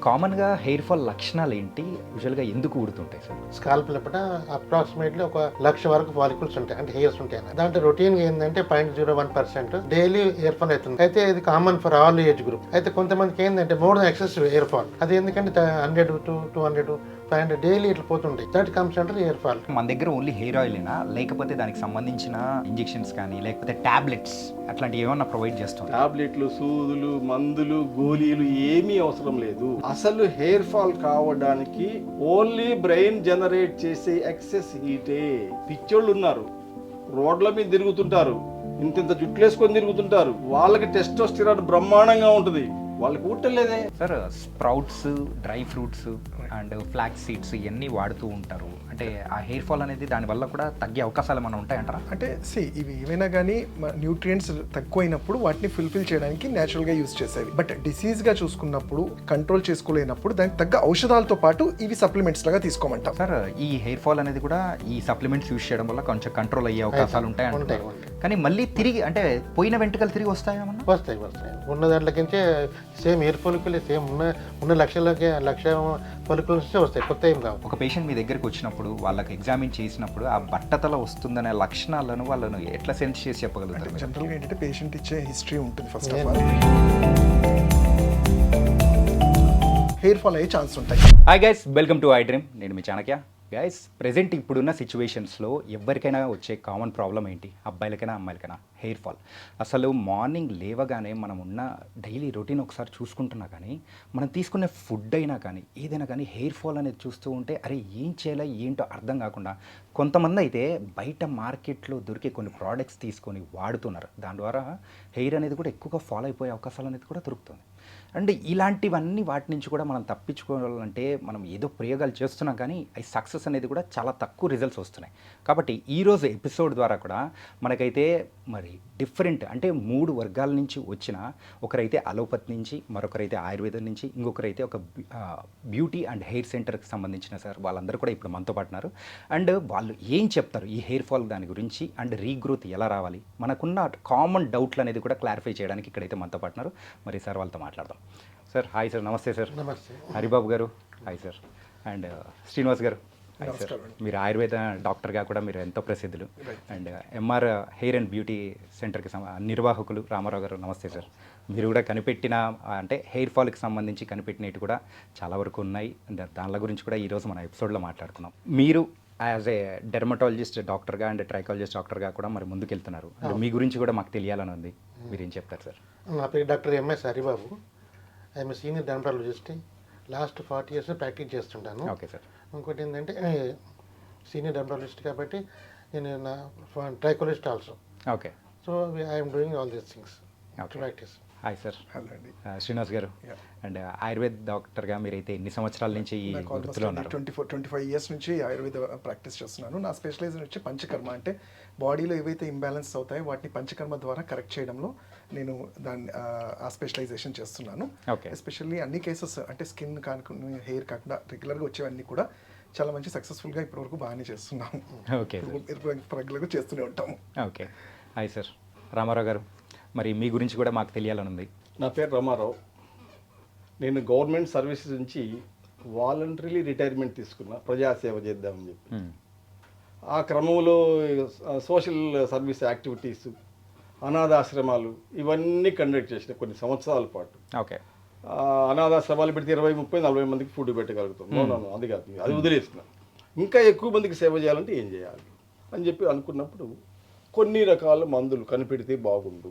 కామన్‌గా hair fall లక్షణాలు ఏంటి? యూజువల్‌గా ఎందుకు ఊడుతుంటాయి సార్? స్కాల్ప్ లోపల అప్రాక్సిమేట్లీ ఒక 1,00,000 వరకు ఫాలికల్స్ ఉంటాయి, అంటే హెయిర్స్ ఉంటాయి. దాంట్లో రొటీన్ ఏంటంటే 0.01% డైలీ హెయిర్ ఫాల్ అవుతుంది. అయితే ఇది common for all age group. అయితే కొంతమందికి ఏంటంటే more than excessive hair fall. అది ఎందుకంటే 100 to 200 500 డైలీ ఇట్లా పోతుంటాయి. That comes under hair fall. మన దగ్గర ఓన్లీ హెయిర్ ఆయిలేనా? లేకపోతే దానికి సంబంధించిన ఇంజెక్షన్స్ కానీ, లేకపోతే టాబ్లెట్స్ అట్లాంటివి ఏమన్నా ప్రొవైడ్ చేస్తుంటారా? టాబ్లెట్లు, సూదులు, మందులు, గోళీలు ఏమీ అవసరం లేదు. అసలు హెయిర్ ఫాల్ కావడానికి ఓన్లీ బ్రెయిన్ జనరేట్ చేసే ఎక్సెస్ హీటే. పిచ్చోళ్ళు ఉన్నారు, రోడ్ల మీద తిరుగుతుంటారు, ఇంత జుట్లు వేసుకొని తిరుగుతుంటారు, వాళ్ళకి టెస్టోస్టెరాన్ బ్రహ్మాండంగా ఉంటుంది, వాళ్ళకి ఊటలేదే. Sir, sprouts, dry fruits and flax seeds ఇవన్నీ వాడుతూ ఉంటారు. అంటే ఆ హెయిర్ ఫాల్ అనేది దానివల్ల కూడా తగ్గే అవకాశాలు ఏమైనా ఉంటాయంటారా? అంటే ఇవి ఏవైనా కానీ న్యూట్రియంట్స్ తక్కువైనప్పుడు వాటిని ఫుల్ఫిల్ చేయడానికి న్యాచురల్గా యూజ్ చేసేవి. బట్ డిసీజ్గా చూసుకున్నప్పుడు, కంట్రోల్ చేసుకోలేనప్పుడు దానికి తగ్గ ఔషధాలతో పాటు ఇవి సప్లిమెంట్స్ లాగా తీసుకోమంటాం. సార్, ఈ హెయిర్ ఫాల్ అనేది కూడా ఈ సప్లిమెంట్స్ యూజ్ చేయడం వల్ల కొంచెం కంట్రోల్ అయ్యే అవకాశాలు ఉంటాయంటారు. కానీ మళ్ళీ తిరిగి అంటే పోయిన వెంట్రుకలు తిరిగి వస్తాయేమన్నా? వస్తాయి. ఉన్న దాంట్లోకించే సేమ్ హెయిర్ ఫాలికల్ సేమ్ ఉన్న లక్ష ఫాలికల్స్ వస్తాయి, కొత్త ఏం కావు. ఒక పేషెంట్ మీ దగ్గరికి వచ్చినప్పుడు వాళ్ళకి ఎగ్జామిన్ చేసినప్పుడు ఆ బట్టతల వస్తుందనే లక్షణాలను వాళ్ళను ఎట్లా సెన్స్ చేసి చెప్పగలుగుతారు? జనరల్గా ఏంటంటే పేషెంట్ ఇచ్చే హిస్టరీ ఉంటుంది. First of all hair fall అయ్యే ఛాన్స్ ఉంటాయి. Hi guys, welcome to I dream. నేను మీ చాణక్య. గైస్, ప్రెజెంట్ ఇప్పుడున్న సిచ్యువేషన్స్లో ఎవరికైనా వచ్చే కామన్ ప్రాబ్లం ఏంటి? అబ్బాయిలకైనా అమ్మాయిలకైనా హెయిర్ ఫాల్. అసలు మార్నింగ్ లేవగానే మనం ఉన్న డైలీ రొటీన్ ఒకసారి చూసుకుంటున్నా కానీ, మనం తీసుకునే ఫుడ్ అయినా కానీ ఏదైనా కానీ హెయిర్ ఫాల్ అనేది చూస్తూ ఉంటే అరే ఏం చేయాలో ఏంటో అర్థం కాకుండా కొంతమంది అయితే బయట మార్కెట్లో దొరికే కొన్ని ప్రోడక్ట్స్ తీసుకొని వాడుతున్నారు. దాని ద్వారా హెయిర్ అనేది కూడా ఎక్కువగా ఫాల్ అయిపోయే అవకాశాలు అనేది కూడా దొరుకుతుంది. అండ్ ఇలాంటివన్నీ వాటి నుంచి కూడా మనం తప్పించుకోవాలంటే మనం ఏదో ప్రయోగాలు చేస్తున్నాం కానీ అవి సక్సెస్ అనేది కూడా చాలా తక్కువ రిజల్ట్స్ వస్తున్నాయి. కాబట్టి ఈరోజు ఎపిసోడ్ ద్వారా కూడా మనకైతే మరి డిఫరెంట్ అంటే 3 వర్గాల నుంచి వచ్చిన, ఒకరైతే అలోపతి నుంచి, మరొకరైతే ఆయుర్వేదం నుంచి, ఇంకొకరైతే ఒక బ్యూటీ అండ్ హెయిర్ సెంటర్కి సంబంధించిన సార్ వాళ్ళందరూ కూడా ఇప్పుడు మనతో పాటున్నారు. అండ్ వాళ్ళు ఏం చెప్తారు ఈ హెయిర్ ఫాల్ దాని గురించి అండ్ రీగ్రోత్ ఎలా రావాలి, మనకున్న కామన్ డౌట్లు అనేది కూడా క్లారిఫై చేయడానికి ఇక్కడైతే మనతో పాటున్నారు. మరి సార్ వాళ్ళతో మాట్లాడదాం. Sir hi sir. నమస్తే సార్. నమస్తే. హరిబాబు గారు హాయ్ సార్. అండ్ శ్రీనివాస్ గారు హాయ్ సార్. మీరు ఆయుర్వేద డాక్టర్గా కూడా మీరు ఎంతో ప్రసిద్ధులు. And MR hair and beauty సెంటర్కి నిర్వాహకులు రామారావు గారు నమస్తే సార్. మీరు కూడా కనిపెట్టిన అంటే హెయిర్ ఫాల్కి సంబంధించి కనిపెట్టినవి కూడా చాలా వరకు ఉన్నాయి. అండ్ దానిల గురించి కూడా ఈరోజు మన ఎపిసోడ్లో మాట్లాడుకున్నాం. మీరు యాజ్ ఏ డెర్మటాలజిస్ట్ డాక్టర్గా అండ్ ట్రైకాలజిస్ట్ డాక్టర్గా కూడా మరి ముందుకెళ్తున్నారు. అండ్ మీ గురించి కూడా మాకు తెలియాలని ఉంది. మీరు ఏం చెప్తారు సార్? నా పేరు doctor MS Haribabu. I'm senior dermatologist. Last 40 years practice చేస్తుంటాను. Okay sir. ఇంకోటి ఏంటంటే సీనియర్ డెర్మటాలజిస్ట్ కాబట్టి నేను నా trichologist also. Okay. So I'm doing all these things okay. Practice. Hi sir. Hello అండి. శ్రీనివాస్ గారు. అండ్ ఆయుర్వేద డాక్టర్గా మీరైతే ఎన్ని సంవత్సరాల నుంచి ఈ వృత్తిలో ఉన్నారు? 25 years నుంచి ఆయుర్వేద ప్రాక్టీస్ చేస్తున్నాను. నా స్పెషలైజేషన్ వచ్చి పంచకర్మ. అంటే బాడీలో ఏవైతే ఇంబ్యాలెన్స్ అవుతాయో వాటిని పంచకర్మ ద్వారా కరెక్ట్ చేయడంలో నేను దాన్ని ఆ స్పెషలైజేషన్ చేస్తున్నాను. ఓకే. ఎస్పెషల్లీ అన్ని కేసెస్ అంటే స్కిన్ కాకుండా హెయిర్ కాకుండా రెగ్యులర్గా వచ్చేవన్నీ కూడా చాలా మంచి సక్సెస్ఫుల్గా ఇప్పటివరకు బాగానే చేస్తున్నాము. ఓకే. రెగ్యులర్గా చేస్తూనే ఉంటాము. ఓకే. Hi sir. రామారావు గారు, మరి మీ గురించి కూడా మాకు తెలియాలని ఉంది. నా పేరు రామారావు. నేను గవర్నమెంట్ సర్వీసెస్ నుంచి వాలంటరీలీ రిటైర్మెంట్ తీసుకున్నా, ప్రజాసేవ చేద్దామని చెప్పి. ఆ క్రమంలో సోషల్ సర్వీస్ యాక్టివిటీస్, అనాథాశ్రమాలు ఇవన్నీ కండక్ట్ చేసిన కొన్ని సంవత్సరాల పాటు. ఓకే. అనాథాశ్రమాలు పెడితే 20, 30, 40 మందికి ఫుడ్ పెట్టగలుగుతాం. అది కాదు, అది వదిలేసిన. ఇంకా ఎక్కువ మందికి సేవ చేయాలంటే ఏం చేయాలి అని చెప్పి అనుకున్నప్పుడు కొన్ని రకాల మందులు కనిపెడితే బాగుండు.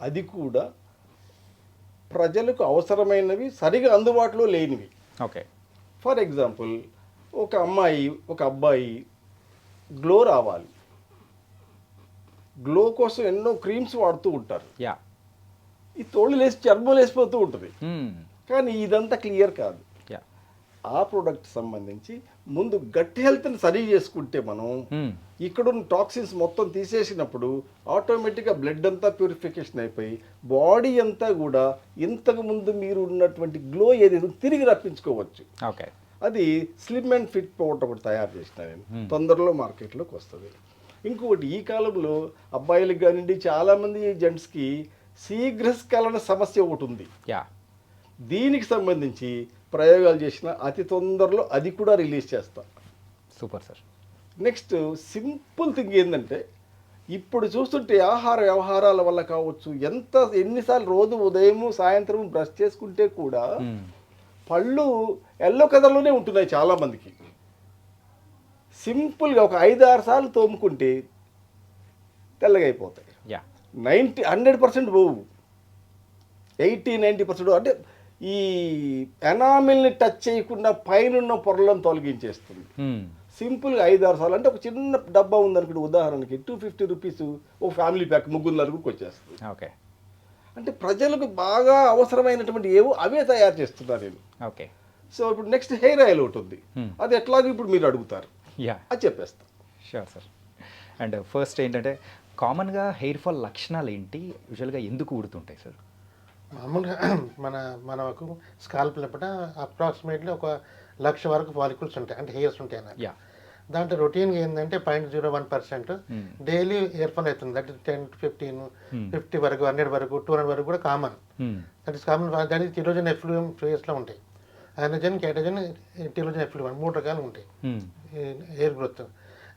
అది కూడా ప్రజలకు అవసరమైనవి, సరిగా అందుబాటులో లేనివి. ఓకే. ఫర్ ఎగ్జాంపుల్, ఒక అమ్మాయి ఒక అబ్బాయి గ్లో రావాలి, గ్లో కోసం ఎన్నో క్రీమ్స్ వాడుతూ ఉంటారు. యా. ఈ తోళ్ళు లేసి చర్మం లేసిపోతూ ఉంటుంది. కానీ ఇదంతా క్లియర్ కాదు. యా. ఆ ప్రోడక్ట్ సంబంధించి ముందు గట్ హెల్త్ని సరి చేసుకుంటే మనం ఇక్కడున్న టాక్సిన్స్ మొత్తం తీసేసినప్పుడు ఆటోమేటిక్గా బ్లడ్ అంతా ప్యూరిఫికేషన్ అయిపోయి బాడీ అంతా కూడా ఇంతకు ముందు మీరు ఉన్నటువంటి గ్లో ఏదైతే తిరిగి రప్పించుకోవచ్చు. ఓకే. అది స్లిమ్ అండ్ ఫిట్ పౌడర్ ఒకటి తయారు చేసిన నేను, తొందరలో మార్కెట్లోకి వస్తుంది. ఇంకొకటి, ఈ కాలంలో అబ్బాయిలకు కానివ్వండి చాలామంది జెంట్స్కి శీఘ్రస్ఖలన సమస్య ఒకటి ఉంది. యా. దీనికి సంబంధించి ప్రయోగాలు చేసిన అతి తొందరలో అది కూడా రిలీజ్ చేస్తా. Super sir. Next simple thing ఏంటంటే ఇప్పుడు చూస్తుంటే ఆహార వ్యవహారాల వల్ల కావచ్చు, ఎన్నిసార్లు రోజు ఉదయం సాయంత్రం బ్రష్ చేసుకుంటే కూడా పళ్ళు ఎల్లో కలర్లోనే ఉంటున్నాయి చాలామందికి. సింపుల్గా ఒక 5-6 సార్లు తోముకుంటే తెల్లగా అయిపోతాయి. యా. 100% పోవు, 80-90% అంటే ఈ ఎనామిల్ని టచ్ చేయకుండా పైన పొరలను తొలగించేస్తుంది. సింపుల్గా 5-6 సార్లు. అంటే ఒక చిన్న డబ్బా ఉందనుకుంటే ఉదాహరణకి 250 రూపీస్ ఓ ఫ్యామిలీ ప్యాక్ 3 వచ్చేస్తుంది. ఓకే. అంటే ప్రజలకు బాగా అవసరమైనటువంటి ఏవో అవే తయారు చేస్తున్నారు నేను. ఓకే. సో ఇప్పుడు నెక్స్ట్ హెయిర్ ఆయిల్ ఒకటి ఉంది, అది ఎట్లాగో ఇప్పుడు మీరు అడుగుతారు, యా, అది చెప్పేస్తా. Sure sir. అండ్ ఫస్ట్ ఏంటంటే కామన్గా హెయిర్ ఫాల్ లక్షణాలు ఏంటి, యూజువల్గా ఎందుకు ఊడుతుంటాయి సార్? మామూలుగా మనకు స్కాల్ప్ లోపల అప్రాక్సిమేట్లీ 1,00,000 వరకు ఫాలికల్స్ ఉంటాయి, అంటే హెయిర్స్ ఉంటాయి అన్నమాట. యా. దాంట్లో రొటీన్గా ఏంటంటే 0.01% డైలీ హెయిర్ ఫాల్ అవుతుంది. దట్ ఇస్ 10 to 15, 50 వరకు, 100 వరకు, 200 వరకు కూడా కామన్. That is common. దానికి టిలోజన్ ఎఫ్లూయం ఫేస్లో ఉంటాయి. ఆనజన్, కేటజన్, టిలోజన్ ఎఫ్లూయం 3 రకాలు ఉంటాయి హెయిర్ గ్రోత్.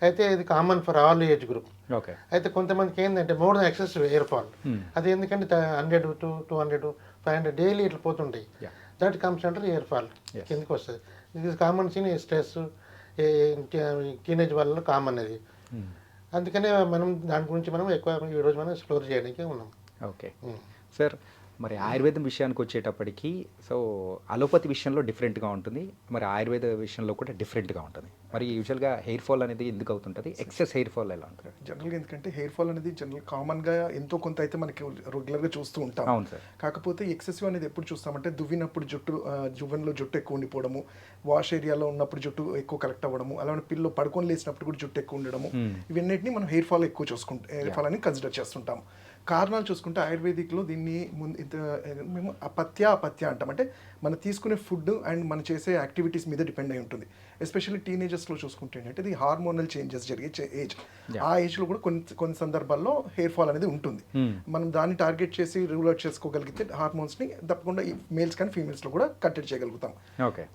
అయితే ఇది common for all age group. Okay. అయితే కొంతమందికి ఏంటంటే more than excessive hair fall. అది ఎందుకంటే 100 to 200, 500 డైలీ ఇట్లా పోతుంటాయి. దట్ కమ్స్ అంటారు హెయిర్ ఫాల్, కిందకి వస్తుంది. ఇది కామన్ సీన్ స్ట్రెస్ టీనేజ్ వల్ల కామన్ అది. అందుకనే మనం దాని గురించి మనం ఎక్కువ ఈరోజు మనం ఎక్స్ప్లోర్ చేయడానికి ఉన్నాం. Okay sir. మరి ఆయుర్వేదం విషయానికి వచ్చేటప్పటికి సో అలోపతి విషయంలో డిఫరెంట్గా ఉంటుంది, మరి ఆయుర్వేద విషయంలో కూడా డిఫరెంట్గా ఉంటుంది. మరి యూజువల్గా హెయిర్ ఫాల్ అనేది ఎందుకు అవుతుంటుంది, ఎక్సెస్ హెయిర్ ఫాల్ ఎలా ఉంటుంది? జనరల్గా ఎందుకంటే హెయిర్ ఫాల్ అనేది జనరల్ కామన్గా ఎంతో కొంత అయితే మనకి రెగ్యులర్గా చూస్తూ ఉంటాం. అవును సార్. కాకపోతే ఎక్సెసివ్ అనేది ఎప్పుడు చూస్తామంటే దువ్వినప్పుడు జువ్వెనలో జుట్టు ఎక్కువ ఉండిపోవడము, వాష్ ఏరియాలో ఉన్నప్పుడు జుట్టు ఎక్కువ కలెక్ట్ అవ్వడము, అలానే పిల్లో పడుకొని లేచినప్పుడు కూడా జుట్టు ఎక్కువ ఉండడము, ఇవన్నిటిని మనం హెయిర్ ఫాల్ ఎక్కువ హెయిర్ ఫాల్ అని కన్సిడర్ చేస్తుంటాము. కారణాలు చూసుకుంటే ఆయుర్వేదిక్లో దీన్ని మేము అపత్య అంటాం. అంటే మనం తీసుకునే ఫుడ్ అండ్ మనం చేసే యాక్టివిటీస్ మీద డిపెండ్ అయి ఉంటుంది. ఎస్పెషల్లీ టీనేజర్స్లో చూసుకుంటే ఏంటంటే ఇది హార్మోనల్ చేంజెస్ జరిగే ఏజ్. ఆ ఏజ్లో కూడా కొన్ని సందర్భాల్లో హెయిర్ ఫాల్ అనేది ఉంటుంది. మనం దాన్ని టార్గెట్ చేసి రూల్ చేసుకోగలిగితే హార్మోన్స్ని తప్పకుండా మేల్స్ కానీ ఫీమేల్స్లో కూడా కట్టడి చేయగలుగుతాం.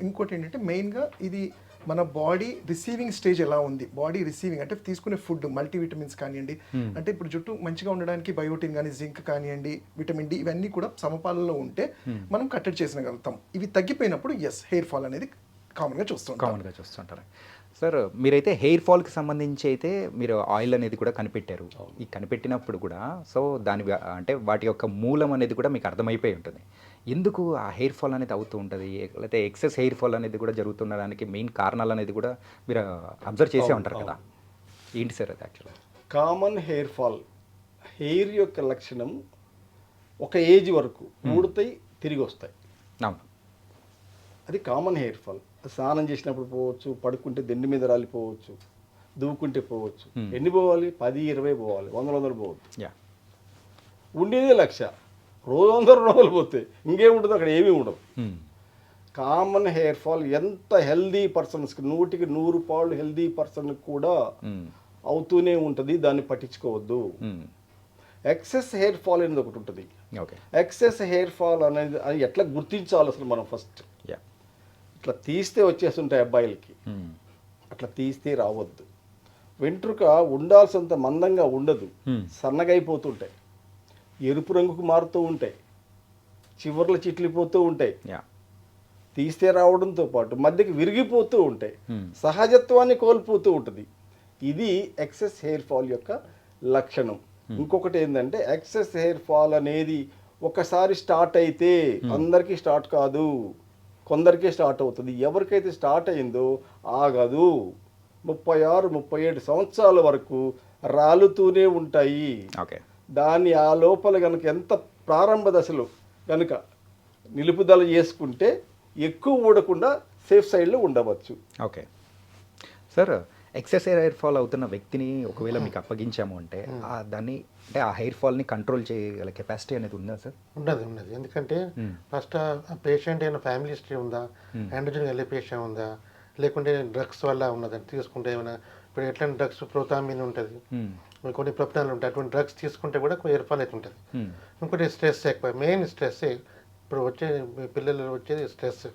ఇంకోటి ఏంటంటే మెయిన్గా ఇది మన బాడీ రిసీవింగ్ స్టేజ్ ఎలా ఉంది, బాడీ రిసీవింగ్ అంటే తీసుకునే ఫుడ్ మల్టీవిటమిన్స్ కానివ్వండి, అంటే ఇప్పుడు జుట్టు మంచిగా ఉండడానికి బయోటిన్ కానీ జింక్ కానివ్వండి, విటమిన్ డి ఇవన్నీ కూడా సమపాలలో ఉంటే మనం కట్టడి చేసినగలుగుతాం. ఇవి తగ్గిపోయినప్పుడు హెయిర్ ఫాల్ అనేది కామన్గా చూస్తుంటారు. సార్ మీరైతే హెయిర్ ఫాల్కి సంబంధించి అయితే మీరు ఆయిల్ అనేది కూడా కనిపెట్టారు. ఈ కనిపెట్టినప్పుడు కూడా సో అంటే వాటి యొక్క మూలం అనేది కూడా మీకు అర్థమైపోయి ఉంటుంది. ఎందుకు ఆ హెయిర్ ఫాల్ అనేది అవుతూ ఉంటుంది, లేకపోతే ఎక్సెస్ హెయిర్ ఫాల్ అనేది కూడా జరుగుతుండడానికి మెయిన్ కారణాలు అనేది కూడా మీరు అబ్జర్వ్ చేసే ఉంటారు కదా, ఏంటి సార్ అది? యాక్చువల్గా కామన్ హెయిర్ ఫాల్, హెయిర్ యొక్క లక్షణం ఒక ఏజ్ వరకు ఊడతాయి, తిరిగి వస్తాయి. అవును, అది కామన్ హెయిర్ ఫాల్. స్నానం చేసినప్పుడు పోవచ్చు, పడుకుంటే దిండి మీద రాలిపోవచ్చు, దువ్వుకుంటే పోవచ్చు. ఎన్ని పోవాలి? 10-20 పోవాలి, 100 పోవచ్చు. ఉండేదే 1,00,000, రోజు 100 పోతే ఇంకేముంటుంది అక్కడ? ఏమీ ఉండదు. కామన్ హెయిర్ ఫాల్ ఎంత హెల్దీ పర్సన్స్కి 100కి 100 పాళ్ళు హెల్దీ పర్సన్కి కూడా అవుతూనే ఉంటుంది, దాన్ని పట్టించుకోవద్దు. ఎక్సెస్ హెయిర్ ఫాల్ అనేది ఒకటి ఉంటుంది. ఎక్సెస్ హెయిర్ ఫాల్ అనేది అది ఎట్లా గుర్తించాలి అసలు మనం? ఫస్ట్ ఇట్లా తీస్తే వచ్చేస్తుంటాయి అబ్బాయిలకి, అట్లా తీస్తే రావద్దు. వెంట్రుక ఉండాల్సినంత మందంగా ఉండదు, సన్నగా అయిపోతుంటాయి, ఎరుపు రంగుకు మారుతూ ఉంటాయి, చివర్లు చిట్లిపోతూ ఉంటాయి. తీస్తే రావడంతో పాటు మధ్యకి విరిగిపోతూ ఉంటాయి, సహజత్వాన్ని కోల్పోతూ ఉంటుంది. ఇది ఎక్సెస్ హెయిర్ ఫాల్ యొక్క లక్షణం. ఇంకొకటి ఏంటంటే ఎక్సెస్ హెయిర్ ఫాల్ అనేది ఒకసారి స్టార్ట్ అయితే అందరికీ స్టార్ట్ కాదు, కొందరికే స్టార్ట్ అవుతుంది. ఎవరికైతే స్టార్ట్ అయిందో ఆగదు. 36-37 సంవత్సరాల వరకు రాలుతూనే ఉంటాయి. దాన్ని ఆ లోపల కనుక ఎంత ప్రారంభ దశలో కనుక నిలుపుదల చేసుకుంటే ఎక్కువ ఊడకుండా సేఫ్ సైడ్లో ఉండవచ్చు. Okay sir, excess hair fall అవుతున్న వ్యక్తిని ఒకవేళ మీకు అప్పగించాము అంటే దాన్ని అంటే ఆ హెయిర్ ఫాల్ని కంట్రోల్ చేయగల కెపాసిటీ అనేది ఉందా సార్? ఉన్నది. ఎందుకంటే ఫస్ట్ ఆ పేషెంట్ ఏమైనా ఫ్యామిలీ హిస్టరీ ఉందా, ఆండ్రోజెనిక్ ఎలిపేషన్ ఉందా, లేకుంటే డ్రగ్స్ వల్ల ఉన్నదని తీసుకుంటే ఏమైనా, ఇప్పుడు ఎట్లాంటి డ్రగ్స్ ప్రోతామిన్ ఉంటుంది, కొన్ని ప్రొపనాల్ ఉంటాయి, అటువంటి డ్రగ్స్ తీసుకుంటే కూడా హెయిర్ ఫాల్ అయితే ఉంటుంది. ఇంకోటి స్ట్రెస్ ఎక్కువ, మెయిన్ స్ట్రెస్ ఇప్పుడు వచ్చే పిల్లలు వచ్చేది స్ట్రెస్.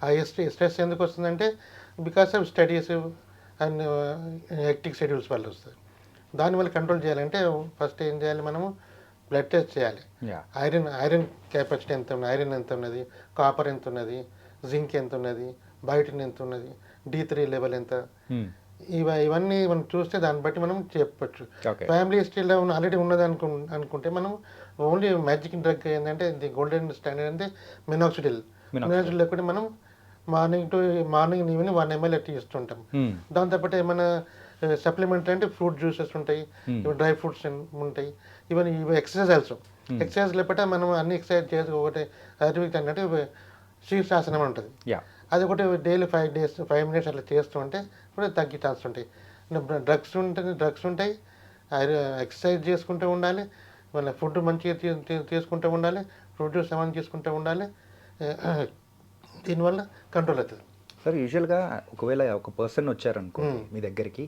ఆ స్ట్రెస్ ఎందుకు వస్తుందంటే because of studies and hectic schedules వల్ల వస్తుంది. దానివల్ల కంట్రోల్ చేయాలంటే ఫస్ట్ ఏం చేయాలి, మనము బ్లడ్ టెస్ట్ చేయాలి. ఐరన్ కెపాసిటీ ఎంత ఉన్నది, ఐరన్ ఎంత ఉన్నది, కాపర్ ఎంత ఉన్నది, జింక్ ఎంత ఉన్నది, బయోటిన్ ఎంత ఉన్నది, D3 లెవెల్ ఎంత, ఇవన్నీ మనం చూస్తే దాన్ని బట్టి మనం చెప్పచ్చు. ఫ్యామిలీ హిస్టరీలో ఆల్రెడీ ఉన్నది అనుకుంటే మనం ఓన్లీ మ్యాజిక్ డ్రగ్ ఏంటంటే ది గోల్డెన్ స్టాండర్డ్ అంటే మినాక్సిడిల్ లేకుంటే మనం మార్నింగ్ ఈవినింగ్ 1 ml అట్టి ఇస్తుంటాం. దాంతోపాటు ఏమైనా సప్లిమెంట్ అంటే ఫ్రూట్ జ్యూసెస్ ఉంటాయి, డ్రై ఫ్రూట్స్ ఉంటాయి, ఇవన్నీ ఎక్సర్సైజ్ ఆల్సో. ఎక్సర్సైజ్ లేకపోతే మనం అన్ని ఎక్సర్సైజ్ చేసి ఒకటి అరవిక్ అంటే శీర్షాసనం ఉంటుంది, అది ఒకటి డైలీ 5 minutes అట్లా చేస్తూ ఉంటే కూడా తగ్గే ఛాన్స్ ఉంటాయి. డ్రగ్స్ ఉంటాయి, ఎక్సర్సైజ్ చేసుకుంటూ ఉండాలి, మన ఫుడ్ మంచిగా తీసుకుంటూ ఉండాలి, ఫ్రూట్ జ్యూస్ ఏమైనా తీసుకుంటూ ఉండాలి. దీనివల్ల కంట్రోల్ అవుతుంది. సార్ యూజువల్గా ఒకవేళ ఒక పర్సన్ వచ్చారనుకో మీ దగ్గరికి,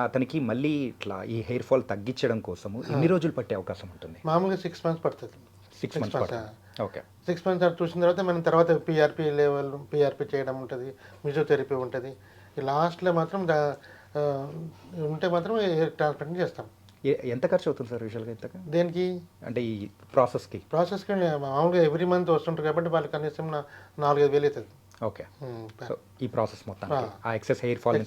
అతనికి మళ్ళీ ఇట్లా ఈ హెయిర్ ఫాల్ తగ్గించడం కోసము ఎన్ని రోజులు పట్టే అవకాశం ఉంటుంది? మామూలుగా 6 months పడుతుంది. 6 months. ఓకే. 6 months చూసిన తర్వాత మనం తర్వాత పిఆర్పి చేయడం ఉంటుంది, ఫిజియోథెరపీ ఉంటుంది. ఈ లాస్ట్లో మాత్రం ఉంటే మాత్రం హెయిర్ ట్రాన్స్ప్లాంట్ చేస్తాం. ఎంత ఖర్చు అవుతుంది సార్ యూజువల్గా ఇంతగా దేనికి? అంటే ఈ ప్రాసెస్కి మామూలుగా ఎవ్రీ మంత్ వస్తుంటారు కాబట్టి వాళ్ళకి కనీసం 4-5 వేలు అవుతుంది. ఓకే. సో ఈ ప్రాసెస్ మొత్తం ఆ ఎక్సెస్ హెయిర్ ఫాల్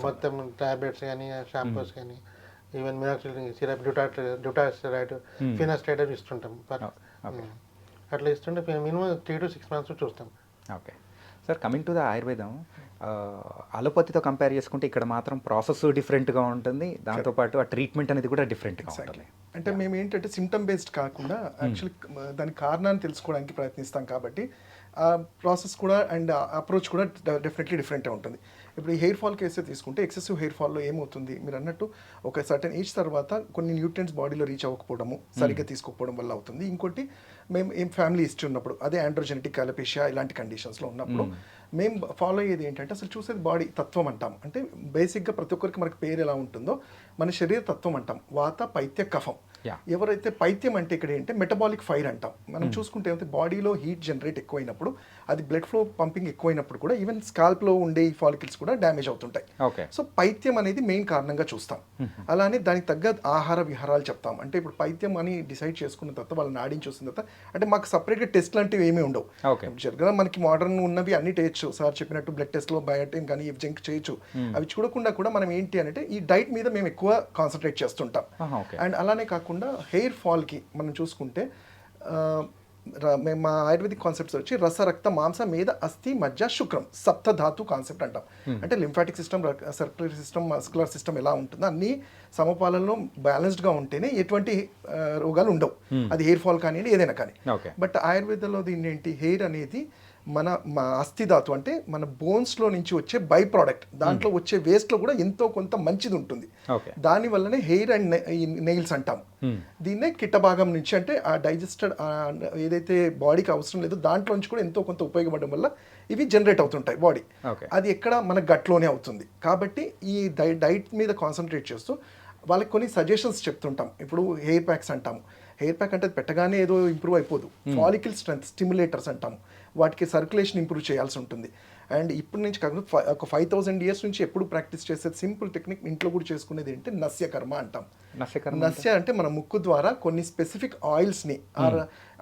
మొత్తం టాబ్లెట్స్ కానీ, షాంపూస్ కానీ, ఈవెన్ మినాక్సిడిల్ సిరప్, డ్యూటాస్టెరాయిడ్, ఫినాస్టైడ్ ఇస్తుంటాం. అట్లా ఇస్తుంటే మినిమం 3 to 6 months చూస్తాం. Okay sir, coming to the ఆయుర్వేదం, అలోపతితో కంపేర్ చేసుకుంటే ఇక్కడ మాత్రం ప్రాసెస్ డిఫరెంట్గా ఉంటుంది, దాంతోపాటు ఆ ట్రీట్మెంట్ అనేది కూడా డిఫరెంట్గా ఉంటుంది. అంటే మేము ఏంటంటే సిమ్టమ్ బేస్డ్ కాకుండా యాక్చువల్లీ దాని కారణాన్ని తెలుసుకోవడానికి ప్రయత్నిస్తాం కాబట్టి ఆ ప్రాసెస్ కూడా అండ్ అప్రోచ్ కూడా డెఫినెట్లీ డిఫరెంట్గా ఉంటుంది. ఇప్పుడు ఈ హెయిర్ ఫాల్ కేసే తీసుకుంటే ఎక్సెసివ్ హెయిర్ ఫాల్లో ఏమవుతుంది, మీరు అన్నట్టు ఒక సర్టన్ ఏజ్ తర్వాత కొన్ని న్యూట్రియంట్స్ బాడీలో రీచ్ అవ్వకపోవడము, సరిగ్గా తీసుకోకపోవడం వల్ల అవుతుంది. ఇంకోటి మేము ఫ్యామిలీ హిస్టరీ ఉన్నప్పుడు, అదే ఆండ్రోజెనెటిక్ అలోపేషియా ఇలాంటి కండిషన్స్లో ఉన్నప్పుడు మేము ఫాలో అయ్యేది ఏంటంటే అసలు చూసేది బాడీ తత్వం అంటాం. అంటే బేసిక్గా ప్రతి ఒక్కరికి మనకి పేరు ఎలా ఉంటుందో మన శరీర తత్వం అంటాం. వాత, పైత్య, కఫం. ఎవరైతే పైత్యం అంటే ఇక్కడ ఏంటంటే మెటబాలిక్ ఫైర్ అంటాం. మనం చూసుకుంటే ఏమైతే బాడీలో హీట్ జనరేట్ ఎక్కువైనప్పుడు, అది బ్లడ్ ఫ్లో పంపింగ్ ఎక్కువైనప్పుడు కూడా ఈవెన్ స్కాల్ప్లో ఉండే ఈ ఫాలికల్స్ కూడా డ్యామేజ్ అవుతుంటాయి. సో పైత్యం అనేది మెయిన్ కారణంగా చూస్తాం. అలానే దానికి తగ్గ ఆహార విహారాలు చెప్తాం. అంటే ఇప్పుడు పైత్యం అని డిసైడ్ చేసుకున్న తర్వాత వాళ్ళని ఆడించి చూసిన తర్వాత అంటే మాకు సపరేట్గా టెస్ట్ లాంటివి ఏమీ ఉండవు. జనరల్గా మనకి మోడర్న్ ఉన్నవి అన్ని చేయొచ్చు, సార్ చెప్పినట్టు బ్లడ్ టెస్ట్లో బయోటిన్ కానీ జంక్ చేయొచ్చు. అవి చూడకుండా కూడా మనం ఏంటి అంటే ఈ డైట్ మీద మేము ఎక్కువ కాన్సన్ట్రేట్ చేస్తుంటాం. అండ్ అలానే కాకుండా హెయిర్ ఫాల్కి మనం చూసుకుంటే మేము మా ఆయుర్వేదిక్ కాన్సెప్ట్స్ వచ్చి రస, రక్త, మాంస, మేధ, అస్థి, మజ్జ, శుక్రం, సప్తధాతు కాన్సెప్ట్ అంటాం. అంటే lymphatic system, circulatory system, muscular system ఎలా ఉంటుందో అన్ని సమపాలనలో బ్యాలెన్స్డ్గా ఉంటేనే ఎటువంటి రోగాలు ఉండవు. అది హెయిర్ ఫాల్ కానివ్వండి ఏదైనా కానీ. బట్ ఆయుర్వేదంలో దీన్ని ఏంటి, హెయిర్ అనేది మా అస్థిధాతు అంటే మన బోన్స్లో నుంచి వచ్చే బై ప్రోడక్ట్, దాంట్లో వచ్చే వేస్ట్లో కూడా ఎంతో కొంత మంచిది ఉంటుంది. దాని వల్లనే హెయిర్ అండ్ నెయిల్స్ అంటాం. దీన్నే కిట్ట భాగం నుంచి అంటే ఆ డైజెస్టెడ్ ఏదైతే బాడీకి అవసరం లేదో దాంట్లో నుంచి కూడా ఎంతో కొంత ఉపయోగపడడం వల్ల ఇవి జనరేట్ అవుతుంటాయి బాడీ. అది ఎక్కడ మన గట్లోనే అవుతుంది. కాబట్టి ఈ డైట్ మీద కాన్సన్ట్రేట్ చేస్తూ వాళ్ళకి కొన్ని సజెషన్స్ చెప్తుంటాం. ఇప్పుడు హెయిర్ ప్యాక్స్ అంటాము. హెయిర్ ప్యాక్ అంటే పెట్టగానే ఏదో ఇంప్రూవ్ అయిపోదు. ఫాలికల్ స్ట్రెంత్ స్టిమ్యులేటర్స్ అంటాము. వాటికి సర్క్యులేషన్ ఇంప్రూవ్ చేయాల్సి ఉంటుంది. అండ్ ఇప్పటి నుంచి కాకుండా ఒక 5000 years నుంచి ఎప్పుడు ప్రాక్టీస్ చేసేది సింపుల్ టెక్నిక్ ఇంట్లో కూడా చేసుకునేది ఏంటి, నస్యకర్మ అంటాం. నస్య అంటే మన ముక్కు ద్వారా కొన్ని స్పెసిఫిక్ ఆయిల్స్ని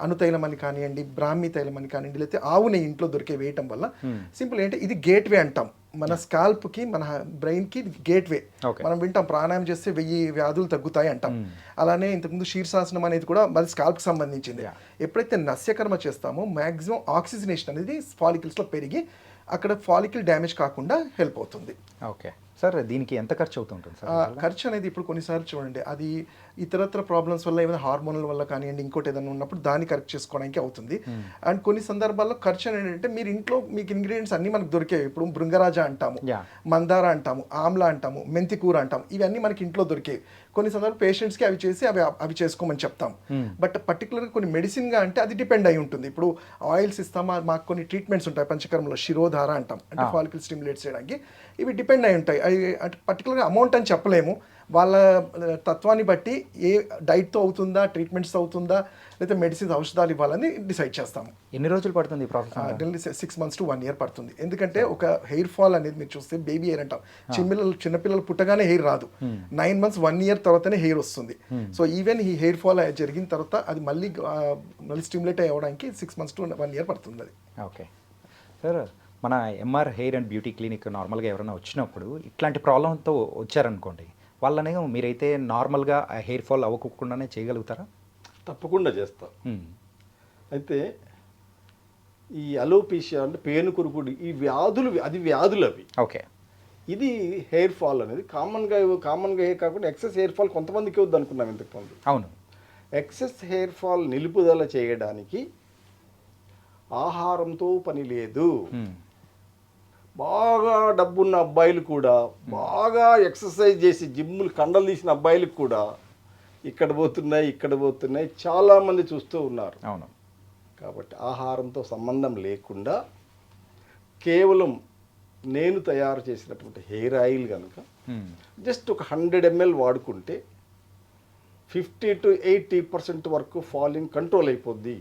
అనుతైలం అని కానివ్వండి, బ్రాహ్మీ తైలం అని కానివ్వండి, లేకపోతే ఆవు నెయ్యి ఇంట్లో దొరికే వేయటం వల్ల సింపుల్ ఏంటంటే ఇది గేట్వే అంటాం. మన స్కాల్ప్కి మన బ్రెయిన్కి గేట్వే. మనం వింటాం ప్రాణాయామం చేస్తే 1000 వ్యాధులు తగ్గుతాయి అంటాం. అలానే ఇంతకుముందు శీర్షాసనం అనేది కూడా మరి స్కాల్ప్కి సంబంధించింది. ఎప్పుడైతే నస్యకర్మ చేస్తామో మ్యాక్సిమం ఆక్సిజనేషన్ అనేది ఫాలికల్స్లో పెరిగి అక్కడ ఫాలికల్ డ్యామేజ్ కాకుండా హెల్ప్ అవుతుంది. ఓకే సార్, దీనికి ఎంత ఖర్చు అవుతుంటుంది సార్? ఖర్చు అనేది ఇప్పుడు కొన్నిసార్లు చూడండి, అది ఇతరత్ర ప్రాబ్లమ్స్ వల్ల ఏమైనా హార్మోన్ల వల్ల కానివ్వండి, ఇంకోటి ఏదైనా ఉన్నప్పుడు దాన్ని కరెక్ట్ చేసుకోవడానికి అవుతుంది. అండ్ కొన్ని సందర్భాల్లో ఖర్చు ఏంటంటే మీరు ఇంట్లో మీకు ఇంగ్రీడియంట్స్ అన్నీ మనకు దొరికేవి. ఇప్పుడు భృంగరాజ అంటాము, మందార అంటాము, ఆమ్లా అంటాము, మెంతి కూర అంటాము, ఇవన్నీ మనకి ఇంట్లో దొరికేవి. కొన్ని సందర్భాలు పేషెంట్స్కి అవి చేసి అవి చేసుకోమని చెప్తాం. బట్ పర్టికులర్గా కొన్ని మెడిసిన్గా అంటే అది డిపెండ్ అయి ఉంటుంది. ఇప్పుడు ఆయిల్స్ ఇస్తామా, మాకు కొన్ని ట్రీట్మెంట్స్ ఉంటాయి పంచకర్మలో, శిరోధార అంటాం, అంటే ఫాలికల్ స్టిమ్యులేట్ చేయడానికి. ఇవి డిపెండ్ అయి ఉంటాయి. అవి అంటే పర్టికులర్గా అమౌంట్ అని చెప్పలేము. వాళ్ళ తత్వాన్ని బట్టి ఏ డైట్తో అవుతుందా, ట్రీట్మెంట్స్ అవుతుందా, లేదా మెడిసిన్స్ ఔషధాలు ఇవ్వాలని డిసైడ్ చేస్తాము. ఎన్ని రోజులు పడుతుంది ఈ process? Daily 6 months to 1 year పడుతుంది. ఎందుకంటే ఒక హెయిర్ ఫాల్ అనేది మీరు చూస్తే బేబీ హెయిర్ అంటాం, చిన్నపిల్లలు పుట్టగానే హెయిర్ రాదు, 9 months 1 year తర్వాతనే హెయిర్ వస్తుంది. సో ఈవెన్ ఈ హెయిర్ ఫాల్ జరిగిన తర్వాత అది మళ్ళీ స్టిమ్యులేట్ అవ్వడానికి 6 months to 1 year పడుతుంది అది. ఓకే సార్, మన MR hair and beauty clinic నార్మల్గా ఎవరైనా వచ్చినప్పుడు ఇట్లాంటి ప్రాబ్లంతో వచ్చారనుకోండి, వాళ్ళనే మీరైతే నార్మల్గా హెయిర్ ఫాల్ అవ్వకుండానే చేయగలుగుతారా? తప్పకుండా చేస్తాం. అయితే ఈ అలోపీషియా అంటే పేనుకురుకుడు ఈ వ్యాధులు అవి. ఓకే. ఇది హెయిర్ ఫాల్ అనేది కామన్గా హెయిర్ కాకుండా ఎక్సెస్ హెయిర్ ఫాల్ కొంతమందికి వద్దు అనుకున్నాం ఇంతకుముందు. అవును. ఎక్సెస్ హెయిర్ ఫాల్ నిలుపుదల చేయడానికి ఆహారంతో పని లేదు. బాగా డబ్బున్న అబ్బాయిలు కూడా, బాగా ఎక్సర్సైజ్ చేసి జిమ్ములు కండలు తీసిన అబ్బాయిలకు కూడా ఇక్కడ పోతున్నాయి చాలామంది చూస్తూ ఉన్నారు. అవును. కాబట్టి ఆహారంతో సంబంధం లేకుండా కేవలం నేను తయారు చేసినటువంటి హెయిర్ ఆయిల్ కనుక జస్ట్ ఒక 100 ml వాడుకుంటే 50 to 80% వరకు ఫాలింగ్ కంట్రోల్ అయిపోద్ది.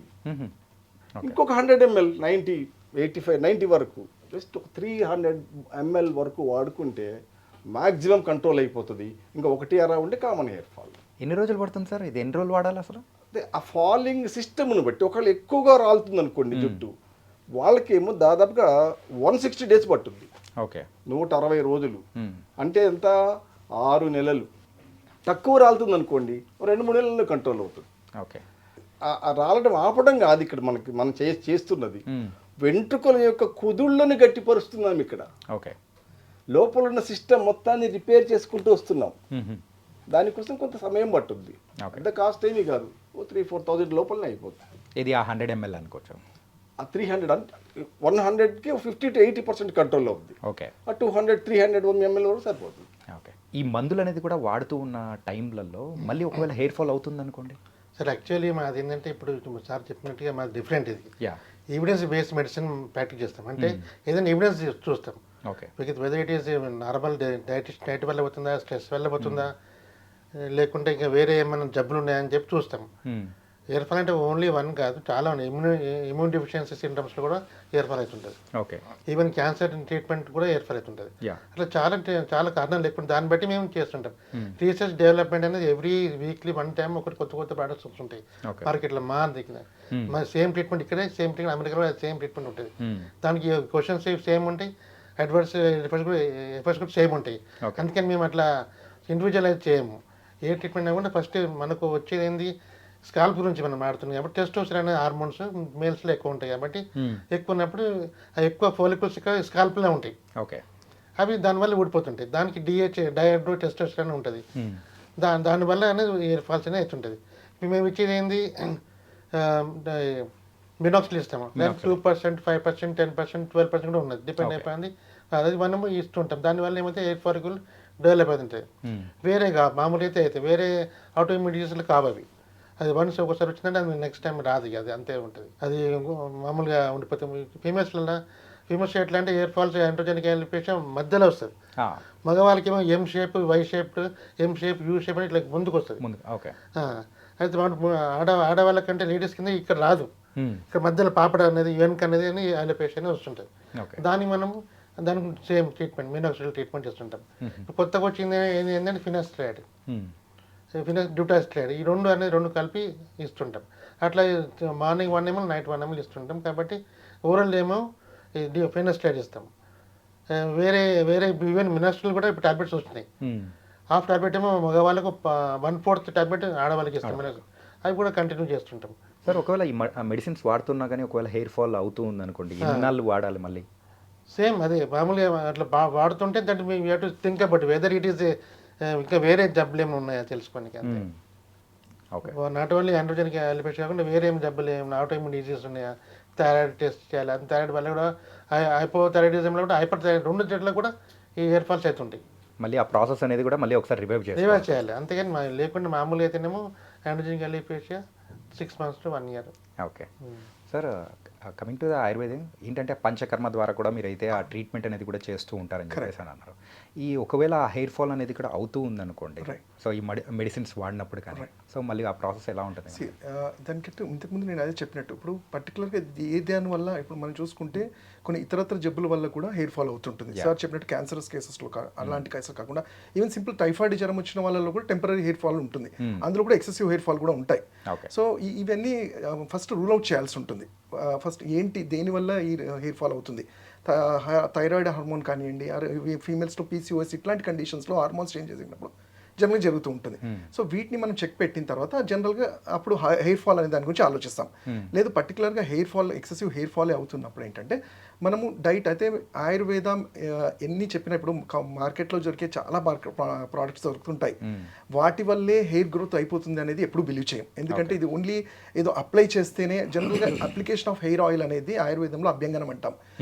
ఇంకొక 100 ml 90, 85, 90 వరకు జస్ట్ ఒక 300 ml వరకు వాడుకుంటే మ్యాక్సిమం కంట్రోల్ అయిపోతుంది. ఇంకా ఒకటి అరౌండ్ కామన్ హెయిర్ ఫాల్. ఎన్ని రోజులు పడుతుంది సార్? ఇది ఎన్ని రోజులు వాడాలి అసలు? అదే ఆ ఫాలింగ్ సిస్టమ్ను బట్టి ఒకళ్ళు ఎక్కువగా రాలుతుంది అనుకోండి జుట్టు, వాళ్ళకేమో దాదాపుగా 160 days పట్టుద్ది. ఓకే. 160 రోజులు అంటే ఎంత? 6 నెలలు. తక్కువ రాలుతుంది అనుకోండి 2-3 నెలల్లో కంట్రోల్ అవుతుంది. ఓకే. ఆ రాలడం ఆపడం కాదు ఇక్కడ మనం చేస్తున్నది, వెంట్రుకల యొక్క కుదుళ్ళను గట్టిపరుస్తున్నాం ఇక్కడ. ఓకే. లోపల ఉన్న సిస్టమ్ మొత్తాన్ని రిపేర్ చేసుకుంటూ వస్తున్నాం. దానికోసం కొంత సమయం పట్టుద్ది. పెద్ద కాస్ట్ ఏమీ కాదు, 3-4,000 లోపలనే అయిపోతుంది. ఇది ఆ 100 ml అనుకోవచ్చు. ఆ 300 అంటే 100కి 50 to 80% కంట్రోల్ అవుతుంది. ఓకే. ఆ 200-300 ml వరకు సరిపోతుంది. ఓకే. ఈ మందులు అనేది కూడా వాడుతూ ఉన్న టైంలలో మళ్ళీ ఒకవేళ హెయిర్ ఫాల్ అవుతుంది అనుకోండి సార్, యాక్చువల్లీ మాది ఏంటంటే ఇప్పుడు సార్ చెప్పినట్టుగా మాది డిఫరెంట్. ఇది yeah evidence based medicine practice చేస్తాం. అంటే ఏదైనా ఎవిడెన్స్ చూస్తాం. Okay. Whether it is normal diet వల్ల పోతుందా, స్ట్రెస్ వల్ల పోతుందా, లేకుంటే ఇంకా వేరే ఏమైనా జబ్బులు ఉన్నాయని చెప్పి చూస్తాం. హెయిర్ ఫాల్ అంటే ఓన్లీ వన్ కాదు, చాలా ఉన్నాయి. ఇమ్యూన్ డిఫిషియన్సీ సింటమ్స్లో కూడా హెయిర్ ఫాల్ అవుతుంటుంది. ఓకే. ఈవెన్ క్యాన్సర్ ట్రీట్మెంట్ కూడా హెయిర్ ఫాల్ అవుతుంటుంది. అట్లా చాలా కారణాలు లేకుండా దాన్ని బట్టి మేము చేస్తుంటాం. రీసెర్చ్ డెవలప్మెంట్ అనేది ఎవ్రీ వీక్లీ 1 time ఒకటి కొత్త ప్రోడక్ట్స్ వస్తుంటాయి మార్కెట్లో. మా దగ్గర మన సేమ్ ట్రీట్మెంట్ ఇక్కడే, సేమ్ ట్రీట్మెంట్ అమెరికాలో సేమ్ ట్రీట్మెంట్ ఉంటుంది. దానికి క్వశ్చన్స్ సేమ్ ఉంటాయి, అడ్వర్స్ ఎఫర్ట్స్ కూడా సేమ్ ఉంటాయి. అందుకని మేము అట్లా ఇండివిజువలైజ్ చేయము. ఏ ట్రీట్మెంట్ అయినా ఫస్ట్ మనకు వచ్చేది ఏంది, స్కాల్ప్ గురించి మనం మాడుతున్నాం కాబట్టి టెస్టోస్టెరాన్ అనే హార్మోన్స్ మేల్స్లో ఎక్కువ ఉంటాయి కాబట్టి ఎక్కువ ఉన్నప్పుడు ఎక్కువ ఫోలికల్స్ స్కాల్ప్లో ఉంటాయి. ఓకే. అవి దానివల్ల ఊడిపోతుంటాయి. దానికి డైహైడ్రో టెస్టోస్టెరాన్ ఉంటుంది. దానివల్ల అనేది హెయిర్ ఫాల్స్ అనేది అవుతుంటుంది. మేము ఇచ్చేది ఏంది, మినాక్సిల్ ఇస్తాము. 2%, 5%, 10%, 12% కూడా ఉన్నది, డిపెండ్ అయిపోయింది. అది మనము ఇస్తుంటాం. దానివల్ల ఏమైతే హెయిర్ ఫాలికల్ డెవలప్ అవుతుంటాయి. వేరే మామూలు అయితే వేరే ఆటోఇమ్యూన్ డిసీజెస్లు కావవి. అది వన్స్ ఒకసారి వచ్చిందంటే అది నెక్స్ట్ టైం రాదు. అది అంతే ఉంటుంది, అది మామూలుగా ఉండిపోతుంది. ఫీమేల్స్ ఎట్లా అంటే హెయిర్ ఫాల్స్ ఆండ్రోజెనిక్ అలోపేషియా మధ్యలో వస్తుంది. మగవాళ్ళకి ఏమో ఎం shape, why shape, M shape, U shape అని ఇట్లా ముందుకు వస్తుంది. అయితే ఆడవాళ్ళకంటే లేడీస్ కింద ఇక్కడ రాదు, ఇక్కడ మధ్యలో పాపడ అనేది వెనుక అనేది అని అలోపేషియా అనేది వస్తుంటుంది. దానికి సేమ్ ట్రీట్మెంట్, మినాక్సిల్ ట్రీట్మెంట్ చేస్తుంటాం. కొత్తగా వచ్చింది ఏంటంటే ఫినాస్ట్రైడ్, డ్యూటాస్ట్రైడ్, ఈ రెండు కలిపి ఇస్తుంటాం. అట్లా మార్నింగ్ 1 ml, నైట్ 1 ml ఇస్తుంటాం. కాబట్టి ఓరల్ ఏమో ఫినాస్ట్రైడ్ ఇస్తాం. వేరే ఈవెన్ మినాస్ట్రైల్ కూడా ఇప్పుడు టాబ్లెట్స్ వస్తున్నాయి. హాఫ్ టాబ్లెట్ ఏమో మగవాళ్ళకు, 1/4 టాబ్లెట్ ఆడవాళ్ళకి ఇస్తాం. అవి కూడా కంటిన్యూ చేస్తుంటాం. సార్, ఒకవేళ ఈ మెడిసిన్స్ వాడుతున్నా కానీ ఒకవేళ హెయిర్ ఫాల్ అవుతూ ఉంది అనుకోండి, ఎన్నాళ్ళు వాడాలి మళ్ళీ? సేమ్ అదే మామూలుగా అట్లా వాడుతుంటే that we have to think about whether it is ఇంకా వేరే జబ్బులు ఏమైనా ఉన్నాయా తెలుసుకోనికి. అంతే. నాట్ ఓన్లీ ఆండ్రోజెనిక్ అలోపేషియా కాకుండా వేరే ఏమి జబ్బులు ఏమైనా ఆటోఇమ్యూన్ డిసీజెస్ ఉన్నాయా, థైరాయిడ్ టెస్ట్ చేయాలి. అది థైరాయిడ్ వల్ల కూడా హైపోథైరాయిడిజంలో కూడా హైపర్ థైరాయిడ్, 2 జట్లలో కూడా ఈ హెయిర్ ఫాల్స్ అవుతుంటాయి. మళ్ళీ ఆ ప్రాసెస్ అనేది కూడా మళ్ళీ ఒకసారి రివైవ్ చేయాలి. అంతేగాని లేకుండా మామూలుగా అయితేనేమో androgenic alopecia 6 months to 1 year. Okay. Sir coming to the ఆయుర్వేదం ఏంటంటే పంచకర్మ ద్వారా కూడా మీరైతే ఆ ట్రీట్మెంట్ అనేది కూడా చేస్తూ ఉంటారని చెప్పేసి అని అన్నారు. ఈ ఒకవేళ ఆ హెయిర్ ఫాల్ అనేది కూడా అవుతూ ఉందనుకోండి, సో ఈ మెడిసిన్స్ వాడినప్పుడు కానీ, సో మళ్ళీ ఆ ప్రాసెస్ ఎలా ఉంటుంది? దానికంటే ఇంతకుముందు నేను అదే చెప్పినట్టు, ఇప్పుడు పర్టికులర్గా ఏ దాని వల్ల ఇప్పుడు మనం చూసుకుంటే కొన్ని ఇతరత్ర జబ్బుల వల్ల కూడా హెయిర్ ఫాల్ అవుతుంటుంది. సార్ చెప్పినట్టు క్యాన్సరస్ కేసెస్లో అలాంటి కేసెస్ కాకుండా ఈవెన్ సింపుల్ టైఫాయిడ్ జ్వరం వచ్చిన వాళ్ళలో కూడా టెంపరీ హెయిర్ ఫాల్ ఉంటుంది, అందులో కూడా ఎక్సెసివ్ హెయిర్ ఫాల్ కూడా ఉంటాయి. సో ఇవన్నీ ఫస్ట్ రూల్ అవుట్ చేయాల్సి ఉంటుంది. ఫస్ట్ ఏంటి దేనివల్ల ఈ హెయిర్ ఫాల్ అవుతుంది, థైరాయిడ్ హార్మోన్ కానివ్వండి, ఫీమేల్స్లో పీసీఓఎస్ ఇట్లాంటి కండిషన్స్లో హార్మోన్స్ చేంజ్ చేసినప్పుడు జనరల్గా జరుగుతూ ఉంటుంది. సో వీటిని మనం చెక్ పెట్టిన తర్వాత జనరల్గా అప్పుడు హెయిర్ ఫాల్ అనే దాని గురించి ఆలోచిస్తాం. లేదు పర్టికులర్గా hair fall excessive hair fall అవుతున్నప్పుడు ఏంటంటే మనము డైట్ అయితే ఆయుర్వేదం ఎన్ని చెప్పినా ఇప్పుడు మార్కెట్లో దొరికే చాలా ప్రోడక్ట్స్ దొరుకుతుంటాయి, వాటి వల్లే హెయిర్ గ్రోత్ అయిపోతుంది అనేది ఎప్పుడు బిలీవ్ చేయం. ఎందుకంటే ఇది ఓన్లీ ఏదో అప్లై చేస్తేనే, జనరల్గా అప్లికేషన్ ఆఫ్ హెయిర్ ఆయిల్ అనేది ఆయుర్వేదంలో అభ్యంగనం అంటాం.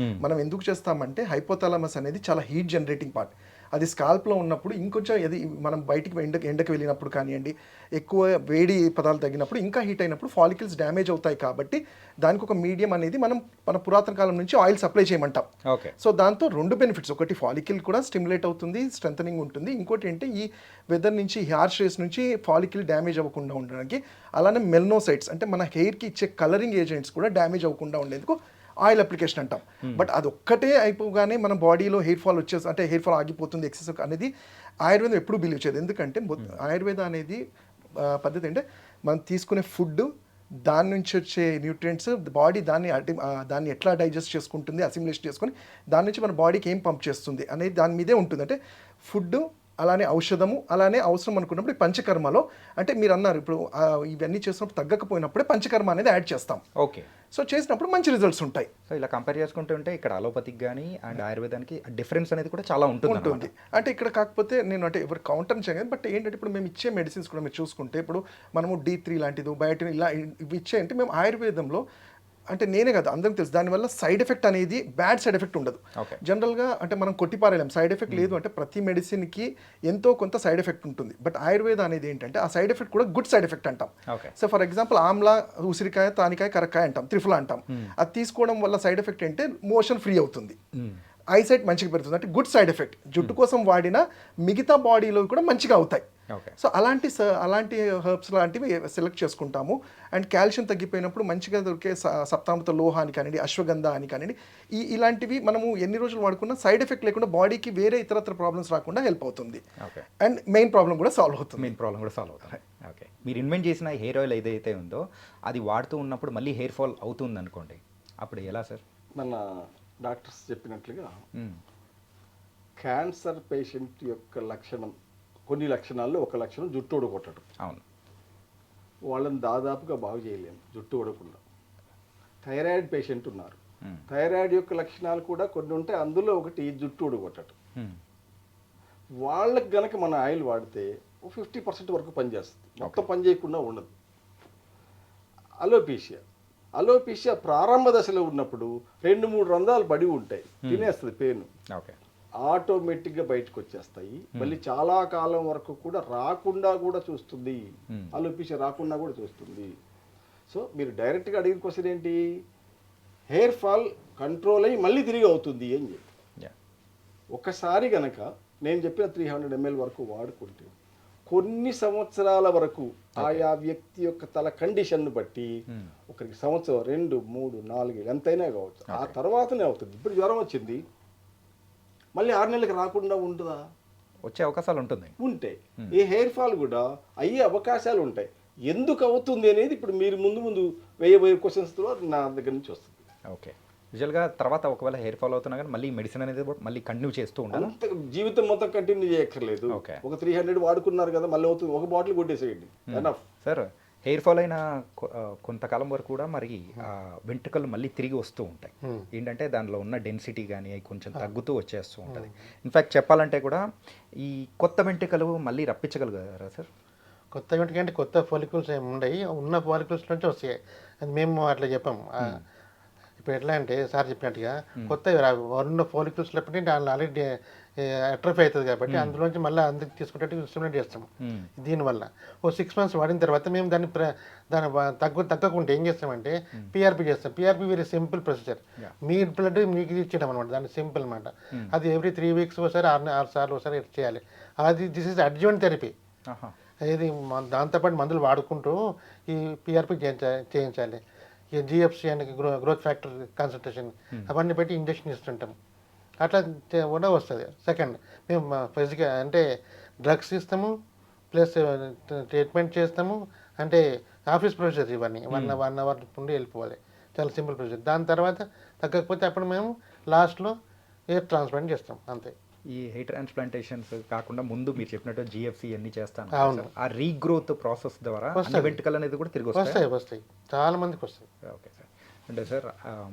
మనం ఎందుకు చేస్తామంటే హైపోథాలమస్ అనేది చాలా హీట్ జనరేటింగ్ పార్ట్. అది స్కాల్ప్లో ఉన్నప్పుడు ఇంకొంచెం అది మనం బయటికి ఎండకు వెళ్ళినప్పుడు కానివ్వండి, ఎక్కువ వేడి పదాలు తగినప్పుడు ఇంకా హీట్ అయినప్పుడు ఫాలికల్స్ డ్యామేజ్ అవుతాయి. కాబట్టి దానికి ఒక మీడియం అనేది మన పురాతన కాలం నుంచి ఆయిల్ సప్లై చేయమంటాం. సో దాంతో రెండు బెనిఫిట్స్, ఒకటి ఫాలికల్ కూడా స్టిమ్యులేట్ అవుతుంది, స్ట్రెంథనింగ్ ఉంటుంది. ఇంకోటి ఏంటి, ఈ వెదర్ నుంచి హార్ష్ రేస్ నుంచి ఫాలికల్ డ్యామేజ్ అవ్వకుండా ఉండడానికి, అలానే మెల్నోసైట్స్ అంటే మన హెయిర్కి ఇచ్చే కలరింగ్ ఏజెంట్స్ కూడా డ్యామేజ్ అవ్వకుండా ఉండేందుకు ఆయిల్ అప్లికేషన్ అంటాం. బట్ అది ఒక్కటే అయిపోగానే మన బాడీలో హెయిర్ ఫాల్ వచ్చేసి అంటే హెయిర్ ఫాల్ ఆగిపోతుంది ఎక్సెసివ్ అనేది ఆయుర్వేదం ఎప్పుడు బిలీవ్ చేయదు. ఎందుకంటే ఆయుర్వేద అనేది పద్ధతి అంటే మనం తీసుకునే ఫుడ్, దాని నుంచి వచ్చే న్యూట్రియంట్స్ బాడీ దాన్ని ఎట్లా డైజెస్ట్ చేసుకుంటుంది, అసిమిలేషన్ చేసుకొని దాని నుంచి మన బాడీకి ఏం పంప్ చేస్తుంది అనేది దాని మీదే ఉంటుంది. అంటే ఫుడ్, అలానే ఔషధము, అలానే అవసరం అనుకున్నప్పుడు ఈ పంచకర్మలో అంటే మీరు అన్నారు ఇప్పుడు ఇవన్నీ చేసినప్పుడు తగ్గకపోయినప్పుడే పంచకర్మ అనేది యాడ్ చేస్తాం. ఓకే, సో చేసినప్పుడు మంచి రిజల్ట్స్ ఉంటాయి. సో ఇలా కంపేర్ చేసుకుంటుంటే ఇక్కడ అలోపతికి కానీ అండ్ ఆయుర్వేదానికి డిఫరెన్స్ అనేది కూడా చాలా ఉంటుంది. అంటే ఇక్కడ కాకపోతే నేను అంటే ఎవరు కౌంటర్ చేయను, బట్ ఏంటంటే ఇప్పుడు మేము ఇచ్చే మెడిసిన్స్ కూడా మీరు చూసుకుంటే ఇప్పుడు మనము D3 లాంటిది బయోటిన్ ఇలా ఇవి ఇచ్చే అంటే మేము ఆయుర్వేదంలో అంటే నేనే కదా అందరికి తెలుసు దానివల్ల సైడ్ ఎఫెక్ట్ అనేది బ్యాడ్ సైడ్ ఎఫెక్ట్ ఉండదు. జనరల్గా అంటే మనం కొట్టిపారేలేం సైడ్ ఎఫెక్ట్ లేదు అంటే ప్రతి మెడిసిన్కి ఎంతో కొంత సైడ్ ఎఫెక్ట్ ఉంటుంది. బట్ ఆయుర్వేద అనేది ఏంటంటే ఆ సైడ్ ఎఫెక్ట్ కూడా గుడ్ సైడ్ ఎఫెక్ట్ అంటాం. సో ఫర్ ఎగ్జాంపుల్ ఆమ్లా, ఉసిరికాయ, తానికాయ, కరక్కాయ అంటాం, త్రిఫలా అంటాం. అది తీసుకోవడం వల్ల సైడ్ ఎఫెక్ట్ ఏంటంటే మోషన్ ఫ్రీ అవుతుంది, ఐసైట్ మంచిగా పెరుగుతుంది, అంటే గుడ్ సైడ్ ఎఫెక్ట్. జుట్టు కోసం వాడిన మిగతా బాడీలో కూడా మంచిగా అవుతాయి. సో అలాంటి హెర్బ్స్ లాంటివి సెలెక్ట్ చేసుకుంటాము. అండ్ కాల్షియం తగ్గిపోయినప్పుడు మంచిగా దొరికే సప్తామృత లోహ అని కానివ్వండి, అశ్వగంధ అని కానివ్వండి, ఇలాంటివి మనము ఎన్ని రోజులు వాడుకున్నా సైడ్ ఎఫెక్ట్ లేకుండా బాడీకి వేరే ఇతరత్ర ప్రాబ్లమ్స్ రాకుండా హెల్ప్ అవుతుంది. అండ్ మెయిన్ ప్రాబ్లం కూడా సాల్వ్ అవుతుంది. ఓకే, మీరు ఇన్వెంట్ చేసిన హెయిర్ ఆయిల్ ఏదైతే ఉందో అది వాడుతూ ఉన్నప్పుడు మళ్ళీ హెయిర్ ఫాల్ అవుతుంది అనుకోండి, అప్పుడు ఎలా సార్? మన డాక్టర్స్ చెప్పినట్లుగా క్యాన్సర్ పేషెంట్ యొక్క లక్షణం, కొన్ని లక్షణాల్లో ఒక లక్షణం జుట్టు ఊడగొట్టడం. అవును, వాళ్ళని దాదాపుగా బాగు చేయలేము జుట్టు ఊడకుండా. థైరాయిడ్ పేషెంట్ ఉన్నారు, థైరాయిడ్ యొక్క లక్షణాలు కూడా కొన్ని ఉంటాయి, అందులో ఒకటి జుట్టు ఊడగొట్టడం. వాళ్ళకి గనక మన ఆయిల్ వాడితే 50% వరకు పనిచేస్తుంది, మొత్తం పని చేయకుండా ఉండదు. అలోపీషియా ప్రారంభ దశలో ఉన్నప్పుడు 2-3 రంధ్రాలు పడి ఉంటాయి, తినేస్తుంది పెయిన్, ఆటోమేటిక్గా బయటకు వచ్చేస్తాయి. మళ్ళీ చాలా కాలం వరకు కూడా రాకుండా కూడా చూస్తుంది, అలోపీషియా రాకుండా కూడా చూస్తుంది. సో మీరు డైరెక్ట్గా అడిగిన క్వశ్చన్ ఏంటి, హెయిర్ ఫాల్ కంట్రోల్ అయ్యి మళ్ళీ తిరిగి అవుతుంది అని చెప్పి. ఒకసారి గనక నేను చెప్పిన 300 ml వరకు వాడుకుంటే కొన్ని సంవత్సరాల వరకు ఆయా వ్యక్తి యొక్క తల కండిషన్ను బట్టి ఒకరికి సంవత్సరం 2, 3, 4 ఎంతైనా కావచ్చు, ఆ తర్వాతనే అవుతుంది. ఇప్పుడు జ్వరం వచ్చింది మళ్ళీ 6 నెలలకు రాకుండా ఉంటుందా? వచ్చే అవకాశాలు ఉంటాయి. ఈ హెయిర్ ఫాల్ కూడా అయ్యే అవకాశాలు ఉంటాయి. ఎందుకు అవుతుంది అనేది ఇప్పుడు మీరు ముందు వేయబోయే క్వశ్చన్స్తో నా దగ్గర నుంచి వస్తుంది. ఓకే, యూజువల్గా తర్వాత ఒకవేళ హెయిర్ ఫాల్ అవుతున్నా కానీ మళ్ళీ మెడిసిన్ అనేది మళ్ళీ కంటిన్యూ చేస్తూ ఉండాలి, జీవితం మొత్తం కంటిన్యూ చేయక్కర్లేదు. ఒక 300 వాడుకున్నారు కదా, మళ్ళీ అవుతుంది, ఒక బాటిల్ కొట్టేసేయండి ఎనఫ్. సార్ హెయిర్ ఫాల్ అయిన కొంతకాలం వరకు కూడా మరి వెంట్రుకలు మళ్ళీ తిరిగి వస్తూ ఉంటాయి. ఏంటంటే దానిలో ఉన్న డెన్సిటీ కానీ అవి కొంచెం తగ్గుతూ వచ్చేస్తూ ఉంటుంది. ఇన్ఫ్యాక్ట్ చెప్పాలంటే కూడా ఈ కొత్త వెంట్రుకలు మళ్ళీ రప్పించగలుగుతారా సార్? కొత్త వెంట్రుక అంటే కొత్త ఫాలికల్స్ ఏమి ఉండవు, ఉన్న ఫాలికల్స్ నుంచి వస్తాయి. అది మేము అట్లా చెప్పాము. ఇప్పుడు ఎట్లా అంటే సార్ చెప్పినట్టుగా కొత్త ఉన్న ఫోలికల్స్ లేకపోతే దానిలో ఆల్రెడీ అట్రఫీ అవుతుంది కాబట్టి అందులోంచి మళ్ళీ అందరికి తీసుకునేట్టు స్టిమ్యులేట్ చేస్తాము దీనివల్ల ఓ 6 months వాడిన తర్వాత మేము దాన్ని తగ్గకుండా ఏం చేస్తామంటే పిఆర్పి చేస్తాం. PRP very simple procedure. మీ బ్లడ్ మీకు ఇచ్చేయడం అనమాట, దాన్ని సింపుల్ అనమాట. అది ఎవ్రీ 3 weeks ఒకసారి 6 సార్లు ఒకసారి చేయాలి. అది దిస్ ఇస్ అడ్జువెంట్ థెరపీ. ఇది దాంతోపాటు మందులు వాడుకుంటూ ఈ పిఆర్పి చేయించాలి. ఈ జిఎఫ్సి అని గ్రోత్ ఫ్యాక్టర్ కాన్సన్ట్రేషన్ అవన్నీ పెట్టి ఇంజక్షన్ ఇస్తుంటాం. అట్లా కూడా వస్తుంది. సెకండ్, మేము ఫిజికల్ అంటే డ్రగ్స్ ఇస్తాము, ప్లస్ ట్రీట్మెంట్ చేస్తాము. అంటే ఆఫీస్ ప్రొసీజర్ ఇవన్నీ 1 hour నుండి వెళ్ళిపోవాలి. చాలా సింపుల్ ప్రొసీజర్. దాని తర్వాత తగ్గకపోతే అప్పుడు మేము లాస్ట్లో ఎయిర్ ట్రాన్స్ప్లాంట్ చేస్తాం అంతే. ఈ హెయిర్ ట్రాన్స్ప్లాంటేషన్స్ కాకుండా ముందు మీరు చెప్పినట్టు జిఎఫ్సి అన్ని చేస్తాను. అవును. ఆ రీగ్రోత్ ప్రాసెస్ ద్వారా వెంట్రుకలు అనేది కూడా తిరిగి వస్తాయి చాలా మందికి వస్తాయి. Okay sir. అంటే సార్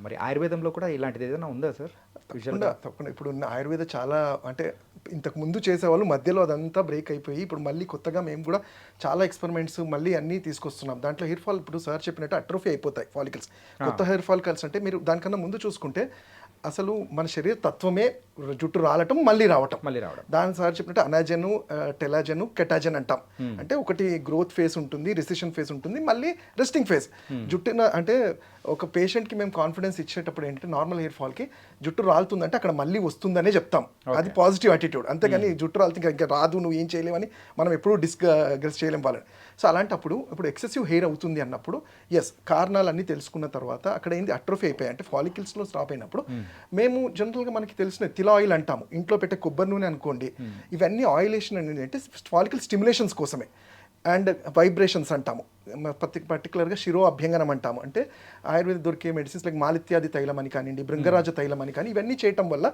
మరి ఆయుర్వేదంలో కూడా ఇలాంటిది ఏదైనా ఉందా సార్? తప్పకుండా. ఇప్పుడు ఉన్న ఆయుర్వేద చాలా అంటే ఇంతకు ముందు చేసేవాళ్ళు మధ్యలో అదంతా బ్రేక్ అయిపోయి ఇప్పుడు మళ్ళీ కొత్తగా మేము కూడా చాలా ఎక్స్పెరిమెంట్స్ మళ్ళీ అన్నీ తీసుకొస్తున్నాం. దాంట్లో హెయిర్ ఫాల్ ఇప్పుడు సార్ చెప్పినట్టు అట్రోఫీ అయిపోతాయి ఫాలికల్స్. కొత్త హెయిర్ ఫాలికల్స్ అంటే మీరు దానికన్నా ముందు చూసుకుంటే అసలు మన శరీర తత్వమే జుట్టు రాలటం మళ్ళీ రావటం. దాని సార్ చెప్పినట్టు అనాజెను, టెలాజెను, కెటాజెన్ అంటాం. అంటే ఒకటి గ్రోత్ ఫేజ్ ఉంటుంది, రిసెషన్ ఫేజ్ ఉంటుంది, మళ్ళీ రెస్టింగ్ ఫేజ్. జుట్టున అంటే ఒక పేషెంట్కి మేము కాన్ఫిడెన్స్ ఇచ్చేటప్పుడు ఏంటంటే నార్మల్ హెయిర్ ఫాల్కి జుట్టు రాలుతుందంటే అక్కడ మళ్ళీ వస్తుందనే చెప్తాం. అది పాజిటివ్ యాటిట్యూడ్. అంతేగాని జుట్టు రాలితే ఇంకా రాదు నువ్వు ఏం చేయలేవని మనం ఎప్పుడూ డిస్కస్ చేయలేం వాళ్ళని. సో అలాంటప్పుడు ఇప్పుడు ఎక్సెసివ్ హెయిర్ అవుతుంది అన్నప్పుడు కారణాలన్నీ తెలుసుకున్న తర్వాత అక్కడ ఏంది అట్రోఫీ అయిపోయాయి అంటే ఫాలికల్స్లో స్టాప్ అయినప్పుడు మేము జనరల్గా మనకి తెలిసిన తిల ఆయిల్ అంటాము, ఇంట్లో పెట్టే కొబ్బరి నూనె అనుకోండి. ఇవన్నీ ఆయిలేషన్ అనేది అంటే ఫాలికల్ స్టిమ్యులేషన్స్ కోసమే. అండ్ వైబ్రేషన్స్ అంటాము, పర్టికులర్గా శిరో అభ్యంగనం అంటాము. అంటే ఆయుర్వేద దొరికే మెడిసిన్స్ లైక్ మాలిత్యాది తైలం అని కానివ్వండి, భృంగరాజ తైలం అని కానీ ఇవన్నీ చేయటం వల్ల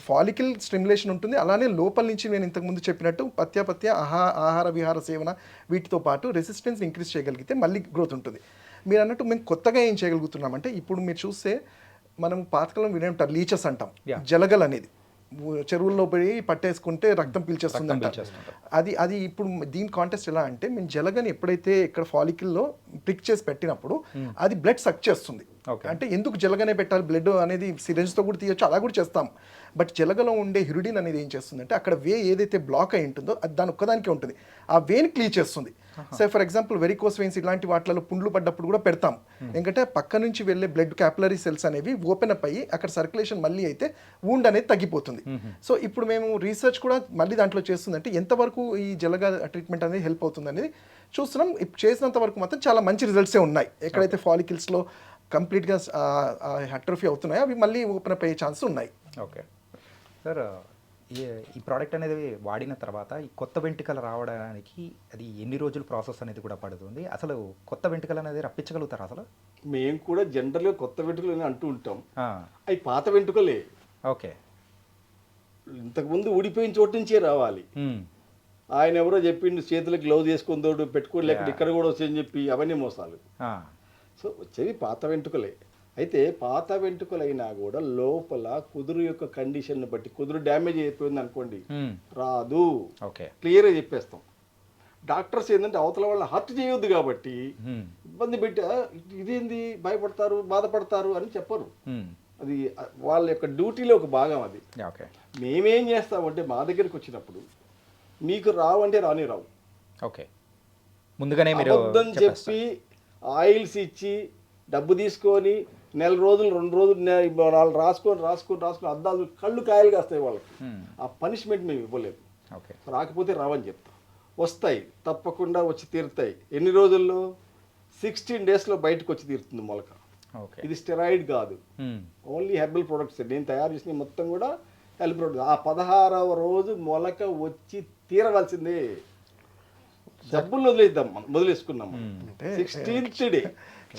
ఫాలికల్ స్టిమ్యులేషన్ ఉంటుంది. అలానే లోపల నుంచి నేను ఇంతకుముందు చెప్పినట్టు పత్య ఆహార విహార సేవన వీటితో పాటు రెసిస్టెన్స్ ఇంక్రీజ్ చేయగలిగితే మళ్ళీ గ్రోత్ ఉంటుంది. మీరు అన్నట్టు మేము కొత్తగా ఏం చేయగలుగుతున్నామంటే ఇప్పుడు మీరు చూస్తే మనం పాతకాలం వినేంటారు లీచెస్ అంటాం, జలగల్ అనేది చెరువుల్లో పోయి పట్టేసుకుంటే రక్తం పీల్చేస్తుంది అంటారు. అది ఇప్పుడు దీని కాంటెస్ట్ ఎలా అంటే మేము జలగని ఎప్పుడైతే ఇక్కడ ఫాలికల్లో ప్రిక్ చేసి పెట్టినప్పుడు అది బ్లడ్ సక్ చేస్తుంది. అంటే ఎందుకు జలగనే పెట్టాలి, బ్లడ్ అనేది సిరెంజ్తో కూడా తీయొచ్చు, అలా కూడా చేస్తాం. బట్ జలగలో ఉండే హిరుడిన్ అనేది ఏం చేస్తుందంటే అక్కడ వే ఏదైతే బ్లాక్ అయి ఉంటుందో అది దాని ఒక్కదానికే ఉంటుంది, ఆ వేని క్లీన్ చేస్తుంది. So for example varicose veins ఇలాంటి వాటిలో పుండ్లు పడ్డప్పుడు కూడా పెడతాం. ఎందుకంటే పక్క నుంచి వెళ్ళే బ్లడ్ క్యాపిలరీ సెల్స్ అనేవి ఓపెన్ అప్ అయ్యి అక్కడ సర్క్యులేషన్ మళ్ళీ అయితే వూండ్ అనేది తగ్గిపోతుంది. సో ఇప్పుడు మేము రీసెర్చ్ కూడా మళ్ళీ దాంట్లో చేస్తుంది. అంటే ఎంతవరకు ఈ జలగ ట్రీట్మెంట్ అనేది హెల్ప్ అవుతుంది అనేది చూస్తున్నాం. చేసినంత వరకు మాత్రం చాలా మంచి రిజల్ట్సే ఉన్నాయి. ఎక్కడైతే ఫాలికల్స్లో కంప్లీట్గా అట్రోఫీ అవుతున్నాయో అవి మళ్ళీ ఓపెన్ అప్ అయ్యే ఛాన్స్ ఉన్నాయి. ఓకే సార్, ఈ ప్రోడక్ట్ అనేది వాడిన తర్వాత ఈ కొత్త వెంట్రుకలు రావడానికి అది ఎన్ని రోజులు ప్రాసెస్ అనేది కూడా పడుతుంది? అసలు కొత్త వెంట్రుకలు అనేది రప్పించగలుగుతారా అసలు? మేము కూడా జనరల్గా కొత్త వెంట్రుకలు అని అంటూ ఉంటాం, అవి పాత వెంట్రుకలే. ఓకే, ఇంతకుముందు ఊడిపోయిన చోటు నుంచే రావాలి. ఆయన ఎవరో చెప్పిండు చేతులకు గ్లౌజ్ వేసుకొని తోడు పెట్టుకోని లేకపోతే ఇక్కడ కూడా వచ్చని చెప్పి అవన్నీ మోసాలు. సో వచ్చేవి పాత వెంట్రుకలే. అయితే పాత వెంట్రుకలైనా కూడా లోపల కుదురు యొక్క కండిషన్ బట్టి కుదురు డ్యామేజ్ అయిపోయింది అనుకోండి రాదు. ఓకే, క్లియర్గా చెప్పేస్తాం. డాక్టర్స్ ఏంటంటే అవతల వాళ్ళ హర్ట్ చేయొద్దు కాబట్టి ఇబ్బంది పెట్టి ఇదేంది భయపడతారు బాధపడతారు అని చెప్పరు. అది వాళ్ళ యొక్క డ్యూటీలో ఒక భాగం అది. ఓకే, మేమేం చేస్తామంటే మా దగ్గరికి వచ్చినప్పుడు మీకు రావంటే రాని రావు. ఓకే, ముందుగానే మీరు అబద్ధం చెప్పి ఆయిల్స్ ఇచ్చి డబ్బు తీసుకొని 1 రోజులు 2 రోజులు వాళ్ళు రాసుకొని అద్దాలు కళ్ళు కాయలు కాస్తాయి వాళ్ళకి. ఆ పనిష్మెంట్ మేము ఇవ్వలేదు. రాకపోతే రావని చెప్తాం. వస్తాయి, తప్పకుండా వచ్చి తీరుతాయి. ఎన్ని రోజుల్లో? 16 daysలో బయటకు వచ్చి తీరుతుంది మొలక. ఇది స్టెరాయిడ్ కాదు, ఓన్లీ హెర్బల్ ప్రొడక్ట్స్. నేను తయారు చేసిన మొత్తం కూడా హెర్బల్ ప్రొడక్ట్స్. ఆ 16వ రోజు మొలక వచ్చి తీరవలసిందే. జబ్బులు వదిలేద్దాం, వదిలేసుకున్నాం. 16th day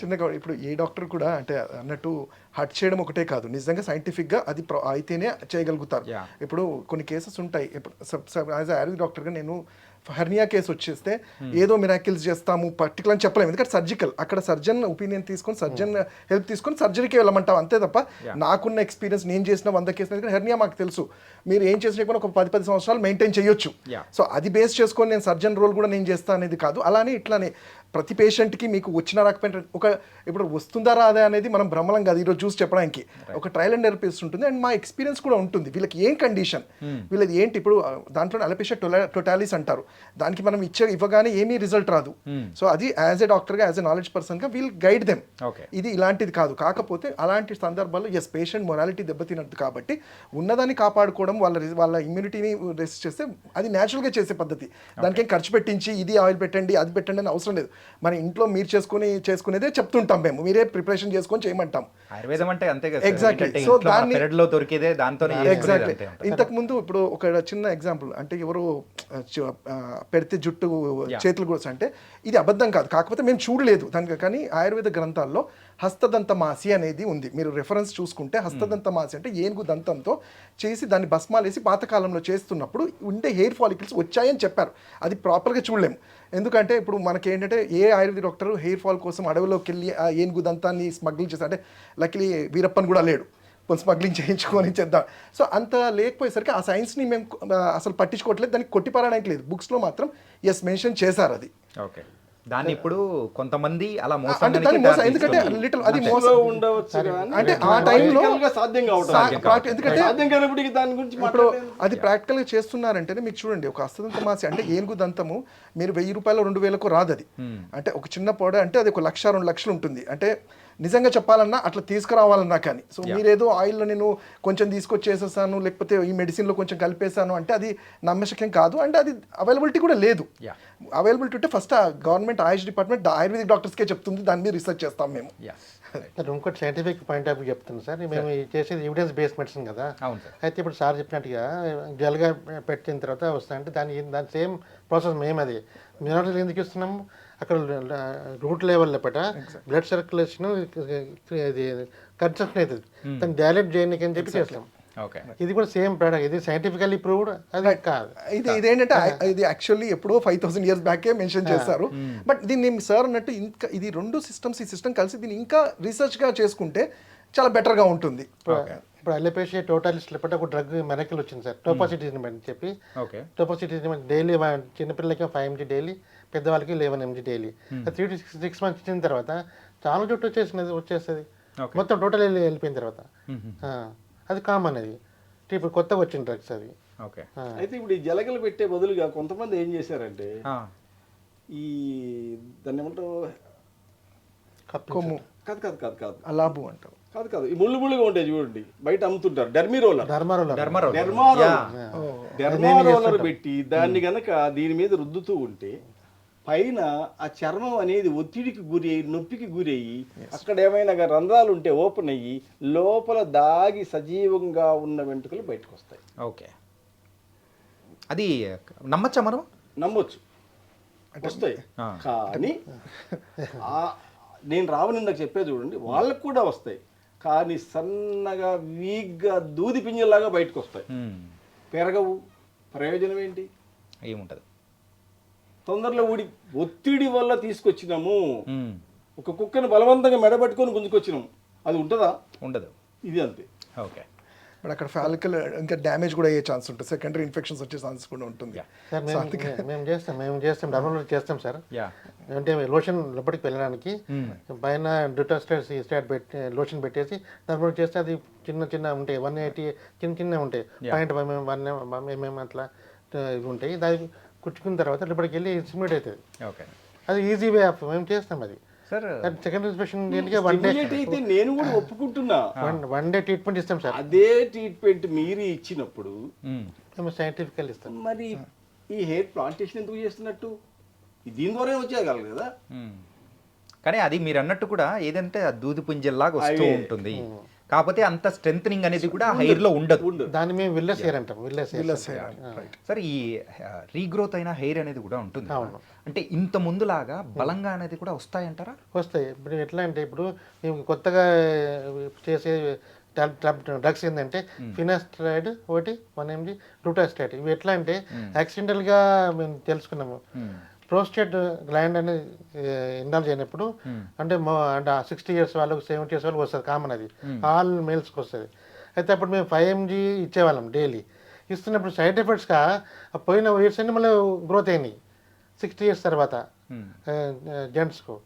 చిన్నగా ఇప్పుడు ఏ డాక్టర్ కూడా అంటే అన్నట్టు హట్ చేయడం ఒకటే కాదు, నిజంగా సైంటిఫిక్గా అది అయితేనే చేయగలుగుతారు. ఇప్పుడు కొన్ని కేసెస్ ఉంటాయి. ఇప్పుడు యాజ్ ఆయుర్వేద డాక్టర్గా నేను హెర్నియా కేసు వచ్చేస్తే ఏదో మిరాకిల్స్ చేస్తాము పర్టికులర్ అని చెప్పలేము. ఎందుకంటే సర్జికల్, అక్కడ సర్జన్ ఒపీనియన్ తీసుకొని సర్జన్ హెల్ప్ తీసుకొని సర్జరీకి వెళ్ళమంటాం అంతే తప్ప నాకున్న ఎక్స్పీరియన్స్ నేను చేసిన 100 కేసులు. ఎందుకంటే హెర్నియా మాకు తెలుసు, మీరు ఏం చేసినా కూడా ఒక 10 సంవత్సరాలు మెయింటైన్ చేయొచ్చు. సో అది బేస్ చేసుకొని నేను సర్జన్ రోల్ కూడా నేను చేస్తాను అనేది కాదు. అలానే ఇట్లానే ప్రతి పేషెంట్కి మీకు వచ్చిన రాకపోయిన ఒక ఇప్పుడు వస్తుందా రాదా అనేది మనం భ్రమలం కాదు ఈరోజు చూసి చెప్పడానికి ఒక ట్రయల్ అండ్ ఎర్రర్ ఉంటుంది. అండ్ మా ఎక్స్పీరియన్స్ కూడా ఉంటుంది వీళ్ళకి ఏం కండిషన్ వీళ్ళది ఏంటి. ఇప్పుడు దాంట్లో అలపేషియా టోటాలిస్ అంటారు, దానికి మనం ఇవ్వగానే ఏమీ రిజల్ట్ రాదు. సో అది యాజ్ ఎ డాక్టర్గా యాజ్ ఎ నాలెడ్జ్ పర్సన్గా వీల్ గైడ్ దెమ్, ఇది ఇలాంటిది కాదు. కాకపోతే అలాంటి సందర్భాల్లో ఎస్ పేషెంట్ మొరాలిటీ దెబ్బతినట్టు కాబట్టి ఉన్నదాన్ని కాపాడుకోవడం, వాళ్ళ ఇమ్యూనిటీని రెసిస్ట్ చేస్తే అది న్యాచురల్గా చేసే పద్ధతి. దానికి ఏం ఖర్చు పెట్టించి ఇది ఆయిల్ పెట్టండి అది పెట్టండి అని అవసరం లేదు. మన ఇంట్లో మీరు చేసుకునేదే చెప్తుంటాం మేము, మీరే ప్రిపరేషన్ చేసుకొని చేయమంటాం. ఆయుర్వేదం అంటే అంతే కదా. ఎగ్జాక్ట్లీ. సో దాన్ని పెరట్లో దొరికేదే దాంతోనే ఎగ్జాక్ట్లీ. ఇంతకు ముందు ఇప్పుడు ఒక చిన్న ఎగ్జాంపుల్ అంటే ఎవరు పెడితే జుట్టు చేతులు కూడా అంటే ఇది అబద్ధం కాదు, కాకపోతే మేము చూడలేదు దానికి. కానీ ఆయుర్వేద గ్రంథాల్లో హస్తదంత మాసి అనేది ఉంది, మీరు రెఫరెన్స్ చూసుకుంటే హస్తదంత మాసి అంటే ఏనుగు దంతంతో చేసి దాన్ని భస్మాలేసి పాతకాలంలో చేస్తున్నప్పుడు ఉండే హెయిర్ ఫాలికల్స్ వచ్చాయని చెప్పారు. అది ప్రాపర్గా చూడలేము, ఎందుకంటే ఇప్పుడు మనకి ఏంటంటే ఏ ఆయుర్వేద డాక్టర్ హెయిర్ ఫాల్ కోసం అడవిలోకి వెళ్ళి ఆ ఏనుగు దంతాన్ని స్మగ్లింగ్ చేస్తారు. అంటే లక్కీలీ వీరప్పన్ కూడా లేడు స్మగ్లింగ్ చేయించుకొని చేద్దాం. సో అంత లేకపోయేసరికి ఆ సైన్స్ని మేము అసలు పట్టించుకోవట్లేదు, దానికి కొట్టిపారడానికి లేదు. బుక్స్లో మాత్రం ఎస్ మెన్షన్ చేశారు అది. ఓకే, దాన్ని ఇప్పుడు కొంతమంది అలా అంటే దాన్ని మోసం, ఎందుకంటే లిటిల్ అది మోసం ఉండవచ్చు కానీ అంటే ఆ టైంలో సాధ్యం ఎందుకంటే సాధ్యం కానప్పుడు దాని గురించి ఇప్పుడు అది ప్రాక్టికల్గా చేస్తున్నారంటేనే మీకు చూడండి, ఒక హస్తదంత మాసి అంటే ఏనుగు దంతము మీరు 1000 రూపాయలు 2000కు రాదు అది. అంటే ఒక చిన్న పొడ అంటే అది 1 లక్ష 2 లక్షలు ఉంటుంది. అంటే నిజంగా చెప్పాలన్నా అట్లా తీసుకురావాలన్నా కానీ. సో మీరేదో ఆయిల్లో నేను కొంచెం తీసుకొచ్చేసేసాను లేకపోతే ఈ మెడిసిన్లో కొంచెం కలిపేసాను అంటే అది నమ్మశక్యం కాదు. అంటే అది అవైలబిలిటీ కూడా లేదు. అవైలబిలిటీ ఉంటే ఫస్ట్ గవర్నమెంట్ ఆయుష్ డిపార్ట్మెంట్ ఆయుర్వేదిక్ డాక్టర్స్కే చెప్తుంది, దాని మీద రీసెర్చ్ చేస్తాం మేము. ఇంకోటి సైంటిఫిక్ పాయింట్ ఆఫ్ వ్యూ చెప్తున్నాను సార్. మేము చేసేది ఎవిడెన్స్ బేస్డ్ మెడిసిన్ కదా. అయితే ఇప్పుడు సార్ చెప్పినట్టుగా జల్గా పెట్టిన తర్వాత వస్తాయంటే దాని సేమ్ ప్రాసెస్ మేము అది మినరల్ ఎందుకు ఇస్తున్నాము, అక్కడ రూట్ లెవెల్ పట బ్లడ్ సర్క్యులేషన్ ఇది కన్సెప్షన్ అవుతుంది, దాన్ని డైలెట్ చేయడానికి అని చెప్పి చేస్తాం. ఇది కూడా సేమ్ ప్రోడక్ట్, ఇది సైంటిఫికల్లీ ప్రూవ్డ్ అది కాదు. ఇదేంటంటే ఇది యాక్చువల్లీ ఎప్పుడో 5000 years బ్యాకే మెన్షన్ చేస్తారు. బట్ దీన్ని సార్ అన్నట్టు ఇంకా ఇది 2 సిస్టమ్స్ ఈ సిస్టమ్ కలిసి దీన్ని ఇంకా రీసెర్చ్గా చేసుకుంటే చాలా బెటర్గా ఉంటుంది. ఇప్పుడు అలోపేషియా టోటాలిస్ట్ లేకపోతే ఒక డ్రగ్ మెరకల్ వచ్చింది సార్, టోపాసిటీజిన్ అని చెప్పి. టోపాసిటీజిన్ డైలీ చిన్నపిల్లలకి 5 mg డైలీ, పెద్దవాళ్ళకి 11 mg డైలీ. 3 to 6 months ఇచ్చిన తర్వాత చాలా జుట్టు వచ్చేస్తుంది మొత్తం టోటల్ వెళ్ళిపోయిన తర్వాత. అది కామన్, అది ఇప్పుడు కొత్తగా వచ్చిన డ్రగ్స్ అవి. అయితే ఇప్పుడు ఈ జలగలు పెట్టే బదులుగా కొంతమంది ఏం చేశారంటే ఈ దాన్ని ఏమంటారు కొమ్ము కాదు కాదు కాదు కాదు అలాబు అంటారు కాదు కాదు ఈ ముళ్ళుగా ఉంటాయి చూడండి, బయట అమ్ముతుంటారు. డెర్మారోలర్ పెట్టి దాన్ని గనక దీని మీద రుద్దుతూ ఉంటే పైన ఆ చర్మం అనేది ఒత్తిడికి గురి అయ్యి నొప్పికి గురి అయ్యి అక్కడ ఏమైనా రంధ్రాలు ఉంటే ఓపెన్ అయ్యి లోపల దాగి సజీవంగా ఉన్న వెంట్రుకలు బయటకు వస్తాయి. ఓకే, అది నమ్మచ్చా మనం? నమ్మొచ్చు, వస్తాయి. కానీ నేను రావనిందాక చెప్పే చూడండి, వాళ్ళకు కూడా వస్తాయి కానీ సన్నగా వీక్గా దూది పింజల్లాగా బయటకు వస్తాయి, పెరగవు. ప్రయోజనం ఏంటి? ఏముంటది, తొందరలో ఒత్తిడి వల్ల తీసుకొచ్చినాము. ఒక కుక్కను బలవంతంగా మెడబట్టుకొని గుంజుకొచ్చినాము, అది ఉంటుందా? ఉండదు. ఇది అంతే. ఓకే, బట్ అక్కడ ఫాలికల్ ఇంకా డ్యామేజ్ కూడా అయ్యే ఛాన్స్ ఉంటుంది, సెకండరీ ఇన్ఫెక్షన్స్ వచ్చే ఛాన్స్ కూడా ఉంటుంది. సార్ మేము చేస్తాం డెవలప్ చేస్తాం సార్. అంటే లోషన్ లోపలికి వెళ్ళడానికి పైన డ్యూటాస్టైడ్ స్టాట్ పెట్టి లోషన్ పెట్టేసి దాని చేస్తే అది చిన్న ఉంటాయి, 180 చిన్న ఉంటాయి, 0.1 అట్లా ఇవి ఉంటాయి. దాన్ని కుట్టుకున్న తర్వాత లోపలికి వెళ్ళి స్మూట్ అవుతుంది. ఓకే, అది ఈజీ వే ఆఫ్ మేము చేస్తాం అది. సెకండ్ ఇన్స్పెక్షన్ అయితే నేను కూడా ఒప్పుకుంటున్నా, 1 day ట్రీట్మెంట్ ఇస్తాం సార్. అదే ట్రీట్మెంట్ మీరు ఇచ్చినప్పుడు మేము సైంటిఫికల్ ఇస్తాం. మరి ఈ హెయిర్ ప్లాంటేషన్ ఎందుకు చేస్తున్నట్టు? దీని ద్వారా వచ్చేయగలరు కదా. కానీ అది మీరు అన్నట్టు కూడా ఏదంటే దూది పుంజల్లాగా వస్తూ ఉంటుంది, కాకపోతే అంత స్ట్రెంథనింగ్ అనేది కూడా హెయిర్ లో ఉండదు. దాన్ని మేము విల్లస్ హెయిర్ అంటాం. విల్లస్ హెయిర్ సార్, ఈ రీగ్రోత్ అయిన హెయిర్ అనేది కూడా ఉంటుంది. అంటే ఇంత ముందులాగా బలంగా అనేది కూడా వస్తాయంటారా? వస్తాయి. ఇప్పుడు ఎట్లా అంటే ఇప్పుడు మేము కొత్తగా చేసే డ్రగ్స్ ఏంటంటే ఫినాస్టరైడ్ ఒకటి 1 mg, గ్లూటాస్టైడ్. ఇవి ఎట్లా అంటే యాక్సిడెంటల్గా మేము తెలుసుకున్నాము. ప్రోస్టేట్ గ్లాండ్ అనేది ఇండాల్జ్ అయినప్పుడు అంటే 60 years వాళ్ళకి 70 years వాళ్ళకి వస్తుంది, కామన్ అది, ఆల్ మేల్స్కి వస్తుంది. అయితే అప్పుడు మేము 5 mg ఇచ్చేవాళ్ళం డైలీ. ఇస్తున్నప్పుడు సైడ్ ఎఫెక్ట్స్గా పోయిన ఇయర్స్ అన్ని మళ్ళీ గ్రోత్ అయినాయి. 60 years తర్వాత జెంట్స్కు.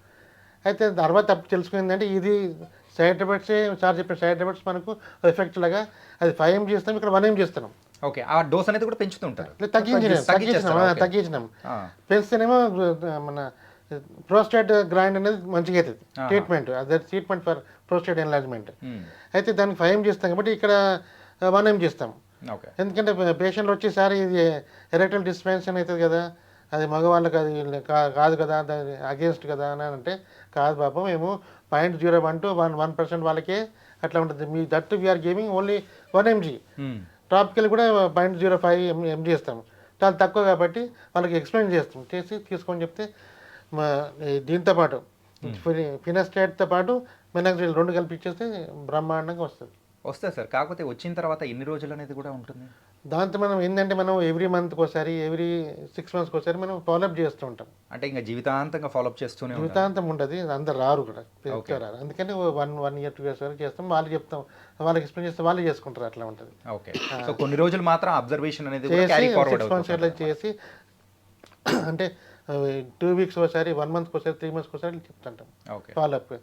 అయితే తర్వాత అప్పుడు తెలుసుకుందంటే ఇది సైడ్ ఎఫెక్ట్స్ సార్ చెప్పిన సైడ్ ఎఫెక్ట్స్ మనకు ఎఫెక్ట్ లాగా అది 5 mg చేస్తాం, ఇక్కడ 1 mg చేస్తున్నాం. ఓకే, ఆ డోస్ అనేది కూడా పెంచుతుంటారు. తగ్గించినాం. పెంచితేనేమో మన ప్రోస్టేట్ గ్రాండ్ అనేది మంచిగా అవుతుంది ట్రీట్మెంట్. అదే ట్రీట్మెంట్ ఫర్ ప్రోస్టేట్ ఎన్లార్జ్మెంట్. అయితే దానికి 5 mg చేస్తాం కాబట్టి ఇక్కడ 1 mg చేస్తాం. ఓకే, ఎందుకంటే పేషెంట్లు వచ్చేసారి ఇది ఎరెక్టల్ డిస్పెన్షన్ అవుతుంది కదా, అది మగవాళ్ళకి అది కాదు కదా, దాని అగేన్స్ట్ కదా అని అంటే, కాదు బాబు మేము 0.01 to 1% వాళ్ళకే అట్లా ఉంటుంది. మీ that we are giving only 1 mg. Topical కూడా 0.05 mg చేస్తాం, చాలా తక్కువ కాబట్టి వాళ్ళకి ఎక్స్ప్లెయిన్ చేస్తాం, చేసి తీసుకొని చెప్తే దీంతో పాటు ఫినస్టేట్తో పాటు మినాక్సిల్ 2 కలిపి ఇచ్చేస్తే బ్రహ్మాండంగా వస్తుంది సార్. కాకపోతే వచ్చిన తర్వాత ఎన్ని రోజులు అనేది కూడా ఉంటుంది. దాంతో మనం ఏంటంటే మనం ఎవ్రీ మంత్కి ఒకసారి, ఎవ్రీ 6 monthsకి ఒకసారి మనం ఫాలోఅప్ చేస్తూ ఉంటాం. అంటే ఇంకా జీవితాంతంగా ఫాలోఅప్ చేస్తూనే ఉంటాం. జీవితాంతం ఉంటుంది, అందరు రారు కూడా, రారు. అందుకని 1 year 2 years వరకు చేస్తాం, వాళ్ళు చెప్తాం, వాళ్ళకి ఎక్స్ప్లెయిన్ చేస్తే వాళ్ళు చేసుకుంటారు, అట్లా ఉంటుంది. ఓకే, సో కొన్ని రోజులు మాత్రం అబ్జర్వేషన్ అనేది చేసి క్యారీ 6 ఫార్వర్డ్ months అట్లా చేసి అంటే 2 weeks ఒకసారి, 1 monthకి ఒకసారి, 3 monthsకి ఒకసారి చెప్తుంటాం ఓకే ఫాలోఅప్.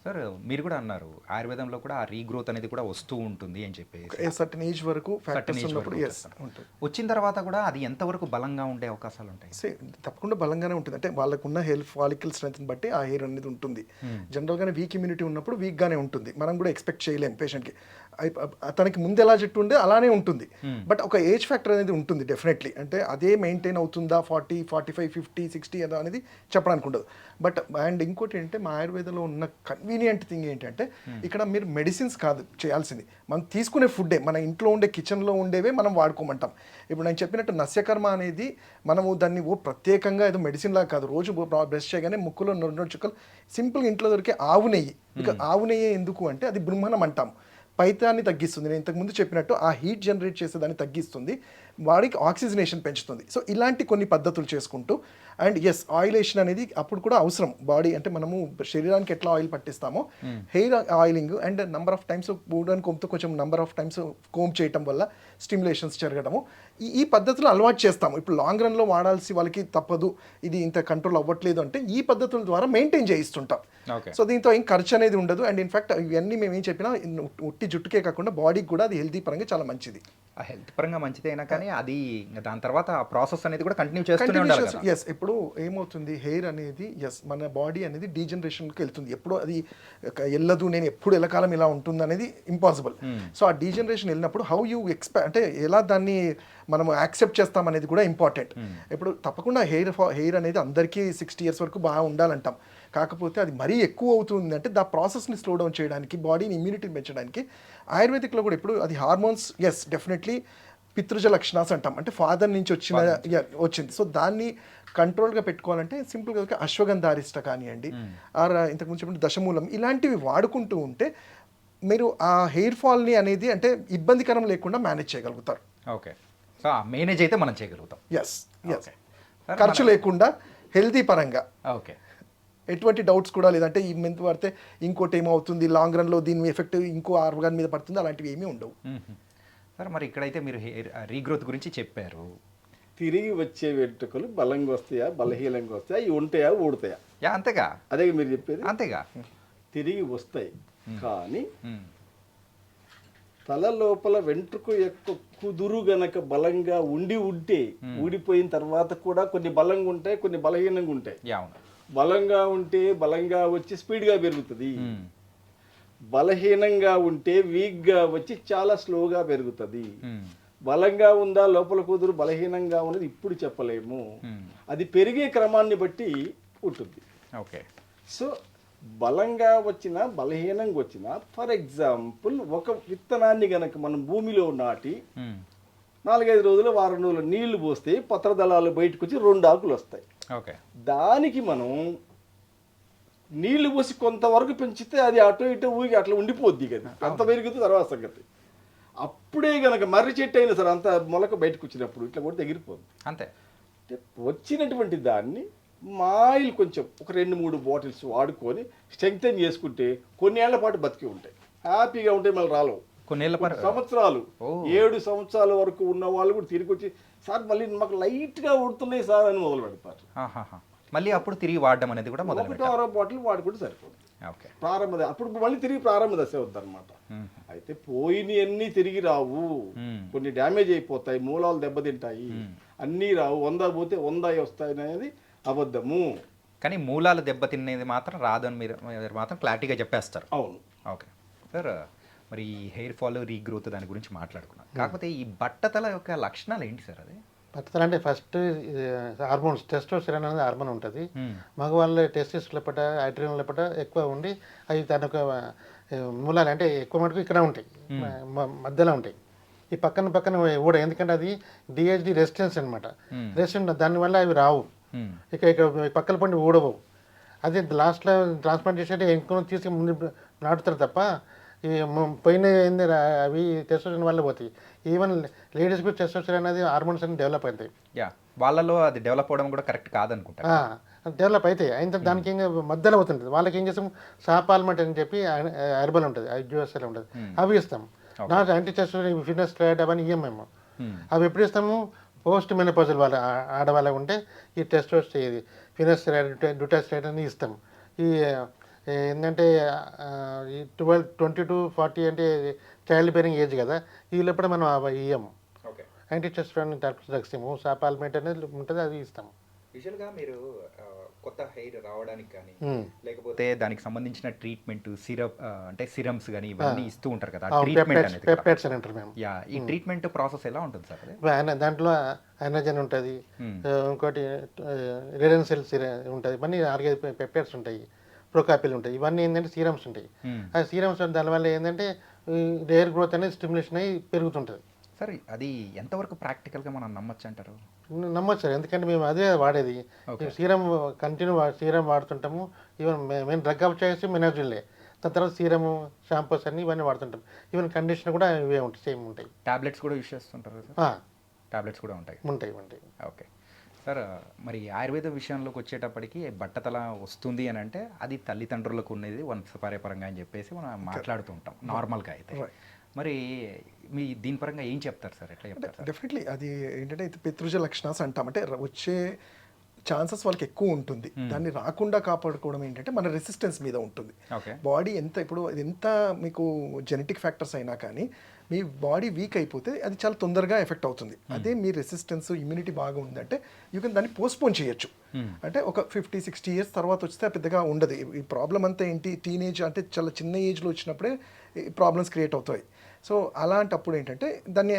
సార్, మీరు కూడా అన్నారు ఆయుర్వేదంలో కూడా ఆ రీగ్రోత్ అనేది కూడా వస్తూ ఉంటుంది అని చెప్పేసి. సర్టన్ ఏజ్ వరకు ఫ్యాక్టర్స్ ఉన్నప్పుడు ఉంటుంది. వచ్చిన తర్వాత కూడా అది ఎంతవరకు బలంగా ఉండే అవకాశాలు ఉంటాయి? తప్పకుండా బలంగానే ఉంటుంది. అంటే వాళ్ళకున్న హెయిర్ ఫాలికల్ స్ట్రెంత్ బట్టి ఆ హెయిర్ అనేది ఉంటుంది. జనరల్గానే వీక్ ఇమ్యూనిటీ ఉన్నప్పుడు వీక్గానే ఉంటుంది, మనం కూడా ఎక్స్పెక్ట్ చేయలేం పేషెంట్కి. తనకి ముందు ఎలా జట్టు ఉండే అలానే ఉంటుంది. బట్ ఒక ఏజ్ ఫ్యాక్టర్ అనేది ఉంటుంది డెఫినెట్లీ. అంటే అదే మెయింటైన్ అవుతుందా 40, 45, 50, 60 అనేది చెప్పడానికి ఉండదు. బట్ అండ్ ఇంకోటి ఏంటంటే మా ఆయుర్వేదంలో ఉన్న కన్వీనియంట్ థింగ్ ఏంటంటే ఇక్కడ మీరు మెడిసిన్స్ కాదు చేయాల్సింది, మనం తీసుకునే ఫుడ్డే, మన ఇంట్లో ఉండే కిచెన్లో ఉండేవే మనం వాడుకోమంటాం. ఇప్పుడు నేను చెప్పినట్టు నస్యకర్మ అనేది మనము దాన్ని ప్రత్యేకంగా ఏదో మెడిసిన్ లాగా కాదు, రోజు బ్రష్ చేయగానే ముక్కులో 2 చుక్కలు సింపుల్గా ఇంట్లో దొరికే ఆవు నెయ్యి. ఇక ఆవు నెయ్యి ఎందుకు అంటే అది బ్రహ్మణం అంటాం, పైతాన్ని తగ్గిస్తుంది. నేను ఇంతకుముందు చెప్పినట్టు ఆ హీట్ జనరేట్ చేసేదాన్ని తగ్గిస్తుంది, బాడీకి ఆక్సిజనేషన్ పెంచుతుంది. సో ఇలాంటి కొన్ని పద్ధతులు చేసుకుంటూ అండ్ ఎస్ ఆయిలేషన్ అనేది అప్పుడు కూడా అవసరం. బాడీ అంటే మనము శరీరానికి ఎట్లా ఆయిల్ పట్టిస్తామో hair oiling and number of times ఊడని కొమ్ముతో కొంచెం నంబర్ ఆఫ్ టైమ్స్ కోమ్ చేయటం వల్ల స్టిమ్యులేషన్స్ జరగడము, ఈ పద్ధతులు అలవాటు చేస్తాము. ఇప్పుడు లాంగ్ రన్లో వాడాల్సి వాళ్ళకి తప్పదు, ఇది ఇంత కంట్రోల్ అవ్వట్లేదు అంటే ఈ పద్ధతుల ద్వారా మెయింటైన్ చేయిస్తుంటాం. సో దీంతో ఏం ఖర్చు అనేది ఉండదు. అండ్ ఇన్ఫాక్ట్ ఇవన్నీ మేము ఏం చెప్పినా ఉట్టి జుట్టుకే కాకుండా బాడీకి కూడా అది హెల్తీ పరంగా చాలా మంచిది. ఆ హెల్త్ పరంగా మంచిది అయినా కానీ అది దాని తర్వాత ఆ ప్రాసెస్ అనేది కూడా కంటిన్యూ చేస్తూనే ఉండాలి కదా. ఎస్, ఇప్పుడు ఏమవుతుంది హెయిర్ అనేది మన బాడీ అనేది డీజనరేషన్కి వెళ్తుంది. ఎప్పుడు అది వెళ్ళదు, నేను ఎప్పుడు ఎల్లకాలం ఇలా ఉంటుంది అనేది ఇంపాసిబుల్. సో ఆ డీజనరేషన్ వెళ్ళినప్పుడు హౌ యూ అంటే ఎలా దాన్ని మనం యాక్సెప్ట్ చేస్తాం అనేది కూడా ఇంపార్టెంట్. ఇప్పుడు తప్పకుండా హెయిర్ అనేది అందరికీ 60 years వరకు బాగా ఉండాలంటాం. కాకపోతే అది మరీ ఎక్కువ అవుతుంది అంటే దా ప్రాసెస్ని స్లో డౌన్ చేయడానికి, బాడీని ఇమ్యూనిటీని పెంచడానికి ఆయుర్వేదిక్లో కూడా ఇప్పుడు అది హార్మోన్స్ ఎస్ డెఫినెట్లీ పితృజ లక్షణాస్ అంటాం, అంటే ఫాదర్ నుంచి వచ్చింది. సో దాన్ని కంట్రోల్గా పెట్టుకోవాలంటే సింపుల్గా అశ్వగంధారిష్ట కానివ్వండి, ఆర్ ఇంతకుముందు చెప్పిన దశమూలం ఇలాంటివి వాడుకుంటూ ఉంటే మీరు ఆ హెయిర్ ఫాల్ని అనేది అంటే ఇబ్బందికరం లేకుండా మేనేజ్ చేయగలుగుతారు. ఓకే, సో ఆ మేనేజ్ అయితే మనం చేయగలుగుతాం. ఎస్, ఖర్చు లేకుండా హెల్తీ పరంగా. ఓకే, ఎటువంటి డౌట్స్ కూడా లేదంటే ఈ మెంత్ పడితే ఇంకోటి ఏమవుతుంది, లాంగ్ రన్లో దీని ఎఫెక్ట్ ఇంకో ఆర్గాన్ మీద పడుతుంది, అలాంటివి ఏమీ ఉండవు. సార్, మరి ఇక్కడైతే మీరు హెయిర్ రీగ్రోత్ గురించి చెప్పారు. తిరిగి వచ్చే వెంట్రుకలు బలంగా వస్తాయా బలహీనంగా వస్తాయా, ఇవి ఉంటాయా ఊడతాయా? అంతేగా, అదే మీరు చెప్పేది. అంతేగా, తిరిగి వస్తాయి కానీ తల లోపల వెంట్రుక యొక్క కుదురు గనక బలంగా ఉంటే ఊడిపోయిన తర్వాత కూడా కొన్ని బలంగా ఉంటాయి, కొన్ని బలహీనంగా ఉంటాయి. బలంగా ఉంటే బలంగా వచ్చి స్పీడ్గా పెరుగుతుంది, బలహీనంగా ఉంటే వీక్గా వచ్చి చాలా స్లోగా పెరుగుతుంది. బలంగా ఉందా లోపల కుదురు, బలహీనంగా ఉన్నది ఇప్పుడు చెప్పలేము, అది పెరిగే క్రమాన్ని బట్టి ఉంటుంది. ఓకే, సో బలంగా వచ్చినా బలహీనంగా వచ్చినా, ఫర్ ఎగ్జాంపుల్ ఒక విత్తనాన్ని గనక మనం భూమిలో నాటి 4-5 రోజులు, వారం రోజులు నీళ్లు పోస్తే పత్రదళాలు బయటకు వచ్చి 2 ఆకులు వస్తాయి. ఓకే, దానికి మనం నీళ్లు పోసి కొంతవరకు పెంచితే అది అటు ఇటు ఊగి అట్లా ఉండిపోద్ది కదా, అంత పెరుగుతుంది తర్వాత సంగతి. అప్పుడే గనక మర్రి చెట్టు అయినా సరే అంత మొలక బయటకు వచ్చినప్పుడు ఇట్లా కూడా ఎగిరిపోద్ది. అంతే. వచ్చినటువంటి దాన్ని మాయిల్ కొంచెం ఒక 2-3 బాటిల్స్ వాడుకొని స్ట్రెంగ్తెన్ చేసుకుంటే కొన్ని ఏళ్ల పాటు బతికి ఉంటాయి, హ్యాపీగా ఉంటాయి. మళ్ళీ రాలవు, కొన్ని సంవత్సరాలు 7 సంవత్సరాల వరకు ఉన్న వాళ్ళు కూడా తిరిగి వచ్చి సార్ మళ్ళీ మాకు లైట్గా ఉడుతున్నాయి సార్ అని మొదలు పెడతారు. ఆహాహా. మళ్ళీ అప్పుడు తిరిగి వాడడం అనేది కూడా మొదలు ఒకటో ఆరో బాటిల్ వాడుకుంటే సరిపోతుంది. ఓకే. అప్పుడు మళ్ళీ తిరిగి ప్రారంభ దశ వద్దన్నమాట. అయితే పోయినవన్నీ తిరిగి రావు, కొన్ని డ్యామేజ్ అయిపోతాయి, మూలాలు దెబ్బతింటాయి, అన్నీ రావు. 100 పోతే 100 వస్తాయి అనేది అబద్ధము. కానీ మూలాలు దెబ్బతినేది మాత్రం రాదని మీరు మాత్రం క్లారిటీగా చెప్పేస్తారు. అవును. ఓకే సార్, మరి హెయిర్ ఫాల్ రీగ్రోత్ దాని గురించి మాట్లాడుకున్నాం. కాకపోతే ఈ బట్టతల యొక్క లక్షణాలు ఏంటి సార్? అది పట్టుదల అంటే ఫస్ట్ హార్మోన్స్, టెస్టోస్టెరాన్ అనేది హార్మోన్ ఉంటుంది. మగవాళ్ళ టెస్టిస్ లేపట ఐడ్రిన్ లేపట ఎక్కువ ఉండి అవి తన ఒక మూలాలు అంటే ఎక్కువ మటుకు ఇక్కడ ఉంటాయి, మధ్యలో ఉంటాయి. ఈ పక్కన కూడా ఎందుకంటే అది డిహెచ్డి రెసిస్టెన్స్ అనమాట. రెసిస్టెంట్ దానివల్ల అవి రావు, ఇక్కడ పక్కల పండి ఊడవు. అదే లాస్ట్లో ట్రాన్స్ప్లాంట్ చేసేది ఇంకో తీసుకు ముందు నాటుతారు తప్ప ఈ పోయిన ఏంది అవి టెస్టోస్టెరాన్ వల్ల పోతాయి. ఈవెన్ లేడీస్ కూడా టెస్టోస్టెరాన్ అనేది హార్మోన్స్ అన్ని డెవలప్ అవుతాయి. వాళ్ళలో అది డెవలప్ అవడం కూడా కరెక్ట్ కాదనుకుంటా. డెవలప్ అవుతాయి. అయిన దానికి ఇంకా మధ్యలో అవుతుంటుంది. వాళ్ళకి ఏం చేస్తాం, సాపాల్మెంట్ అని చెప్పి హెర్బల్ ఉంటుంది, ఐజోఎస్ఎల్ ఉంటుంది, అవి ఇస్తాం. నాకు యాంటీ టెస్టోస్టెరాన్ ఫిట్నెస్ స్టెరాయిడ్ అవన్నీ ఇవ్వం మేము. అవి ఎప్పుడు ఇస్తాము, పోస్ట్ మెనోపాజల్ వాళ్ళ ఆడవాళ్ళకు ఉంటే ఈ టెస్టోస్టెరాన్ ఇది ఫిట్నెస్ స్టెరాయిడ్ డూటాస్టెరాయిడ్ అని ఇస్తాం. ఈ ఏంటంటే ఈ 20 to 40 అంటే చైల్డ్ బేరింగ్ ఏజ్ కదా, ఈ లోపల మనం ఇయ్యము. యాంటీ టెస్టోస్టెరాన్ డ్రగ్స్ ఏమో సాపాల్మెంట్ అనేది ఉంటుంది, అది ఇస్తాము. యూజువల్గా మీరు కొత్త హెయిర్ రావడానికి కానీ లేకపోతే దానికి సంబంధించిన ట్రీట్మెంట్ అంటే సిరమ్స్ కానీ ఇవన్నీ ఇస్తూ ఉంటారు కదా, ట్రీట్మెంట్ అనేది పెప్టైడ్స్ అని అంటారు మేము. ఈ ట్రీట్మెంట్ ప్రాసెస్ ఎలా ఉంటుంది సార్? దాంట్లో ఎనర్జన్ ఉంటుంది, ఇంకోటి రెడెన్ సెల్స్ ఉంటుంది, ఇవన్నీ 4-5 పెప్టైడ్స్ ఉంటాయి, ప్రోకాపిల్ ఉంటాయి. ఇవన్నీ ఏంటంటే సీరమ్స్ ఉంటాయి. ఆ సీరమ్స్ దానివల్ల ఏంటంటే హెయిర్ గ్రోత్ అనేది స్టిమ్యులేషన్ అయ్యి పెరుగుతుంటుంది. సార్ అది ఎంతవరకు ప్రాక్టికల్గా మనం నమ్మొచ్చు అంటారు? నమ్మొచ్చు సార్, ఎందుకంటే మేము అదే వాడేది. సీరం కంటిన్యూ సీరం వాడుతుంటాము. ఈవెన్ మేము డ్రగ్ ఆఫ్ చాయిస్ మినర్జిల్లే, దాని తర్వాత సీరము షాంపూస్ అన్ని ఇవన్నీ వాడుతుంటాం. ఈవెన్ కండిషనర్ కూడా ఇవే ఉంటాయి, సేమ్ ఉంటాయి. టాబ్లెట్స్ కూడా యూస్ చేస్తుంటారు? టాబ్లెట్స్ కూడా ఉంటాయి. ఓకే సార్, మరి ఆయుర్వేద విషయంలోకి వచ్చేటప్పటికి బట్టతల వస్తుంది అని అంటే అది తల్లిదండ్రులకు ఉన్నది వంశపార్యపరంగా అని చెప్పేసి మనం మాట్లాడుతూ ఉంటాం నార్మల్గా అయితే. మరి మీ దీని పరంగా ఏం చెప్తారు సార్, ఎట్లా చెప్తారు? డెఫినెట్లీ అది ఏంటంటే ఇది పితృజ లక్షణాస్ అంటాం. అంటే వచ్చే ఛాన్సెస్ వాళ్ళకి ఎక్కువ ఉంటుంది. దాన్ని రాకుండా కాపాడుకోవడం ఏంటంటే మన రెసిస్టెన్స్ మీద ఉంటుంది. బాడీ ఇప్పుడు ఎంత మీకు జెనెటిక్ ఫ్యాక్టర్స్ అయినా కానీ మీ బాడీ వీక్ అయిపోతే అది చాలా తొందరగా ఎఫెక్ట్ అవుతుంది. అదే మీ రెసిస్టెన్స్ ఇమ్యూనిటీ బాగా ఉందంటే యూ కెన్ దాన్ని పోస్ట్పోన్ చేయొచ్చు. అంటే ఒక 50-60 years తర్వాత వస్తే పెద్దగా ఉండదు. ఈ ప్రాబ్లం అంతా ఏంటి, టీనేజ్ అంటే చాలా చిన్న ఏజ్లో వచ్చినప్పుడే ప్రాబ్లమ్స్ క్రియేట్ అవుతాయి. సో అలాంటప్పుడు ఏంటంటే దాన్ని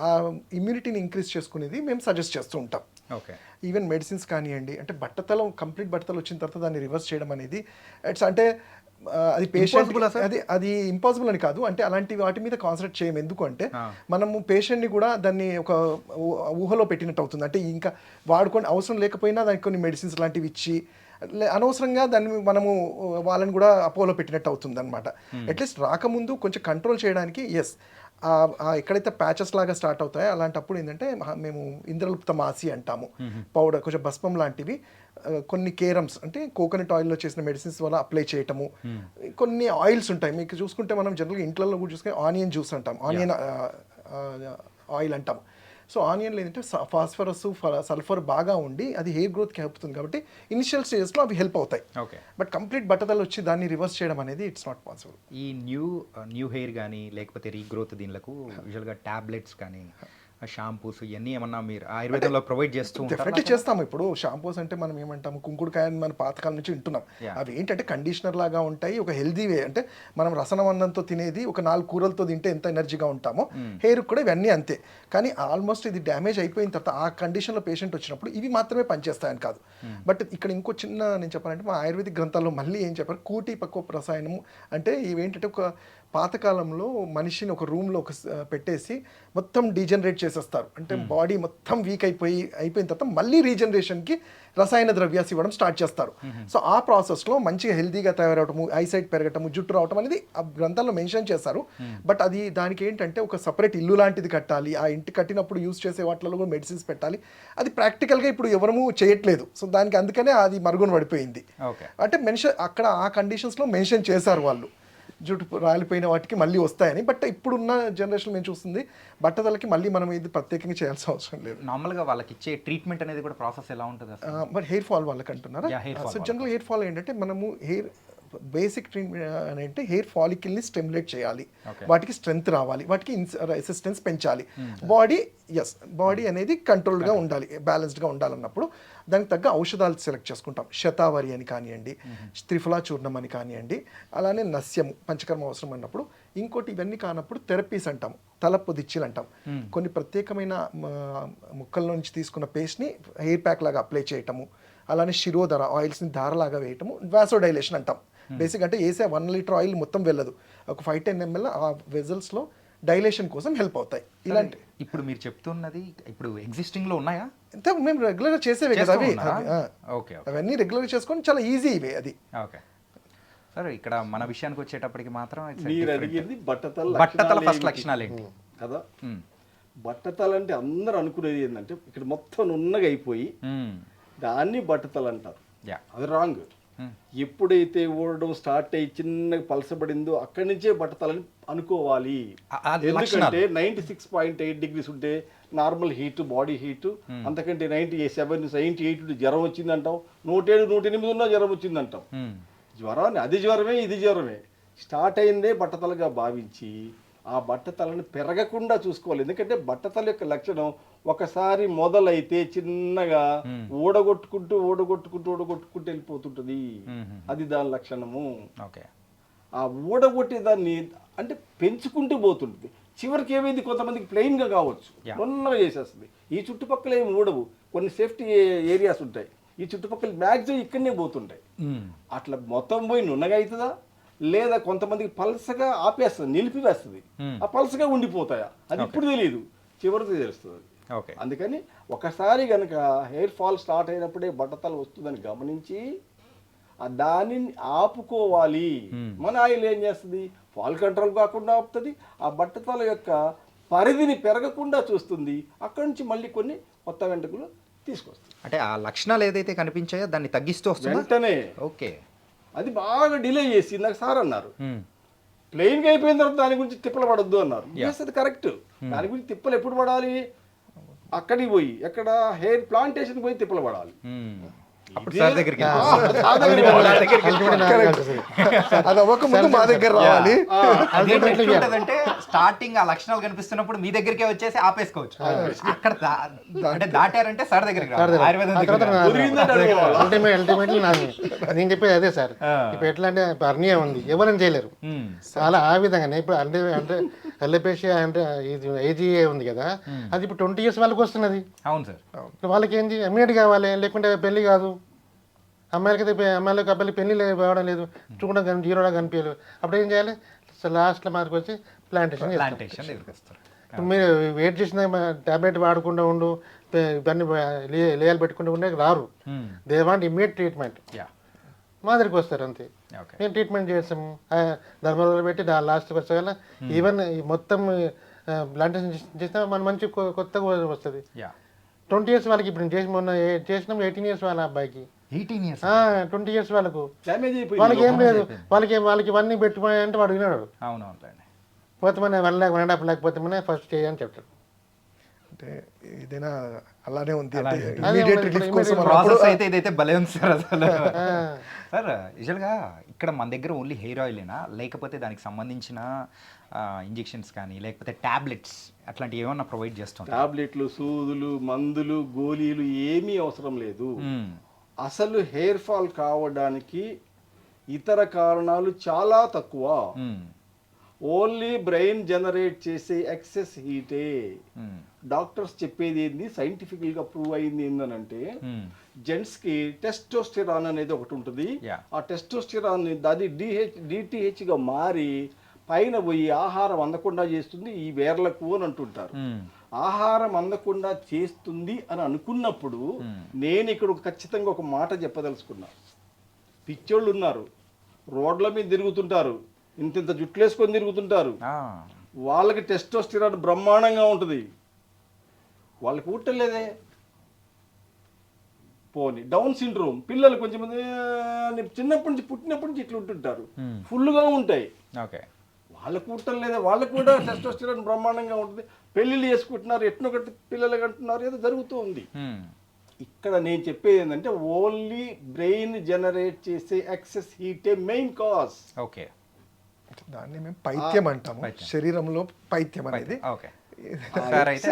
ఆ ఇమ్యూనిటీని ఇంక్రీజ్ చేసుకునేది మేము సజెస్ట్ చేస్తూ ఉంటాం. ఈవెన్ మెడిసిన్స్ కానివ్వండి, అంటే కంప్లీట్ బట్టతలు వచ్చిన తర్వాత దాన్ని రివర్స్ చేయడం అనేది అంటే అది పేషెంట్ అది ఇంపాసిబుల్ అని కాదు. అంటే అలాంటి వాటి మీద కాన్సన్ట్రేట్ చేయము. ఎందుకు అంటే మనము పేషెంట్ని కూడా దాన్ని ఒక ఊహలో పెట్టినట్టు అవుతుంది. అంటే ఇంకా వాడుకొని అవసరం లేకపోయినా దానికి కొన్ని మెడిసిన్స్ లాంటివి ఇచ్చి అనవసరంగా దాన్ని మనము వాళ్ళని కూడా అపోలో పెట్టినట్టు అవుతుంది అనమాట. అట్లీస్ట్ రాకముందు కొంచెం కంట్రోల్ చేయడానికి ఎక్కడైతే ప్యాచెస్ లాగా స్టార్ట్ అవుతాయో అలాంటప్పుడు ఏంటంటే మేము ఇంద్రలుప్త మాసి అంటాము, పౌడర్ కొంచెం భస్మం లాంటివి, కొన్ని కేరమ్స్ అంటే కోకోనట్ ఆయిల్లో చేసిన మెడిసిన్స్ వల్ల అప్లై చేయటము. కొన్ని ఆయిల్స్ ఉంటాయి మీకు చూసుకుంటే మనం జనరల్గా ఇంట్లో కూడా చూసుకుంటే ఆనియన్ జ్యూస్ అంటాం, ఆనియన్ ఆయిల్ అంటాం. సో ఆనియన్లో ఏంటంటే ఫాస్ఫరస్ సల్ఫర్ బాగా ఉండి అది హెయిర్ గ్రోత్కి హెల్ప్ అవుతుంది కాబట్టి ఇనిషియల్ స్టేజెస్లో అవి హెల్ప్ అవుతాయి. బట్ కంప్లీట్ బట్టతలు వచ్చి దాన్ని రివర్స్ చేయడం అనేది ఇట్స్ నాట్ పాసిబుల్. ఈ న్యూ హెయిర్ కానీ లేకపోతే రీగ్రోత్ దీనిలకు యూజువల్గా టాబ్లెట్స్ కానీ షాంపూస్ ఇవన్నీ ఏమన్నా మీరు ఆయుర్వేదంలో ప్రొవైడ్ చేస్తూ డెఫినెట్లీ చేస్తాము. ఇప్పుడు షాంపూస్ అంటే మనం ఏమంటాము, కుంకుడుకాయని మన పాతకాలం నుంచి వింటున్నాం. అవి ఏంటంటే కండిషనర్ లాగా ఉంటాయి, ఒక హెల్దీ వే. అంటే మనం రసనవన్నంతో తినేది ఒక 4 కూరలతో తింటే ఎంత ఎనర్జీగా ఉంటామో హెయిర్ కూడా ఇవన్నీ అంతే. కానీ ఆల్మోస్ట్ ఇది డ్యామేజ్ అయిపోయిన తర్వాత ఆ కండిషన్లో పేషెంట్ వచ్చినప్పుడు ఇవి మాత్రమే పనిచేస్తాయని కాదు. బట్ ఇక్కడ ఇంకో చిన్న నేను చెప్పాలంటే మా ఆయుర్వేదిక్ గ్రంథాల్లో మళ్ళీ ఏం చెప్పారు, కూటి పక్వ రసాయనము. అంటే ఇవేంటంటే ఒక పాతకాలంలో మనిషిని ఒక రూమ్లో పెట్టేసి మొత్తం డీజనరేట్ చేసేస్తారు. అంటే బాడీ మొత్తం వీక్ అయిపోయిన తర్వాత మళ్ళీ రీజనరేషన్కి రసాయన ద్రవ్యాలు ఇవ్వడం స్టార్ట్ చేస్తారు. సో ఆ ప్రాసెస్లో మంచిగా హెల్తీగా తయారవటము, ఐసైట్ పెరగటము, జుట్టు రావటం అనేది ఆ గ్రంథాల్లో మెన్షన్ చేశారు. బట్ అది దానికి ఏంటంటే ఒక సపరేట్ ఇల్లు లాంటిది కట్టాలి, ఆ ఇంటి కట్టినప్పుడు యూస్ చేసే వాటిలో కూడా మెడిసిన్స్ పెట్టాలి. అది ప్రాక్టికల్గా ఇప్పుడు ఎవరూ చేయట్లేదు. సో దానికి అందుకనే అది మరుగున పడిపోయింది. అంటే మెన్షన్ అక్కడ ఆ కండిషన్స్లో మెన్షన్ చేశారు వాళ్ళు. జుట్టు రాలిపోయిన వాటికి మళ్ళీ వస్తాయని. బట్ ఇప్పుడున్న జనరేషన్ మేము చూస్తుంది బట్టతలకి మళ్ళీ మనం ఇది ప్రత్యేకంగా చేయాల్సిన అవసరం లేదు. నార్మల్గా వాళ్ళకి ఇచ్చే ట్రీట్మెంట్ అనేది కూడా ప్రాసెస్ ఎలా ఉంటుంది అసలు? బట్ హెయిర్ ఫాల్ వాళ్ళకి అంటున్నారా? Yeah, hair fall so general hair fall ఏంటంటే మనము హెయిర్ బేసిక్ ట్రీట్మెంట్ అని అంటే హెయిర్ ఫాలికల్ని స్టిమ్యులేట్ చేయాలి, వాటికి స్ట్రెంగ్త్ రావాలి, వాటికి రెసిస్టెన్స్ పెంచాలి. బాడీ అనేది కంట్రోల్గా ఉండాలి, బ్యాలెన్స్డ్గా ఉండాలన్నప్పుడు దానికి తగ్గ ఔషధాలు సెలెక్ట్ చేసుకుంటాం. శతావరి అని కానివ్వండి, త్రిఫలా చూర్ణం అని కానివ్వండి, అలానే నస్యము పంచకర్మ అవసరం అన్నప్పుడు. ఇంకోటి ఇవన్నీ కానప్పుడు థెరపీస్ అంటాం, తలపు దిచ్చిలు అంటాం. కొన్ని ప్రత్యేకమైన ముక్కల నుంచి తీసుకున్న పేస్ట్ని హెయిర్ ప్యాక్ లాగా అప్లై చేయటము, అలానే శిరోధర ఆయిల్స్ని ధారలాగా వేయటము, వాసోడైలేషన్ అంటాం. బేసిక్ అంటే వేసే 1 లీటర్ ఆయిల్ మొత్తం వెళ్ళదు, ఒక 5-10 ml ఆ వెజల్స్లో డైలేషన్ కోసం హెల్ప్ అవుతాయి. ఇలాంటి ఇప్పుడు మీరు చెప్తున్నది ఇప్పుడు ఎగ్జిస్టింగ్ లో ఉన్నాయా? అంతే మేము రెగ్యులర్గా చేసేవే కదా అవి. ఓకే అవన్నీ రెగ్యులర్గా చేసుకొని చాలా ఈజీ ఇవే అది. ఓకే సార్, ఇక్కడ మన విషయానికి వచ్చేటప్పటికి మాత్రం మీరు అడిగింది బట్టతల ఫస్ట్ లక్షణాలు ఏంటి కదా. బట్టతల అంటే అందరూ అనుకునేది ఏంటంటే ఇక్కడ మొత్తం నున్నగా అయిపోయి దాన్ని బట్టతల అంటారు. అది రాంగ్. ఎప్పుడైతే ఊడడం స్టార్ట్ అయ్యి చిన్నగా పలసబడిందో అక్కడి నుంచే బట్టతలని అనుకోవాలి. ఎందుకంటే 96.8 degrees ఉంటే నార్మల్ హీట్, బాడీ హీట్. అంతకంటే 97, 98 జ్వరం వచ్చిందంటాం, 107, 108 ఉన్నా జ్వరం వచ్చిందంటాం. జ్వరాన్ని అది జ్వరమే ఇది జ్వరమే. స్టార్ట్ అయిందే బట్టతలగా భావించి ఆ బట్టతలను పెరగకుండా చూసుకోవాలి. ఎందుకంటే బట్టతల యొక్క లక్షణం ఒకసారి మొదలైతే చిన్నగా ఊడగొట్టుకుంటూ వెళ్ళిపోతుంటది. అది దాని లక్షణము. ఆ ఊడగొట్టే దాన్ని అంటే పెంచుకుంటూ పోతుంటుంది. చివరికి ఏమైంది, కొంతమందికి ప్లెయిన్గా కావచ్చు, నున్నగా చేసేస్తుంది. ఈ చుట్టుపక్కల ఏమి ఊడవు, కొన్ని సేఫ్టీ ఏరియాస్ ఉంటాయి, ఈ చుట్టుపక్కల మ్యాక్సిమం ఇక్కడనే పోతుంటాయి. అట్లా మొత్తం పోయి నున్నగా అవుతుందా, లేదా కొంతమందికి పల్సగా ఆపేస్తుంది, నిలిపివేస్తుంది. ఆ పల్సగా ఉండిపోతాయా అది ఇప్పుడు తెలియదు, చివరికి తెలుస్తుంది. అందుకని ఒకసారి కనుక హెయిర్ ఫాల్ స్టార్ట్ అయినప్పుడే బట్టతల వస్తుందని గమనించి దానిని ఆపుకోవాలి. మన ఆయిల్ ఏం చేస్తుంది, ఫాల్ కంట్రోల్ కాకుండా ఆపుతుంది, ఆ బట్టతల యొక్క పరిధిని పెరగకుండా చూస్తుంది. అక్కడి నుంచి మళ్ళీ కొన్ని కొత్త వెంట్రుకలు తీసుకొస్తుంది. అంటే ఆ లక్షణాలు ఏదైతే కనిపించాయో దాన్ని తగ్గిస్తూ వస్తుంది వెంటనే. ఓకే, అది బాగా డిలే చేసి నాకు సార్ అన్నారు, ప్లెయిన్గా అయిపోయిన తర్వాత దాని గురించి తిప్పలు పడొద్దు అన్నారు. అది కరెక్ట్. దాని గురించి తిప్పలు ఎప్పుడు పడాలి, అక్కడికి పోయి ఎక్కడ హెయిర్ ప్లాంటేషన్ పోయి తిప్పలు పడాలి. అప్పుడు సార్ దగ్గరికి అది అవ్వకముందు మా దగ్గర రావాలి. అంటే స్టార్టింగ్ ఆ లక్షణాలు కనిపిస్తున్నప్పుడు మీ దగ్గరికే వచ్చేసి ఆపేసుకోవచ్చు. అక్కడ అంటే దాటారంటే సార్ దగ్గరికి అల్టిమేట్లీ నేను చెప్పేది అదే సార్. ఇప్పుడు ఎట్లా అంటే హెర్నియా ఉంది, ఎవరైనా చేయలేరు. చాలా ఆ విధంగానే ఇప్పుడు అంటే ఎల్లోపేషియా అంటే ఇది ఏజీఏ ఉంది కదా, అది ఇప్పుడు 20 years వాళ్ళకి వస్తున్నది. అవును సార్. వాళ్ళకి ఏంటి ఇమ్మీడియట్ కావాలి, లేకుంటే పెళ్లి కాదు. అమ్మాయిలకు అబ్బాయిలు పెళ్లి కావడం లేదు, చూడడం కానీ జీరోగా కనిపించలేదు. అప్పుడు ఏం చేయాలి, లాస్ట్లో మార్కు వచ్చి ప్లాంటేషన్. మీరు వెయిట్ చేసిన టాబ్లెట్ వాడకుండా ఉండు, ఇవన్నీ లేయాలు పెట్టుకుంటూ ఉండే రారు. They want immediate treatment. మా దగ్గరికి వస్తారు అంతే. మేము ట్రీట్మెంట్ చేస్తాము, ధర్మవరంలో పెట్టి లాస్ట్కి వచ్చేవాళ్ళ ఈవెన్ మొత్తం ప్లాంటేషన్ చేసినా మన మంచి కొత్తగా వస్తుంది. 20 years వాళ్ళకి ఇప్పుడు మొన్న చేసినాం. 18 years వాళ్ళ అబ్బాయికి 20 years వాళ్ళకు వాళ్ళకి ఏం లేదు, వాళ్ళకి ఇవన్నీ పెట్టుకున్నాయి అంటే వాడు విన్నాడు. పోతే మన 1 lakh 1.5 lakh పోతే మన ఫస్ట్ చేయని చెప్తాడు. అంటే ఏదైనా అలానే ఉంది. ఇదైతే భలే ఉంది సార్. అసలు సార్ యూజువల్గా ఇక్కడ మన దగ్గర ఓన్లీ హెయిర్ ఆయిలేనా, లేకపోతే దానికి సంబంధించిన ఇంజెక్షన్స్ కానీ లేకపోతే టాబ్లెట్స్ అట్లాంటివి ఏమన్నా ప్రొవైడ్ చేస్తాం? టాబ్లెట్లు, సూదులు, మందులు, గోళీలు ఏమీ అవసరం లేదు. అసలు హెయిర్ ఫాల్ కావడానికి ఇతర కారణాలు చాలా తక్కువ. ఓన్లీ బ్రెయిన్ జనరేట్ చేసే ఎక్సెస్ హీటే. డాక్టర్స్ చెప్పేది ఏంది, సైంటిఫికల్గా ప్రూవ్ అయింది ఏంటంటే జెంట్స్కి టెస్టోస్టెరాన్ అనేది ఒకటి ఉంటుంది. ఆ టెస్టోస్టెరాన్ అది డిటిహెచ్గా మారి పైన పోయి ఆహారం అందకుండా చేస్తుంది ఈ వేర్లకు అని అంటుంటారు. ఆహారం అందకుండా చేస్తుంది అని అనుకున్నప్పుడు నేను ఇక్కడ ఖచ్చితంగా ఒక మాట చెప్పదలుచుకున్నా. పిచ్చోళ్ళు ఉన్నారు, రోడ్ల మీద తిరుగుతుంటారు, ఇంత జుట్లు వేసుకొని తిరుగుతుంటారు, వాళ్ళకి టెస్టోస్టెరాన్ బ్రహ్మాండంగా ఉంటుంది, వాళ్ళకి ఊటలేదే. పోని డౌన్ సిండ్రోమ్ పిల్లలు కొంచెం మంది చిన్నప్పటి నుంచి పుట్టినప్పటి నుంచి ఇట్లా ఉంటుంటారు, ఫుల్గా ఉంటాయి. ఓకే. వాళ్ళకు ఉండటం లేదా, వాళ్ళకు కూడా టెస్టోస్టెరాన్ బ్రహ్మాండంగా ఉంటుంది, పెళ్ళిళ్ళు చేసుకుంటున్నారు, ఎట్నొకటి పిల్లలు కంటున్నారు, ఏదో జరుగుతూ ఉంది. ఇక్కడ నేను చెప్పేది ఏంటంటే ఓన్లీ బ్రెయిన్ జనరేట్ చేసే ఎక్సెస్ హీటే మెయిన్ కాజ్. ఓకే. దాన్ని మేము పైత్యం అంటాము, శరీరంలో పైత్యం అనేది. Okay sir. అయితే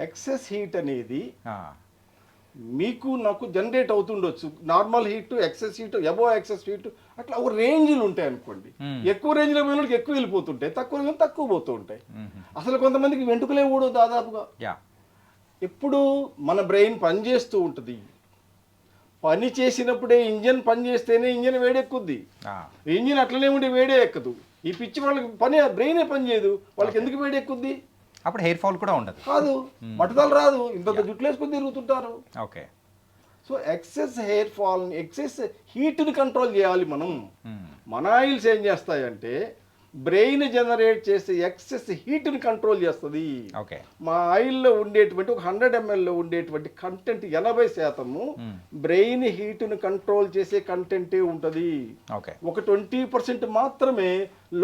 ఎక్సెస్ హీట్ అనేది మీకు నాకు జనరేట్ అవుతుండొచ్చు. Normal heat, excess heat, above excess heat, అట్లా ఒక రేంజ్లు ఉంటాయి అనుకోండి. ఎక్కువ రేంజ్లో పోయినకి ఎక్కువ వెళ్ళిపోతుంటాయి, తక్కువ తక్కువ పోతూ ఉంటాయి. అసలు కొంతమందికి వెంట్రుకలే ఊడవు దాదాపుగా. ఎప్పుడు మన బ్రెయిన్ పనిచేస్తూ ఉంటుంది, పని చేసినప్పుడే ఇంజన్ పని చేస్తేనే ఇంజన్ వేడెక్కుద్ది. ఇంజిన్ అట్లనే ఉండి వేడే ఎక్కదు. ఈ పిచ్చి వాళ్ళకి బ్రెయినే పని చేయదు, వాళ్ళకి ఎందుకు వేడెక్కుద్ది? అప్పుడు హెయిర్ ఫాల్ కూడా ఉండదు, కాదు, పట్టుదల రాదు, ఇంత జుట్లు వేసుకుని తిరుగుతుంటారు. Okay. So excess hair fall, excess హీట్ని కంట్రోల్ చేయాలి మనం. మన ఆయిల్స్ ఏం చేస్తాయంటే బ్రెయిన్ జనరేట్ చేసే ఎక్సెస్ హీట్ని కంట్రోల్ చేస్తుంది. ఓకే. మా ఆయిల్లో ఉండేటువంటి ఒక 100 mlలో ఉండేటువంటి కంటెంట్ 80% బ్రెయిన్ హీట్ని కంట్రోల్ చేసే కంటెంటే ఉంటుంది. ఓకే. ఒక 20% మాత్రమే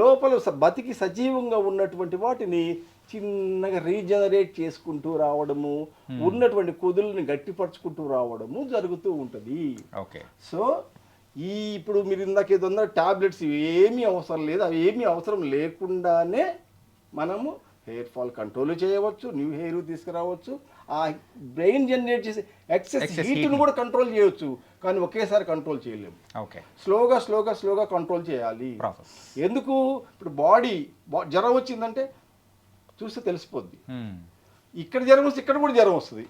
లోపల బతికి సజీవంగా ఉన్నటువంటి వాటిని చిన్నగా రీజనరేట్ చేసుకుంటూ రావడము, ఉన్నటువంటి కుదులని గట్టిపరుచుకుంటూ రావడము జరుగుతూ ఉంటుంది. ఓకే. సో ఇప్పుడు మీరు ఇందాక ఏదన్నా టాబ్లెట్స్ ఏమీ అవసరం లేదు, అవి ఏమీ అవసరం లేకుండానే మనము హెయిర్ ఫాల్ కంట్రోల్ చేయవచ్చు, న్యూ హెయిర్ తీసుకురావచ్చు, ఆ బ్రెయిన్ జనరేట్ చేసే ఎక్సెస్ హీట్ను కూడా కంట్రోల్ చేయవచ్చు. కానీ ఒకేసారి కంట్రోల్ చేయలేము. ఓకే. స్లోగా కంట్రోల్ చేయాలి. ఎందుకు? ఇప్పుడు బాడీ జ్వరం వచ్చిందంటే చూస్తే తెలిసిపోద్ది. ఇక్కడ జ్వరం వస్తే ఇక్కడ కూడా జ్వరం వస్తుంది.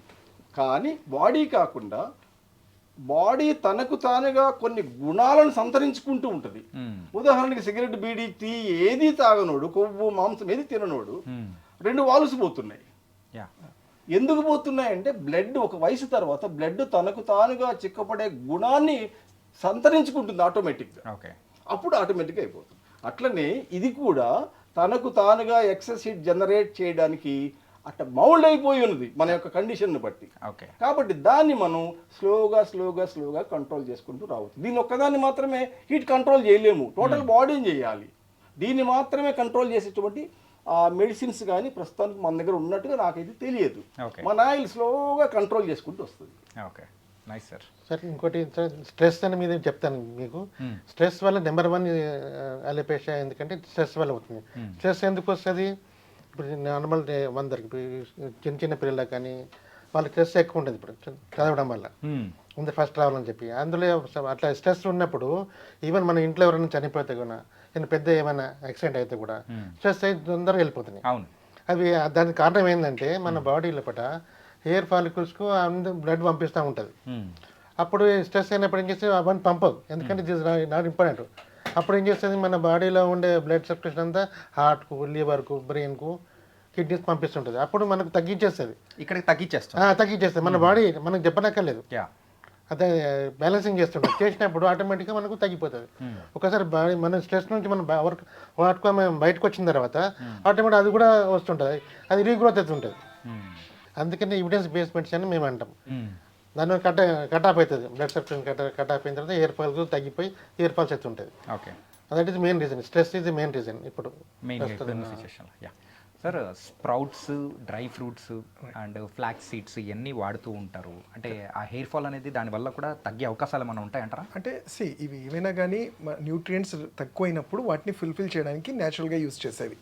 కానీ బాడీ కాకుండా బాడీ తనకు తానుగా కొన్ని గుణాలను సంతరించుకుంటూ ఉంటుంది. ఉదాహరణకి సిగరెట్, బీడీ, టీ ఏది తాగనోడు, కొవ్వు మాంసం ఏది తిననోడు 2 వాల్స్ పోతున్నాయి. ఎందుకు పోతున్నాయంటే బ్లడ్ ఒక వయసు తర్వాత బ్లడ్ తనకు తానుగా చిక్కపడే గుణాన్ని సంతరించుకుంటుంది ఆటోమేటిక్గా. అప్పుడు ఆటోమేటిక్గా అయిపోతుంది. అట్లనే ఇది కూడా తనకు తానుగా ఎక్సెస్ హీట్ జనరేట్ చేయడానికి అట్లా మౌల్డ్ అయిపోయి ఉన్నది మన యొక్క కండిషన్ను బట్టి. కాబట్టి దాన్ని మనం స్లోగా కంట్రోల్ చేసుకుంటూ రావచ్చు. దీన్ని ఒక్కదాన్ని మాత్రమే హీట్ కంట్రోల్ చేయలేము, టోటల్ బాడీని చేయాలి. దీన్ని మాత్రమే కంట్రోల్ చేసేటువంటి మెడిసిన్స్ కానీ ప్రస్తుతానికి మన దగ్గర ఉన్నట్టుగా నాకైతే తెలియదు. మన ఆయిల్ స్లోగా కంట్రోల్ చేసుకుంటూ వస్తుంది. సార్ ఇంకోటి స్ట్రెస్ అని మీద చెప్తాను మీకు. స్ట్రెస్ వల్ల నెంబర్ 1 అలోపేషియా, ఎందుకంటే స్ట్రెస్ వల్ల అవుతుంది. స్ట్రెస్ ఎందుకు వస్తుంది? ఇప్పుడు నార్మల్ అందరికి చిన్న పిల్లలకు కానీ వాళ్ళకి స్ట్రెస్ ఎక్కువ ఉంటుంది. ఇప్పుడు చదవడం వల్ల ముందు ఫస్ట్ రావాలని చెప్పి అందులో అట్లా స్ట్రెస్ ఉన్నప్పుడు ఈవెన్ మన ఇంట్లో ఎవరైనా చనిపోతే కూడా, నేను పెద్ద ఏమైనా యాక్సిడెంట్ అయితే కూడా స్ట్రెస్ అయితే తొందరగా వెళ్ళిపోతుంది. అవి దానికి కారణం ఏంటంటే మన బాడీ లోపల హెయిర్ ఫాలికల్స్కు బ్లడ్ పంపిస్తూ ఉంటుంది. అప్పుడు స్ట్రెస్ అయినప్పుడు ఏం చేస్తే అవన్నీ పంపదు, ఎందుకంటే ఇది నాట్ ఇంపార్టెంట్. అప్పుడు ఏం చేస్తుంది, మన బాడీలో ఉండే బ్లడ్ సర్క్యులేషన్ అంతా హార్ట్కు, లివర్కు, బ్రెయిన్కు, కిడ్నీస్ పంపిస్తుంటుంది. అప్పుడు మనకు తగ్గించేస్తుంది, తగ్గించేస్తుంది. మన బాడీ మనకు చెప్పనక్కర్లేదు, అదే బ్యాలెన్సింగ్ చేస్తుంటుంది. చేసినప్పుడు ఆటోమేటిక్గా మనకు తగ్గిపోతుంది. ఒకసారి బాడీ మన స్ట్రెస్ నుంచి మనం వర్క్ మనం బయటకు వచ్చిన తర్వాత ఆటోమేటిక్ అది కూడా వస్తుంటుంది, అది రీగ్రోత్ అవుతుంటుంది. అందుకని ఎవిడెన్స్ బేస్డ్ మెడిసిన్ అని మేము అంటాం. దాని కట్ ఆఫ్ అవుతుంది, బ్లడ్ సర్క్యులేషన్ కట్ ఆఫ్ అయిన తర్వాత హెయిర్ ఫాల్స్ తగ్గిపోయి హెయిర్ ఫాల్స్ అవుతుంటుంది. That is main reason. Stress is main reason ఇప్పుడు. Sir, sprouts, dry fruits and flax seeds ఇవన్నీ వాడుతూ ఉంటారు. అంటే ఆ హెయిర్ ఫాల్ అనేది దానివల్ల కూడా తగ్గే అవకాశాలు ఏమైనా ఉంటాయంటారా? అంటే ఇవి ఏమైనా కానీ న్యూట్రియంట్స్ తక్కువైనప్పుడు వాటిని ఫుల్ఫిల్ చేయడానికి న్యాచురల్గా యూజ్ చేసేవి.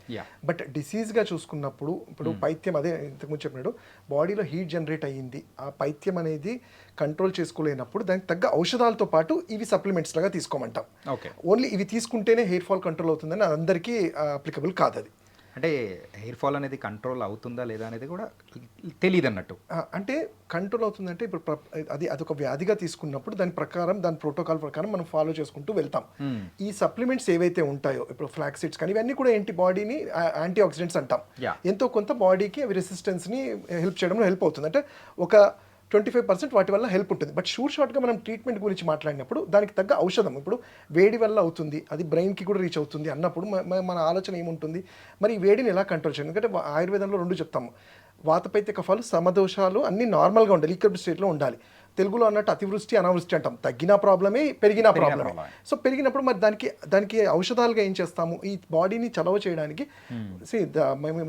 బట్ డిసీజ్గా చూసుకున్నప్పుడు ఇప్పుడు పైత్యం, అదే ఇంతకుముందు చెప్పినట్టు బాడీలో హీట్ జనరేట్ అయ్యింది, ఆ పైత్యం అనేది కంట్రోల్ చేసుకోలేనప్పుడు దానికి తగ్గ ఔషధాలతో పాటు ఇవి సప్లిమెంట్స్ లాగా తీసుకోమంటాం. ఓన్లీ ఇవి తీసుకుంటేనే హెయిర్ ఫాల్ కంట్రోల్ అవుతుందని అందరికీ అప్లికబుల్ కాదు. అది అంటే హెయిర్ ఫాల్ అనేది కంట్రోల్ అవుతుందా లేదా అనేది కూడా తెలియదు అన్నట్టు. అంటే కంట్రోల్ అవుతుందంటే ఇప్పుడు అదొక వ్యాధిగా తీసుకున్నప్పుడు దాని ప్రకారం, దాని ప్రోటోకాల్ ప్రకారం మనం ఫాలో చేసుకుంటూ వెళ్తాం. ఈ సప్లిమెంట్స్ ఏవైతే ఉంటాయో, ఇప్పుడు ఫ్లాక్స్ సీడ్స్ కానీ ఇవన్నీ కూడా ఏంటి, బాడీని యాంటీ ఆక్సిడెంట్స్ అంటాం. ఎంతో కొంత బాడీకి అవి రెసిస్టెన్స్ని హెల్ప్ చేయడంలో హెల్ప్ అవుతుంది. అంటే ఒక 25% వాటి వల్ల హెల్ప్ ఉంటుంది. బట్ షార్ట్గా మనం ట్రీట్మెంట్ గురించి మాట్లాడినప్పుడు దానికి తగ్గ ఔషధం, ఇప్పుడు వేడి వల్ల అవుతుంది, అది బ్రెయిన్కి కూడా రీచ్ అవుతుంది అన్నప్పుడు మన ఆలోచన ఏముంటుంది, మరి ఈ వేడిని ఎలా కంట్రోల్ చేయాలి? ఎందుకంటే ఆయుర్వేదంలో 2 చెప్తాము, వాతపైత్య కఫాలు సమదోషాలు అన్నీ నార్మల్గా ఉండాలి, ఈక్వల్ స్టేట్లో ఉండాలి. తెలుగులో అన్నట్టు అతివృష్టి అనావృష్టి అంటాం, తగ్గిన ప్రాబ్లమే పెరిగిన ప్రాబ్లమే. ప్రాబ్లమే. సో పెరిగినప్పుడు మరి దానికి ఔషధాలుగా ఏం చేస్తాము, ఈ బాడీని చలవ చేయడానికి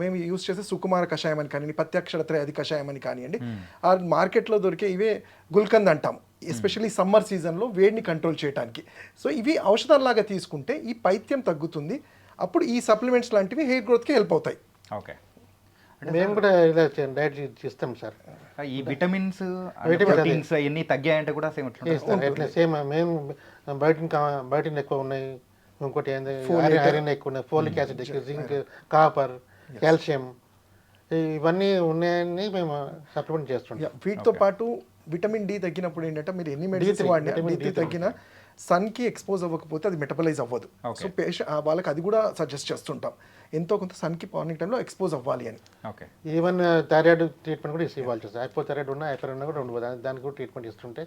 మేము యూస్ చేసే సుకుమార కషాయం అని కానివ్వండి, పత్యాక్షర త్రయాది కషాయం అని కానివ్వండి, ఆ మార్కెట్లో దొరికే ఇవే గుల్కంద్ అంటాం, ఎస్పెషల్లీ సమ్మర్ సీజన్లో వేడిని కంట్రోల్ చేయడానికి. సో ఇవి ఔషధాలలాగా తీసుకుంటే ఈ పైత్యం తగ్గుతుంది, అప్పుడు ఈ సప్లిమెంట్స్ లాంటివి హెయిర్ గ్రోత్కి హెల్ప్ అవుతాయి. ఓకే. మేము కూడా ఇలా డైట్ ఇస్తాం సార్. ఈ విటమిన్స్ విటమిన్స్ ప్రోటీన్స్ అవన్నీ తగ్గాయంటే కూడా సేమ్ ఇస్తాం ఎట్లా సేమ్ మేము బయట ఎక్కువ ఉన్నాయి, ఇంకోటి ఏంది ఐరన్ ఎక్కువ ఉన్నాయి, ఫోలిక్ యాసిడ్ ఎక్కువ, జింక్, కాపర్, కాల్షియం ఇవన్నీ ఉన్నాయని మేము సప్లిమెంట్ చేస్తుంటాం. వీటితో పాటు విటమిన్ డి తగ్గినప్పుడు ఏంటంటే మీరు ఎన్ని మెడిసిన్స్ వాడినా D3 తగ్గిన సన్కి ఎక్స్పోజ్ అవ్వకపోతే అది మెటబలైజ్ అవ్వదు. సో వాళ్ళకి అది కూడా సజెస్ట్ చేస్తుంటాం, ఎంతో కొంత సన్కి మార్నింగ్ టైంలో ఎక్స్పోజ్ అవ్వాలి అని. ఓకే. ఈవెన్ థైరాయిడ్ ట్రీట్మెంట్ కూడా ఇవ్వాల్సి వస్తుంది. హైపోథైరాయిడ్ ఉన్నా హైపర్ ఉన్నా కూడా ఉండదు, దానికి కూడా ట్రీట్మెంట్ ఇస్తుంటే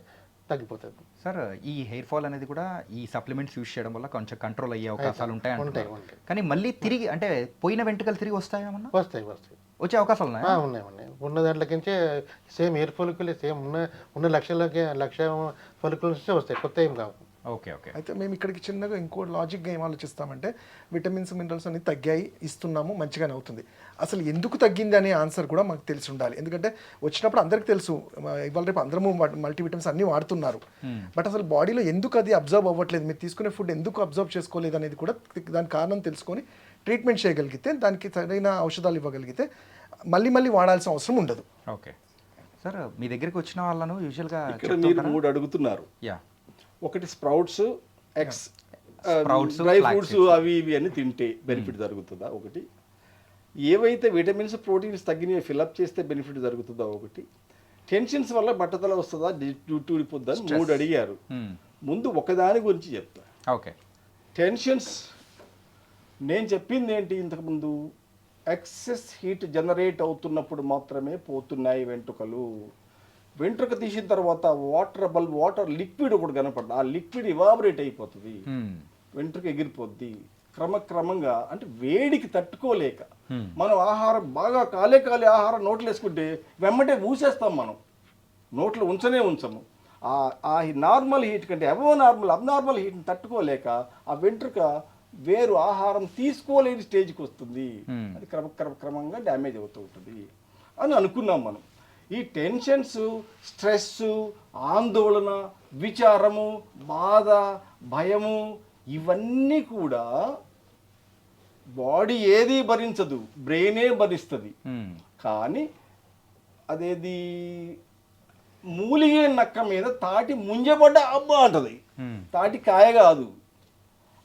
తగ్గిపోతుంది. సార్ ఈ హెయిర్ ఫాల్ అనేది కూడా ఈ సప్లిమెంట్స్ యూస్ చేయడం వల్ల కొంచెం కంట్రోల్ అయ్యే అవకాశాలు ఉంటాయి అంటున్నారు. ఉంటాయి. కానీ మళ్ళీ తిరిగి అంటే పోయిన వెంట్రుకలు తిరిగి వస్తాయేమన్నా, వస్తాయి వచ్చే అవకాశాలు ఉన్నాయా? ఉన్నాయి. ఉన్న దాంట్లోకించే సేమ్ హెయిర్ ఫాలికల్ సేమ్ ఉన్న లక్ష ఫాలికల్స్ వస్తాయి, కొత్త ఏం కావు. ఓకే. అయితే మేము ఇక్కడికి చిన్నగా ఇంకో లాజిక్గా ఏం ఆలోచిస్తామంటే విటమిన్స్ మినరల్స్ అన్ని తగ్గాయి, ఇస్తున్నాము, మంచిగానే అవుతుంది. అసలు ఎందుకు తగ్గింది అనే ఆన్సర్ కూడా మాకు తెలిసి ఉండాలి. ఎందుకంటే వచ్చినప్పుడు అందరికి తెలుసు, ఇవాళ రేపు అందరము మల్టీవిటమిన్స్ అన్నీ వాడుతున్నారు, బట్ అసలు బాడీలో ఎందుకు అది అబ్జర్వ్ అవ్వట్లేదు, మీరు తీసుకునే ఫుడ్ ఎందుకు అబ్జర్వ్ చేసుకోలేదు అనేది కూడా దానికి కారణం తెలుసుకొని ట్రీట్మెంట్ చేయగలిగితే, దానికి సరైన ఔషధాలు ఇవ్వగలిగితే మళ్ళీ వాడాల్సిన అవసరం ఉండదు. ఓకే. సార్ మీ దగ్గరికి వచ్చిన వాళ్ళను యూజువల్గా ఇక్కడ మీరు 3 అడుగుతున్నారు. యా. ఒకటి sprouts, eggs, Sprouts, dry flax fruits అవి ఇవి అని తింటే బెనిఫిట్ జరుగుతుందా ఒకటి, ఏవైతే విటమిన్స్ ప్రోటీన్స్ తగ్గినవి ఫిల్అప్ చేస్తే బెనిఫిట్ జరుగుతుందా ఒకటి, టెన్షన్స్ వల్ల బట్టతల వస్తుందా, ఊడిపోద్దా అని 3 అడిగారు. ముందు ఒకదాని గురించి చెప్తా. ఓకే. టెన్షన్స్ నేను చెప్పింది ఏంటి ఇంతకుముందు, ఎక్సెస్ హీట్ జనరేట్ అవుతున్నప్పుడు మాత్రమే పోతున్నాయి వెంట్రుకలు. వెంట్రుక తీసిన తర్వాత వాటర్ లిక్విడ్ ఒకటి కనపడుతుంది, ఆ లిక్విడ్ ఇవాబరేట్ అయిపోతుంది, వెంట్రుక ఎగిరిపోద్ది. క్రమక్రమంగా అంటే వేడికి తట్టుకోలేక మనం ఆహారం బాగా కాలే ఆహారం నోట్లో వేసుకుంటే వెంబటే ఊసేస్తాం, మనం నోట్లో ఉంచము. ఆ నార్మల్ హీట్ కంటే అబ్నార్మల్ హీట్ని తట్టుకోలేక ఆ వెంట్రుక వేరు ఆహారం తీసుకోలేని స్టేజ్కి వస్తుంది, అది క్రమంగా డ్యామేజ్ అవుతూ ఉంటుంది అని అనుకున్నాం మనం. ఈ టెన్షన్స్, స్ట్రెస్, ఆందోళన, విచారము, బాధ, భయము ఇవన్నీ కూడా బాడీ ఏది భరించదు, బ్రెయినే భరిస్తుంది. కానీ అదేది మూలిగే నక్క మీద తాటి ముంజబడ్డ అబ్బా అంటది, తాటి కాయ కాదు.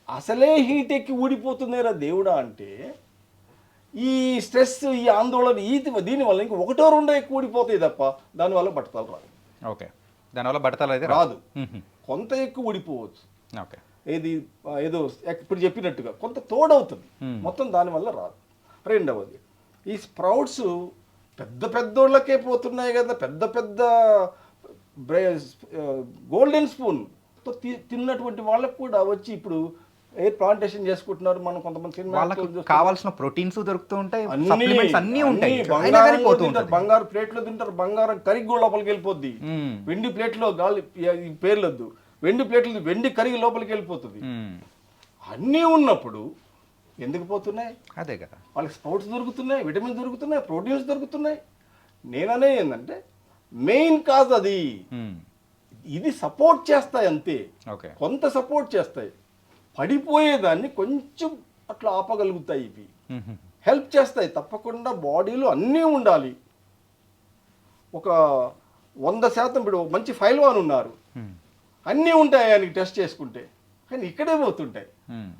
అసలే హీట్ ఎక్కి ఊడిపోతుందేరా దేవుడా అంటే ఈ స్ట్రెస్, ఈ ఆందోళన, దీనివల్ల ఇంక 1-2 ఎక్కువ ఊడిపోతాయి తప్ప దానివల్ల బట్టతలు రాదు. ఓకే. దానివల్ల బట్టతలు అయితే రాదు, కొంత ఎక్కువ ఊడిపోవచ్చు. ఓకే. ఏదో ఇప్పుడు చెప్పినట్టుగా కొంత తోడవుతుంది, మొత్తం దానివల్ల రాదు. రెండవది ఈ స్ప్రౌట్స్ పెద్దోళ్ళకే పోతున్నాయి కదా, పెద్ద గోల్డెన్ స్పూన్ తిన్నటువంటి వాళ్ళకు కూడా వచ్చి ఇప్పుడు ఎయిర్ ప్లాంటేషన్ చేసుకుంటున్నారు. మనం కొంతమంది వాళ్ళకి కావాల్సిన ప్రోటీన్స్ దొరుకుతూ ఉంటాయి, అన్ని సప్లిమెంట్స్ అన్నీ ఉంటాయి, బంగారు ప్లేట్లో తింటారు, బంగారం కరిగి కూడా లోపలికి వెళ్ళిపోద్ది. వెండి ప్లేట్లో గాలి పేర్లొద్దు, వెండి ప్లేట్లు వెండి కరిగి లోపలికి వెళ్ళిపోతుంది. అన్నీ ఉన్నప్పుడు ఎందుకు పోతున్నాయి? అదే కదా, వాళ్ళకి స్ప్రౌట్స్ దొరుకుతున్నాయి, విటమిన్స్ దొరుకుతున్నాయి, ప్రోటీన్స్ దొరుకుతున్నాయి. నేననే ఏంటంటే మెయిన్ కాజ్ అది, ఇది సపోర్ట్ చేస్తాయి అంతే, కొంత సపోర్ట్ చేస్తాయి. పడిపోయేదాన్ని కొంచెం అట్లా ఆపగలుగుతాయి, ఇవి హెల్ప్ చేస్తాయి. తప్పకుండా బాడీలో అన్నీ ఉండాలి. ఒక 100% ఇప్పుడు మంచి ఫైల్వాన్ ఉన్నారు, అన్నీ ఉంటాయి ఆయనకి టెస్ట్ చేసుకుంటే, కానీ ఇక్కడే పోతుంటాయి.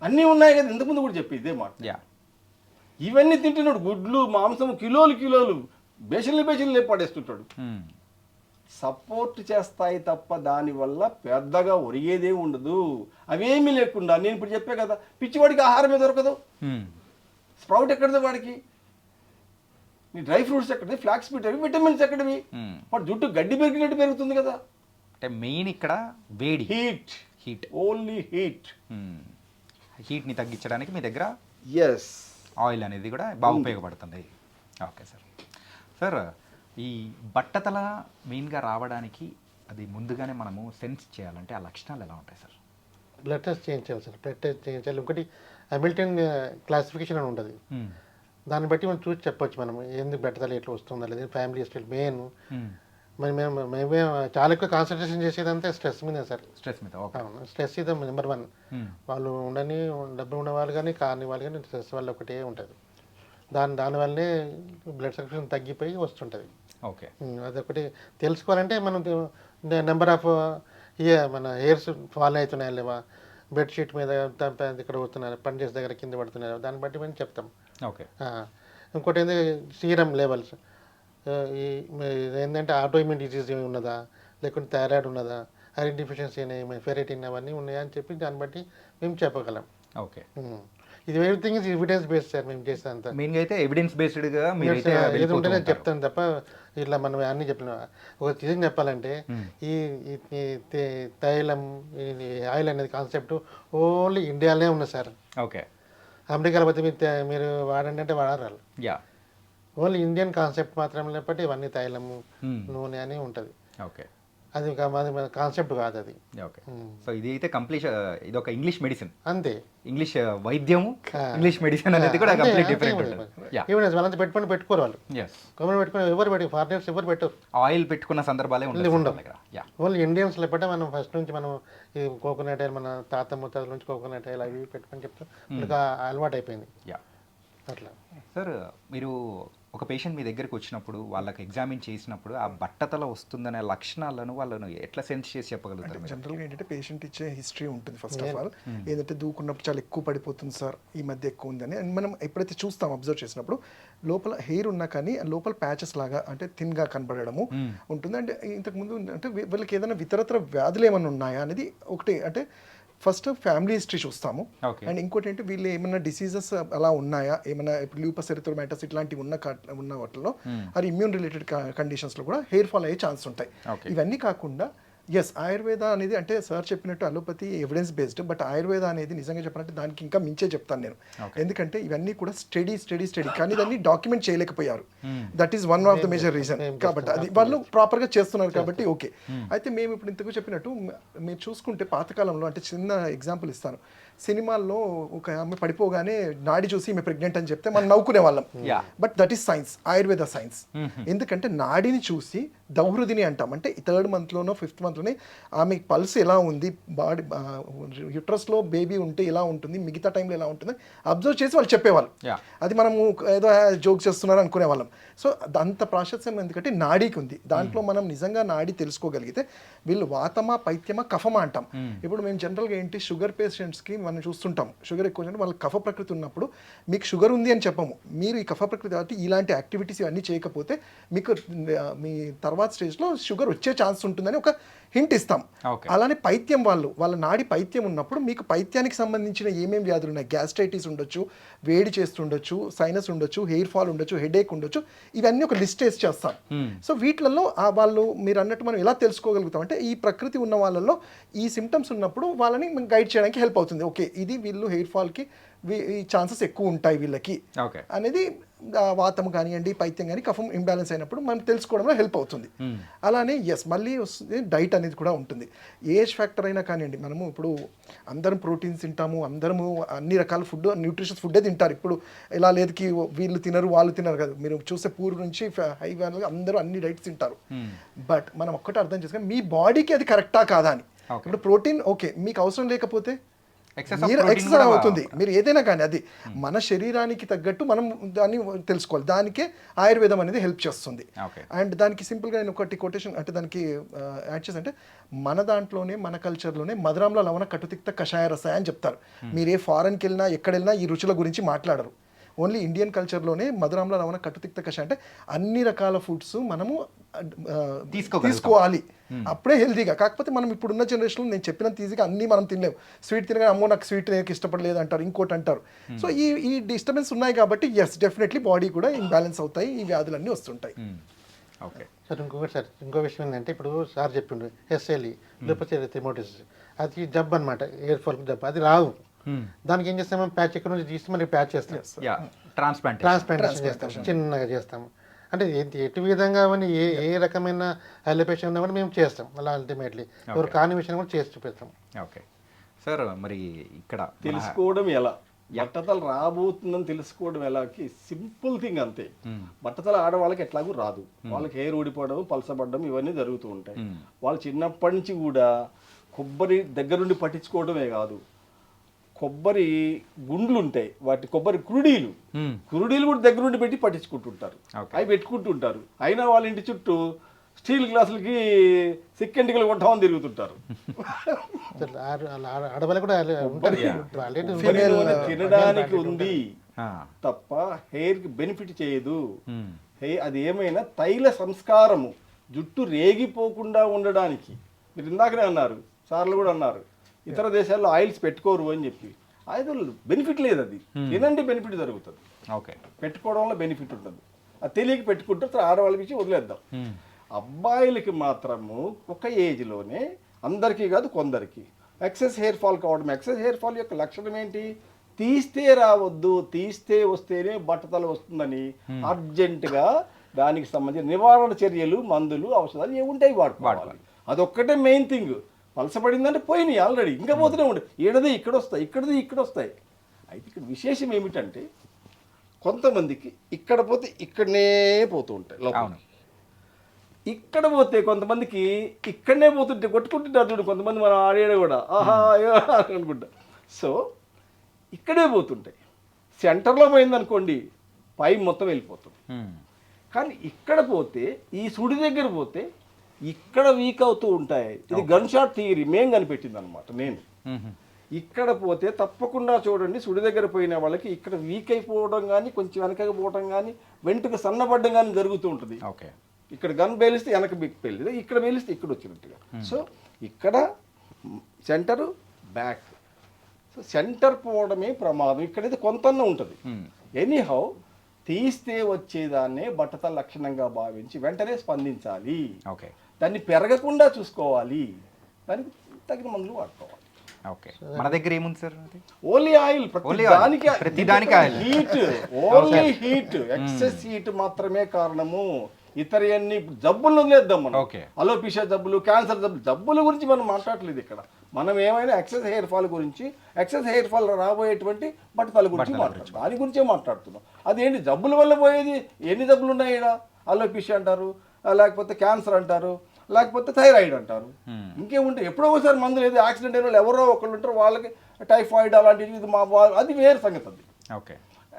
అన్నీ ఉన్నాయి కదా, ఇంతకుముందు కూడా చెప్పి ఇదే మాట. ఇవన్నీ తింటున్నాడు, గుడ్లు, మాంసం, కిలోలు బేషన్లు పడేస్తుంటాడు. సపోర్ట్ చేస్తాయి తప్ప దానివల్ల పెద్దగా ఒరిగేదే ఉండదు. అవేమీ లేకుండా నేను ఇప్పుడు చెప్పే కదా, పిచ్చివాడికి ఆహారమే దొరకదు, స్ప్రౌట్ ఎక్కడిది వాడికి, నీ డ్రై ఫ్రూట్స్ ఎక్కడిది, ఫ్లాక్స్ సీడ్ ఎక్కడివి, విటమిన్స్ ఎక్కడివి, వాడు జుట్టు గడ్డి పెరిగినట్టు పెరుగుతుంది కదా. అంటే మెయిన్ ఇక్కడ వేడి, హీట్, ఓన్లీ హీట్ని తగ్గించడానికి మీ దగ్గర ఆయిల్ అనేది కూడా బాగా ఉపయోగపడుతుంది. Okay sir. ఈ బట్టతల మెయిన్గా రావడానికి అది ముందుగానే మనము సెన్స్ చేయాలంటే ఆ లక్షణాలు ఎలా ఉంటాయి సార్? బ్లడ్ టెస్ట్ చేయించాలి సార్, బ్లడ్ టెస్ట్ చేయించాలి. ఇంకోటి హామిల్టన్ క్లాసిఫికేషన్ అని ఉంటుంది, దాన్ని బట్టి మనం చూసి చెప్పొచ్చు మనం ఎందుకు బెట్టదల ఎట్లా వస్తుందా లేదా ఫ్యామిలీ హిస్టరీ మెయిన్. మరి మేమే చాలా ఎక్కువ కాన్సన్ట్రేషన్ చేసేదంటే స్ట్రెస్ మీదే సార్. స్ట్రెస్ మీద అవును, స్ట్రెస్ ఇది నెంబర్ 1. వాళ్ళు ఉండని డబ్బు ఉన్న వాళ్ళు కానీ కాని వాళ్ళు కానీ స్ట్రెస్ వల్ల ఒకటే ఉంటుంది. దానివల్లనే బ్లడ్ సర్క్యులేషన్ తగ్గిపోయి వస్తుంటుంది. ఓకే, అదొకటి తెలుసుకోవాలంటే మనం నెంబర్ ఆఫ్ మన హెయిర్స్ ఫాల్ అవుతున్నాయా లేవా, బెడ్షీట్ మీద ఇక్కడ వస్తున్నారు, పని చేసే దగ్గర కింద పడుతున్నారు, దాన్ని బట్టి మనం చెప్తాం. ఓకే. ఇంకోటి ఏంటి సీరం లెవెల్స్, ఏంటంటే ఆటోఇమ్యూన్ డిసీజ్ ఏమి ఉన్నదా, లేకుంటే థైరాయిడ్ ఉన్నదా, ఐరన్ డిఫిషియన్సీ ఏమి, ఫెరిటిన్ అవన్నీ ఉన్నాయా అని చెప్పి దాన్ని బట్టి మేము చెప్పగలం. ఓకే, ఇది everything is evidence based sir. మేము చేసేంత మెయిన్గా అయితే ఎవిడెన్స్ బేస్డ్గా మీరైతే ఏది ఉంటే నేను చెప్తాను తప్ప ఇట్లా మనం అన్నీ చెప్పిన ఒక నిజం చెప్పాలంటే ఈ తైలం ఆయిల్ అనేది కాన్సెప్ట్ ఓన్లీ ఇండియాలోనే ఉంది సార్. ఓకే, అమెరికాలో పోతే మీరు వాడండి అంటే వాడరాలు. యా, ఓన్లీ ఇండియన్ కాన్సెప్ట్ మాత్రం లేకపోతే ఇవన్నీ తైలము నూనె అని ఉంటుంది. ఓకే, అది మన కాన్సెప్ట్ కాదు అది. ఓకే. సో ఇది అయితే కంప్లీట్ ఇది ఒక ఇంగ్లీష్ మెడిసిన్, అంతే. ఇంగ్లీష్ వైద్యము, ఇంగ్లీష్ మెడిసిన్ అనేది కూడా కంప్లీట్ డిఫరెంట్ ఉంటుంది. యా, ఈవెన్ వాళ్ళంతా పెట్టుకోరు వాళ్ళు, ఎస్, గవర్నమెంట్ పెట్టుకుని ఎవరు పెట్టి ఫారినర్స్ ఎవరు పెట్టరు. ఆయిల్ పెట్టుకున్న సందర్భాలే ఉండవు. యా, ఓన్లీ ఇండియన్స్ లేకపోతే మనం ఫస్ట్ నుంచి మనం ఈ కోకోనట్ ఆయిల్ మన తాత ముత్తాతల నుంచి కోకోనట్ ఆయిల్ అవి పెట్టుకొని చెప్తాం, మనకు అలవాటు అయిపోయింది. యా, అట్లా. సార్ మీరు ఒక పేషెంట్ మీ దగ్గరికి వచ్చినప్పుడు వాళ్ళకి ఎగ్జామిన్ చేసినప్పుడు ఆ బట్టతల వస్తుందనే లక్షణాలను వాళ్ళను ఎట్లా సెన్స్ చేసి చెప్పగలుగుతారు? జనరల్గా ఏంటంటే పేషెంట్ ఇచ్చే హిస్టరీ ఉంటుంది ఫస్ట్ ఆఫ్ ఆల్. ఏంటంటే దూకున్నప్పుడు చాలా ఎక్కువ పడిపోతుంది సార్, ఈ మధ్య ఎక్కువ ఉందని. అండ్ మనం ఎప్పుడైతే చూస్తాం అబ్జర్వ్ చేసినప్పుడు లోపల హెయిర్ ఉన్నా కానీ లోపల ప్యాచెస్ లాగా అంటే థిన్గా కనబడము ఉంటుంది. అంటే ఇంతకుముందు అంటే వీళ్ళకి ఏదైనా ఇతరత్ర వ్యాధులు ఏమైనా ఉన్నాయా అనేది ఒకటి. అంటే ఫస్ట్ ఫ్యామిలీ హిస్టరీ చూస్తాము. అండ్ ఇంకోటి ఏంటి వీళ్ళు ఏమైనా డిసీజెస్ అలా ఉన్నాయా, ఏమైనా ఇప్పుడు ల్యూపస్ ఎరిథ్రోమైటిస్ ఇట్లాంటివి ఉన్న వాటిలో అది ఇమ్యూన్ రిలేటెడ్ కండిషన్స్లో కూడా హెయిర్ ఫాల్ అయ్యే ఛాన్స్ ఉంటాయి. ఇవన్నీ కాకుండా ఎస్ ఆయుర్వేద అనేది అంటే సార్ చెప్పినట్టు allopathy evidence based, but Ayurveda అనేది నిజంగా చెప్పాలంటే దానికి ఇంకా మించే చెప్తాను నేను. ఎందుకంటే ఇవన్నీ కూడా స్టడీ కానీ దాన్ని డాక్యుమెంట్ చేయలేకపోయారు. That is one of the major reason. కాబట్టి అది వాళ్ళు ప్రాపర్గా చేస్తున్నారు కాబట్టి ఓకే. అయితే మేము ఇప్పుడు ఇంతకు చెప్పినట్టు మీరు చూసుకుంటే పాతకాలంలో అంటే చిన్న ఎగ్జాంపుల్ ఇస్తాను. సినిమాల్లో ఒక ఆమె పడిపోగానే నాడి చూసి ఈమె ప్రెగ్నెంట్ అని చెప్తే మనం నవ్వుకునే వాళ్ళం. But that is science, Ayurveda science. ఎందుకంటే నాడిని చూసి దౌహృదిని అంటాం. అంటే 3rd మంత్లోనో 5th మంత్లోనే ఆమె పల్స్ ఎలా ఉంది, బాడీ యుట్రస్లో బేబీ ఉంటే ఎలా ఉంటుంది, మిగతా టైంలో ఎలా ఉంటుంది అబ్జర్వ్ చేసి వాళ్ళు చెప్పేవాళ్ళు. అది మనము ఏదో జోక్ చేస్తున్నారు అనుకునే వాళ్ళం. సో అంత ప్రాశస్యం ఎందుకంటే నాడీకి ఉంది. దాంట్లో మనం నిజంగా నాడి తెలుసుకోగలిగితే వీళ్ళు వాతమా పైత్యమా కఫమా అంటాం. ఇప్పుడు మేము జనరల్గా ఏంటి షుగర్ పేషెంట్స్కి మనం చూస్తుంటాం, షుగర్ ఎక్కువ అంటే వాళ్ళకి కఫ ప్రకృతి ఉన్నప్పుడు మీకు షుగర్ ఉంది అని చెప్పము. మీరు ఈ కఫ ప్రకృతి కాబట్టి ఇలాంటి యాక్టివిటీస్ ఇవన్నీ చేయకపోతే మీకు మీ తర్వాత స్టేజ్లో షుగర్ వచ్చే ఛాన్స్ ఉంటుందని ఒక హింట్ ఇస్తాం. అలానే పైత్యం వాళ్ళ నాడి పైత్యం ఉన్నప్పుడు మీకు పైత్యానికి సంబంధించిన ఏమేమి వ్యాధులు ఉన్నాయి, గ్యాస్ట్రైటిస్ ఉండొచ్చు, వేడి చేస్తుండొచ్చు, సైనస్ ఉండొచ్చు, హెయిర్ ఫాల్ ఉండొచ్చు, హెడేక్ ఉండొచ్చు, ఇవన్నీ ఒక లిస్ట్ వేసి చేస్తాం. సో వీటిలలో వాళ్ళు మీరు అన్నట్టు మనం ఎలా తెలుసుకోగలుగుతాం అంటే ఈ ప్రకృతి ఉన్న వాళ్ళలో ఈ సిమ్టమ్స్ ఉన్నప్పుడు వాళ్ళని గైడ్ చేయడానికి హెల్ప్ అవుతుంది. ఓకే ఇది వీళ్ళు హెయిర్ ఫాల్కి ఈ ఛాన్సెస్ ఎక్కువ ఉంటాయి వీళ్ళకి అనేది వాతం కానివ్వండి పైత్యం కానీ కఫం ఇంబ్యాలెన్స్ అయినప్పుడు మనం తెలుసుకోవడంలో హెల్ప్ అవుతుంది. అలానే మళ్ళీ వస్తుంది డైట్ అనేది కూడా ఉంటుంది. ఏజ్ ఫ్యాక్టర్ అయినా కానివ్వండి, మనము ఇప్పుడు అందరం ప్రోటీన్స్ తింటాము, అందరము అన్ని రకాల ఫుడ్ న్యూట్రిషియస్ ఫుడ్డే తింటారు. ఇప్పుడు ఇలా లేదుకి వీళ్ళు తినరు వాళ్ళు తినరు కదా, మీరు చూసే పూర్ నుంచి హై వ్యాల్యూ అందరూ అన్ని డైట్స్ తింటారు. బట్ మనం ఒక్కటే అర్థం చేసుకొని మీ బాడీకి అది కరెక్టా కాదా అని. ఇప్పుడు ప్రోటీన్ ఓకే మీకు అవసరం లేకపోతే మీరు ఎక్సెస్ అవుతుంది, మీరు ఏదైనా కానీ అది మన శరీరానికి తగ్గట్టు మనం దాన్ని తెలుసుకోవాలి. దానికే ఆయుర్వేదం అనేది హెల్ప్ చేస్తుంది. అండ్ దానికి సింపుల్గా నేను ఒకటి కొటేషన్ అంటే దానికి యాడ్ చేసి అంటే మన దాంట్లోనే మన కల్చర్లోనే మధురాంలో లవణ కటుతిక్త కషాయ రసాయ అని చెప్తారు. మీరు ఏ ఫారెన్కి వెళ్ళినా ఎక్కడెళ్ళినా ఈ రుచుల గురించి మాట్లాడరు. ఓన్లీ ఇండియన్ కల్చర్లోనే మధురాంలో రవణ కటుతిక్త కషాయం అంటే అన్ని రకాల ఫుడ్స్ మనము తీసుకోవాలి, అప్పుడే హెల్తీగా. కాకపోతే మనం ఇప్పుడున్న జనరేషన్లో నేను చెప్పినంత ఈజీగా అన్నీ మనం తినలేము. స్వీట్ తినగానే అమ్మో నాకు స్వీట్ నాకు ఇష్టపడలేదు అంటారు, ఇంకోటి అంటారు. సో ఈ డిస్టర్బెన్స్ ఉన్నాయి కాబట్టి డెఫినెట్లీ బాడీ కూడా ఇంబ్యాలెన్స్ అవుతాయి, ఈ వ్యాధులన్నీ వస్తుంటాయి. ఓకే సార్ ఇంకో విషయం ఏంటంటే ఇప్పుడు సార్ చెప్పిండు ఎస్ఎల్ఈ లేకపోతే థెమోటిస్ అది జబ్బు అనమాట, ఎయిర్ ఫాల్ జబ్బు అది రాదు. దానికి ఏం చేస్తాం, ప్యాచ్ ఎక్కడ నుంచి తీసి మనకి ప్యాచ్ చేస్తాం, ట్రాన్స్ప్లాంటేషన్ చేస్తాం, చిన్నగా చేస్తాము. అంటే ఎటు విధంగా అని ఏ రకమైన అలిపేషన్ ఉన్నా కూడా మేము చేస్తాం అలా అల్టిమేట్లీ ఎవరు కాని విషయం కూడా చేసి చూపిస్తాం. ఓకే సార్, మరి ఇక్కడ తెలుసుకోవడం ఎలా, బట్టతల రాబోతుందని తెలుసుకోవడం ఎలాకి సింపుల్ థింగ్ అంతే. బట్టతల ఆడవాళ్ళకి ఎట్లాగూ రాదు, వాళ్ళకి హెయిర్ ఊడిపోవడం, పలసపడడం ఇవన్నీ జరుగుతూ ఉంటాయి. వాళ్ళు చిన్నప్పటి నుంచి కూడా కొబ్బరి దగ్గరుండి పట్టించుకోవడమే కాదు, కొబ్బరి గుండ్లు ఉంటాయి, వాటి కొబ్బరి కురుడీలు కూడా దగ్గరుండి పెట్టి పట్టించుకుంటుంటారు, అవి పెట్టుకుంటుంటారు. అయినా వాళ్ళ ఇంటి చుట్టూ స్టీల్ గ్లాసులకి సిక్కెంటికలు కొట్టామని తిరుగుతుంటారు. ఆడవాళ్ళు కూడా తినడానికి ఉంది తప్ప హెయిర్ కి బెనిఫిట్ చేయదు. అది ఏమైనా తైల సంస్కారము, జుట్టు రేగిపోకుండా ఉండడానికి. మీరు ఇందాకనే అన్నారు, సార్లు కూడా అన్నారు, ఇతర దేశాల్లో ఆయిల్స్ పెట్టుకోరు అని చెప్పి. ఆయిల్ బెనిఫిట్ లేదు, అది తినండి బెనిఫిట్ జరుగుతుంది. ఓకే, పెట్టుకోవడం వల్ల బెనిఫిట్ ఉంటుంది. అది తెలియక పెట్టుకుంటే ఆడవాళ్ళకి ఇచ్చి వదిలేద్దాం. అబ్బాయిలకి మాత్రము ఒక ఏజ్లోనే, అందరికీ కాదు కొందరికి ఎక్సెస్ హెయిర్ ఫాల్ కావడం. ఎక్సెస్ హెయిర్ ఫాల్ యొక్క లక్షణం ఏంటి? తీస్తే రావద్దు, తీస్తే వస్తేనే బట్టతల వస్తుందని అర్జెంటుగా దానికి సంబంధించిన నివారణ చర్యలు, మందులు, ఔషధాలు ఏముంటాయి వాడుకోవాలి. అదొక్కటే మెయిన్ థింగ్. పలసపడిందంటే పోయినాయి ఆల్రెడీ, ఇంకా పోతూనే ఉంటాయి. ఏడది ఇక్కడ వస్తాయి, ఇక్కడది ఇక్కడ వస్తాయి. అయితే ఇక్కడ విశేషం ఏమిటంటే కొంతమందికి ఇక్కడ పోతే ఇక్కడనే పోతూ ఉంటాయి లోపల, ఇక్కడ పోతే కొంతమందికి ఇక్కడనే పోతుంటే కొట్టుకుంటుంటారు చూడు కొంతమంది, మనం ఆడేడ కూడా ఆహా అనుకుంటా. సో ఇక్కడే పోతుంటాయి. సెంటర్లో పోయిందనుకోండి పై మొత్తం వెళ్ళిపోతుంది. కానీ ఇక్కడ పోతే, ఈ సుడి దగ్గర పోతే ఇక్కడ వీక్ అవుతూ ఉంటాయి. ఇది గన్ షాట్ థియరీ మేము కనిపెట్టింది అనమాట. నేను ఇక్కడ పోతే తప్పకుండా చూడండి, సుడి దగ్గర పోయిన వాళ్ళకి ఇక్కడ వీక్ అయిపోవడం కానీ, కొంచెం వెనకకి పోవడం కానీ, వెంటకు సన్నబడ్డం కానీ జరుగుతూ ఉంటుంది. ఓకే, ఇక్కడ గన్ పేలిస్తే వెనక పేలితే, ఇక్కడ పేలిస్తే ఇక్కడ వచ్చినట్టుగా. సో ఇక్కడ సెంటరు, బ్యాక్. సో సెంటర్ పోవడమే ప్రమాదం. ఇక్కడైతే కొంతన్న ఉంటుంది. ఎనీహౌ తీస్తే వచ్చేదాన్నే బట్టతల లక్షణంగా భావించి వెంటనే స్పందించాలి. ఓకే, దాన్ని పెరగకుండా చూసుకోవాలి, దానికి తగిన మందులు వాడుకోవాలి. ఓకే, మన దగ్గర ఏముంది సార్? ఓన్లీ ఆయిల్, ప్రతి దానికి heat, only heat, excess heat మాత్రమే కారణము. ఇతర అన్ని జబ్బులను వదిలేద్దాం మనం. అలోపిషియా జబ్బులు, క్యాన్సర్ జబ్బుల గురించి మనం మాట్లాడలేదు ఇక్కడ. మనం ఏమైనా ఎక్సెస్ హెయిర్ ఫాల్ గురించి, ఎక్సెస్ హెయిర్ ఫాల్ రాబోయేటువంటి బట్టతల గురించి మాట్లాడుతున్నాం, దాని గురించే మాట్లాడుతున్నాం. అదేంటి జబ్బుల వల్ల పోయేది? ఎన్ని జబ్బులు ఉన్నాయి ఇక్కడ? అలోపిషియా అంటారు, లేకపోతే క్యాన్సర్ అంటారు, లేకపోతే థైరాయిడ్ అంటారు, ఇంకేముంటాయి. ఎప్పుడో ఒకసారి మందులు ఏదో యాక్సిడెంట్ అయిన వాళ్ళు ఎవరో ఒకళ్ళు ఉంటారు, వాళ్ళకి టైఫాయిడ్ అలాంటివి, ఇది అది వేరే సంగతి. అది ఓకే,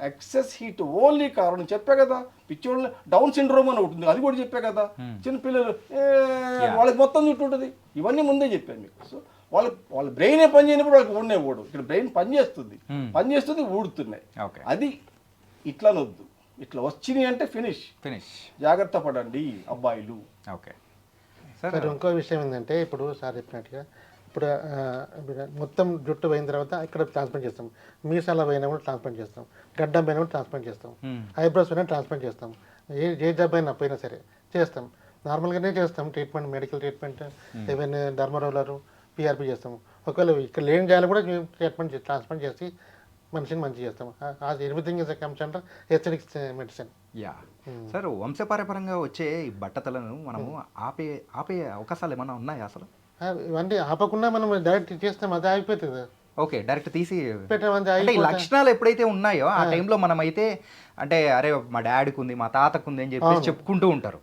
ఎక్సెస్ హీట్ ఓన్లీ కారణం. చెప్పే కదా, పిచ్చోళ్ళు డౌన్ సిండ్రోమ్ అని ఉంటుంది, అది కూడా చెప్పే కదా. చిన్నపిల్లలు వాళ్ళకి మొత్తం చుట్టూ ఉంటుంది, ఇవన్నీ ముందే చెప్పాను మీకు. సో వాళ్ళ బ్రెయిన్ పని చేయనప్పుడు వాళ్ళకి ఊడనే ఊడు. ఇక్కడ బ్రెయిన్ పనిచేస్తుంది ఊడుతున్నాయి. అది ఇట్లా నొద్దు, ఇట్లా వచ్చినాయి అంటే ఫినిష్. జాగ్రత్త పడండి అబ్బాయిలు. ఓకే సార్, ఇంకో విషయం ఏంటంటే, ఇప్పుడు సార్ చెప్పినట్టుగా ఇప్పుడు మొత్తం జుట్టు పోయిన తర్వాత ఇక్కడ ట్రాన్స్ప్లాంట్ చేస్తాం, మీసాల పోయినా కూడా ట్రాన్స్ప్లాంట్ చేస్తాం, గడ్డం పోయినా కూడా ట్రాన్స్ప్లాంట్ చేస్తాం, ఐబ్రోస్ పోయినా ట్రాన్స్ప్లాంట్ చేస్తాం, ఏ జబ్బు అయినా పోయినా సరే చేస్తాం. నార్మల్గానే చేస్తాం treatment, medical treatment, even derma roller, PRP చేస్తాం. ఒకవేళ ఇక్కడ లేని జాలు కూడా ట్రీట్మెంట్ ట్రాన్స్ప్లాంట్ చేసి మనిషిని మంచి చేస్తాం. Everything is comes under aesthetics medicine. Yeah sir, వంశపారపరంగా వచ్చే ఈ బట్టతలను మనము ఆపే అవకాశాలు ఏమైనా ఉన్నాయా అసలు? ఇవన్నీ ఆపకుండా మనం డైరెక్ట్ చేస్తాం, అది అయిపోతుంది. ఓకే, డైరెక్ట్ తీసి పెట్టమంది. అంటే ఈ లక్షణాలు ఎప్పుడైతే ఉన్నాయో ఆ టైంలో మనం అయితే అంటే అరే మా డాడీకి ఉంది, మా తాతకు ఉంది అని చెప్పి చెప్పుకుంటూ ఉంటారు.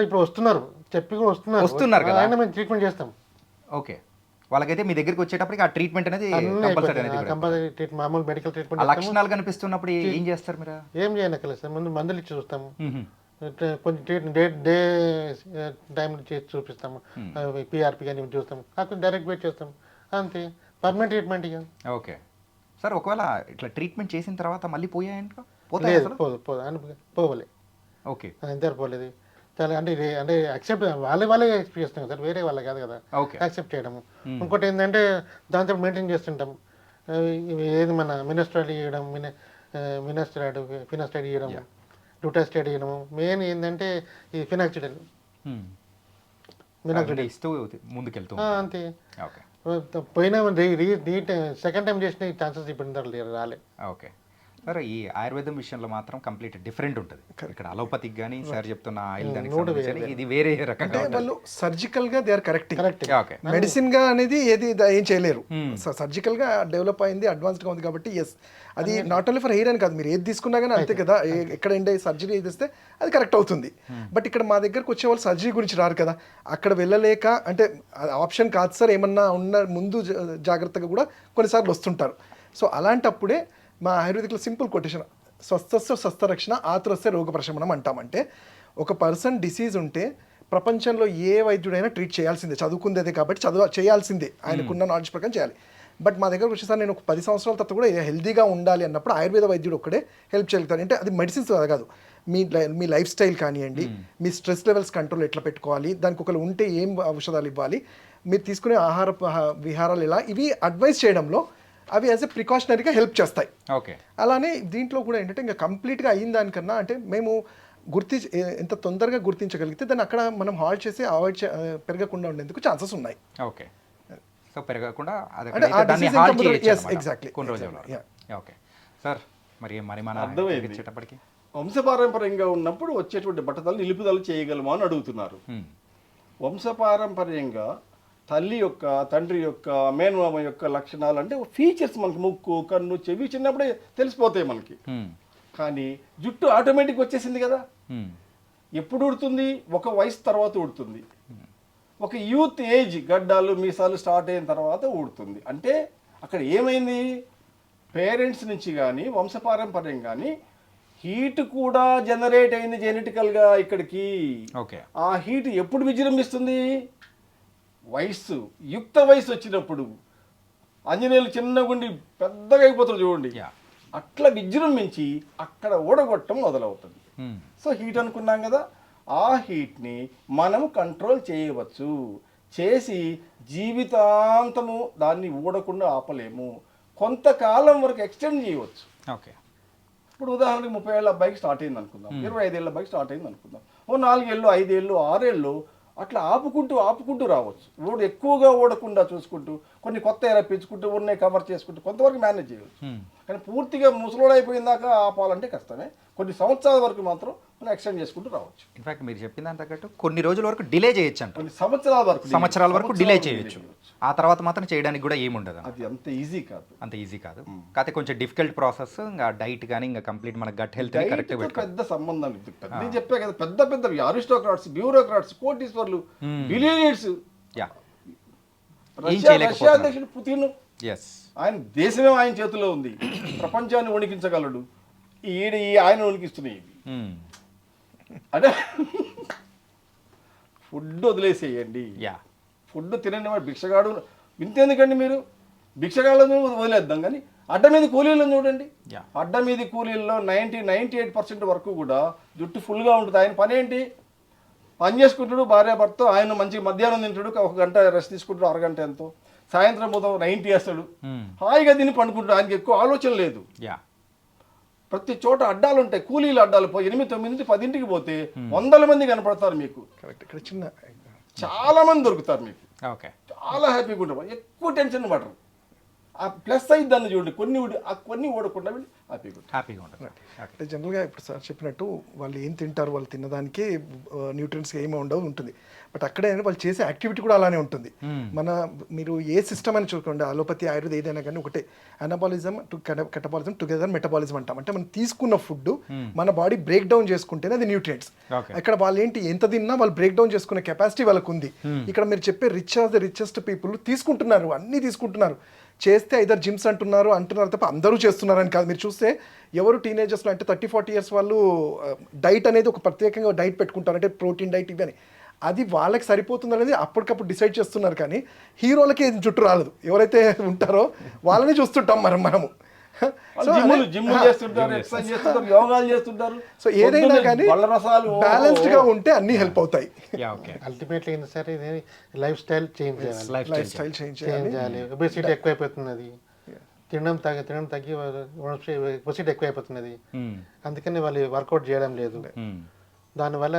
ఇప్పుడు వస్తున్నారు కదా, మేము ట్రీట్మెంట్ చేస్తాం. ఓకే, వాళ్ళకైతే మీ దగ్గరికి వచ్చేటప్పటికి ఆ ట్రీట్మెంట్ అనేది కంపల్సరీ, మామూలు మెడికల్ ట్రీట్మెంట్. లక్షణాలు కనిపిస్తున్నప్పుడు ఏం చేస్తారు మీరు? ఏం చేయనక్కర్లేదు సార్, ముందు మందులు ఇచ్చి చూస్తాము, కొంచెం డే టైం చేసి చూపిస్తాము, పిఆర్పి కానీ చూస్తాము, కాకపోతే డైరెక్ట్ వెయిట్ చేస్తాం, అంతే. పర్మనెంట్ ట్రీట్మెంట్ ఇక. ఓకే సార్, ఒకవేళ ఇట్లా ట్రీట్మెంట్ చేసిన తర్వాత మళ్ళీ పోయాయంట? పోవలే. ఓకే, ఎంతవరకు పోలేదు. చాలా అంటే యాక్సెప్ట్ వాళ్ళే యాక్సెప్ట్ చేస్తాం సార్, వేరే వాళ్ళే కాదు కదా యాక్సెప్ట్ చేయడము. ఇంకోటి ఏంటంటే దాంతో మెయింటైన్ చేస్తుంటాం, ఏది మన మినస్ట్రాయిడ్ ఇవ్వడం, మినస్ట్రాయిడ్ ఇవ్వడం, డ్యూటాస్టైడ్ ఇవ్వడము. మెయిన్ ఏంటంటే ఈ ఫినాక్సిడల్ ఇస్తూ ముందుకెళ్తూ అంతే. పోయినా సెకండ్ టైం చేసిన ఛాన్సెస్ ఇప్పుడు రాలే. ఓకే సార్ ఈ ఆయుర్వేదం విషయంలో మాత్రం కంప్లీట్ డిఫరెంట్ ఉంటుంది. ఇక్కడ అలోపతిక్ కానీ సార్ చెప్తున్న ఆయిల్ దానికి సంబంధించి ఇది వేరే రకంగా అంటే వాళ్ళు సర్జికల్ గా they are correcting, okay. Medicine గా అనేది ఏది ఏం చేయలేరు. సర్జికల్ గా డెవలప్ అయింది, అడ్వాన్స్డ్ గా ఉంది కాబట్టి ఎస్, అది నాట్ ఓన్లీ ఫర్ హెయిర్ అని కాదు, మీరు ఏది తీసుకున్నా కానీ అంతే కదా. ఎక్కడ ఎండ్ సర్జరీ చేస్తే అది కరెక్ట్ అవుతుంది. బట్ ఇక్కడ మా దగ్గరకు వచ్చే వాళ్ళు సర్జరీ గురించి రారు కదా, అక్కడ వెళ్ళలేక అంటే ఆప్షన్ కాదు సార్ ఏమన్నా ఉన్న ముందు జాగ్రత్తగా కూడా కొన్నిసార్లు వస్తుంటారు. సో అలాంటప్పుడే మా ఆయుర్వేదిక్లో సింపుల్ కొటేషన్, స్వస్థస్య స్వస్థరక్షణ ఆతురస్య రోగ ప్రశమనం అంటామంటే, ఒక పర్సన్ డిసీజ్ ఉంటే ప్రపంచంలో ఏ వైద్యుడైనా ట్రీట్ చేయాల్సిందే, చదువుకుందేదే కాబట్టి చేయాల్సిందే, ఆయనకున్న నాలెడ్జ్ ప్రకారం చేయాలి. బట్ మా దగ్గర వచ్చేసరికి నేను ఒక 10 సంవత్సరాల తర్వాత కూడా హెల్తీగా ఉండాలి అన్నప్పుడు ఆయుర్వేద వైద్యుడు ఒక్కడే హెల్ప్ చేయగలుగుతారు. అంటే అది మెడిసిన్స్ కాదు, మీ లైఫ్ స్టైల్ కానివ్వండి, మీ స్ట్రెస్ లెవెల్స్ కంట్రోల్ ఎట్లా పెట్టుకోవాలి, దానికి ఒకరు ఉంటే ఏం ఔషధాలు ఇవ్వాలి, మీరు తీసుకునే ఆహార విహారాలు ఎలా, ఇవి అడ్వైస్ చేయడంలో అవి యాజ్ ఎ ప్రికాషనరీగా హెల్ప్ చేస్తాయి. ఓకే. అలానే దీంట్లో కూడా ఏంటంటే ఇంకా కంప్లీట్గా అయిన దానికన్నా అంటే మేము ఎంత తొందరగా గుర్తించగలిగితే దాన్ని అక్కడ మనం హాల్ట్ చేసి అవాయిడ్ పెరగకుండా ఉండేందుకు ఛాన్సెస్ ఉన్నాయి. ఓకే. సో పెరగకుండా అంటే ఆ disease ఇంకా yes, exactly. కొన్ని రోజులు. ఓకే సార్, మరి మన అర్థమైంది. వచ్చేటప్పటికి వంశపారంపర్యంగా ఉన్నప్పుడు వచ్చేటువంటి బట్టతలు నిలుపుదల చేయగలమా అని అడుగుతున్నారు. వంశపారంపర్యంగా తల్లి యొక్క, తండ్రి యొక్క, మేనమామ యొక్క లక్షణాలు అంటే ఫీచర్స్ మనకి ముక్కు, కన్ను, చెవి చిన్నప్పుడే తెలిసిపోతాయి మనకి. కానీ జుట్టు ఆటోమేటిక్ వచ్చేసింది కదా. ఎప్పుడు ఉడుతుంది? ఒక వయసు తర్వాత ఉడుతుంది. ఒక యూత్ ఏజ్, గడ్డాలు మీసాలు స్టార్ట్ అయిన తర్వాత ఊడుతుంది. అంటే అక్కడ ఏమైంది? పేరెంట్స్ నుంచి కానీ వంశపారంపర్యం కానీ హీట్ కూడా జనరేట్ అయింది జెనెటికల్గా ఇక్కడికి. ఓకే. ఆ హీట్ ఎప్పుడు విజృంభిస్తుంది? వయస్సు, యుక్త వయసు వచ్చినప్పుడు. ఆంజనేయులు చిన్నగుండి పెద్దగా అయిపోతారు చూడండి, అట్లా విజృంభించి అక్కడ ఊడగొట్టడం మొదలవుతుంది. సో హీట్ అనుకున్నాం కదా, ఆ హీట్ని మనం కంట్రోల్ చేయవచ్చు. చేసి జీవితాంతము దాన్ని ఊడకుండా ఆపలేము, కొంతకాలం వరకు ఎక్స్టెండ్ చేయవచ్చు. ఓకే. ఇప్పుడు ఉదాహరణకి 30 ఏళ్ళ అబ్బాయికి స్టార్ట్ అయింది అనుకుందాం, 25 ఏళ్ళ అబ్బాయికి స్టార్ట్ అయింది అనుకుందాం, ఓ 4 ఏళ్ళు 5 ఏళ్ళు 6 ఏళ్ళు అట్లా ఆపుకుంటూ రావచ్చు. ఎక్కువగా ఓడకుండా చూసుకుంటూ కొన్ని కొత్త ఎర పెంచుకుంటూ ఉన్నాయి కవర్ చేసుకుంటూ కొంతవరకు మేనేజ్ చేయవచ్చు. కానీ పూర్తిగా ముసలోడు అయిపోయిన దాకా ఆపాలంటే కష్టమే. కొన్ని సంవత్సరాల వరకు మాత్రం మనం ఎక్స్టెండ్ చేసుకుంటూ రావచ్చు. ఇన్ఫాక్ట్ మీరు చెప్పిన దాని తగ్గట్టు కొన్ని రోజుల వరకు డిలే చేయొచ్చు అంట. కొన్ని సంవత్సరాల వరకు డిలే చేయొచ్చు. ఆ తర్వాత మాత్రం చేయడానికి కూడా ఏముండదు. అది అంత ఈజీ కాదు. కాకపోతే కొంచెం డిఫికల్ట్ ప్రాసెస్. ఇంకా డైట్ కానీ ఇంకా కంప్లీట్ మన గట్ హెల్త్ కరెక్ట్ పెద్ద సంబంధం లేదు. పెద్ద చెప్పే కదా, పెద్ద అరిస్టోక్రాట్స్, బ్యూరోక్రాట్స్, కోటీశ్వర్లు, బిలియనీర్స్. రష్యా అధ్యక్షుడు పుతిన్, ఆయన దేశమే ఆయన చేతిలో ఉంది, ప్రపంచాన్ని వణికించగలడు. ఆయన వణికిస్తున్నాయి ఇవి. అంటే ఫుడ్ వదిలేసేయండి, ఫుడ్ తినండి. మరి భిక్షగాడు ఇంతెందుకండి, మీరు భిక్షగాళ్ళను వదిలేద్దాం, కానీ అడ్డ మీద కూలీలను చూడండి. అడ్డ మీద కూలీల్లో 98% వరకు కూడా జుట్టు ఫుల్గా ఉంటుంది. ఆయన పని ఏంటి? పని చేసుకుంటాడు, భార్యాభర్త. ఆయన మంచి మధ్యాహ్నం తింటాడు, 1 గంట రెస్ట్ తీసుకుంటాడు, అరగంట ఎంతో. సాయంత్రం మొత్తం 90 వేస్తాడు, హాయిగా తిని పండుకుంటాడు. ఆయనకి ఎక్కువ ఆలోచన లేదు. ప్రతి చోట అడ్డాలు ఉంటాయి, కూలీలు అడ్డాలు. 8, 9 నుంచి 10ంటికి పోతే 100 మంది కనపడతారు మీకు. ఇక్కడ చిన్న చాలా మంది దొరుకుతారు మీకు. చాలా హ్యాపీగా ఉంటారు, ఎక్కువ టెన్షన్ పడరు. ఆ ప్లస్ అయ్యి దాన్ని చూడండి, కొన్ని ఓడకుండా హ్యాపీగా ఉంటారు. అంటే జనరల్గా ఇప్పుడు సార్ చెప్పినట్టు వాళ్ళు ఏం తింటారు, వాళ్ళు తిన్నదానికే న్యూట్రియన్స్ ఏమీ ఉండవు ఉంటుంది. బట్ అక్కడే వాళ్ళు చేసే యాక్టివిటీ కూడా అలానే ఉంటుంది. మీరు ఏ సిస్టమ్ అని చూసుకోండి, అలోపతి, ఆయుర్వేద ఏదైనా కానీ ఒకటే, anabolism to catabolism together metabolism అంటాం. అంటే మనం తీసుకున్న ఫుడ్ మన బాడీ బ్రేక్ డౌన్ చేసుకుంటేనే అది న్యూట్రియంట్స్. ఇక్కడ వాళ్ళు ఏంటి, ఎంత తిన్నా వాళ్ళు బ్రేక్ డౌన్ చేసుకునే కెపాసిటీ వాళ్ళకు ఉంది. ఇక్కడ మీరు చెప్పే రిచెస్ట్ పీపుల్ తీసుకుంటున్నారు, అన్నీ తీసుకుంటున్నారు. చేస్తే ఐదర్ జిమ్స్ అంటున్నారు తప్ప అందరూ చేస్తున్నారని కాదు. మీరు చూస్తే ఎవరు టీనేజర్స్లో అంటే 30-40 ఇయర్స్ వాళ్ళు డైట్ అనేది ఒక ప్రత్యేకంగా డైట్ పెట్టుకుంటారు, అంటే ప్రోటీన్ డైట్ ఇవి అని. అది వాళ్ళకి సరిపోతుంది అనేది అప్పటికప్పుడు డిసైడ్ చేస్తున్నారు. కానీ హీరోలకి జుట్టు రాలేదు, ఎవరైతే ఉంటారో వాళ్ళని చూస్తుంటాం మనము. సో ఏదైనా కానీ బ్యాలెన్స్డ్ గా ఉంటే అన్ని హెల్ప్ అవుతాయి. అల్టిమేట్లీ ఏంటి సార్, ఇది లైఫ్ స్టైల్ చేంజ్ చేయాలి. ఒబెసిటీ ఎక్కువైపోతున్నది, తినడం తగ్గి ఒబెసిటీ ఎక్కువైపోతున్నది. అందుకని వాళ్ళు వర్కౌట్ చేయడం లేదు. దానివల్ల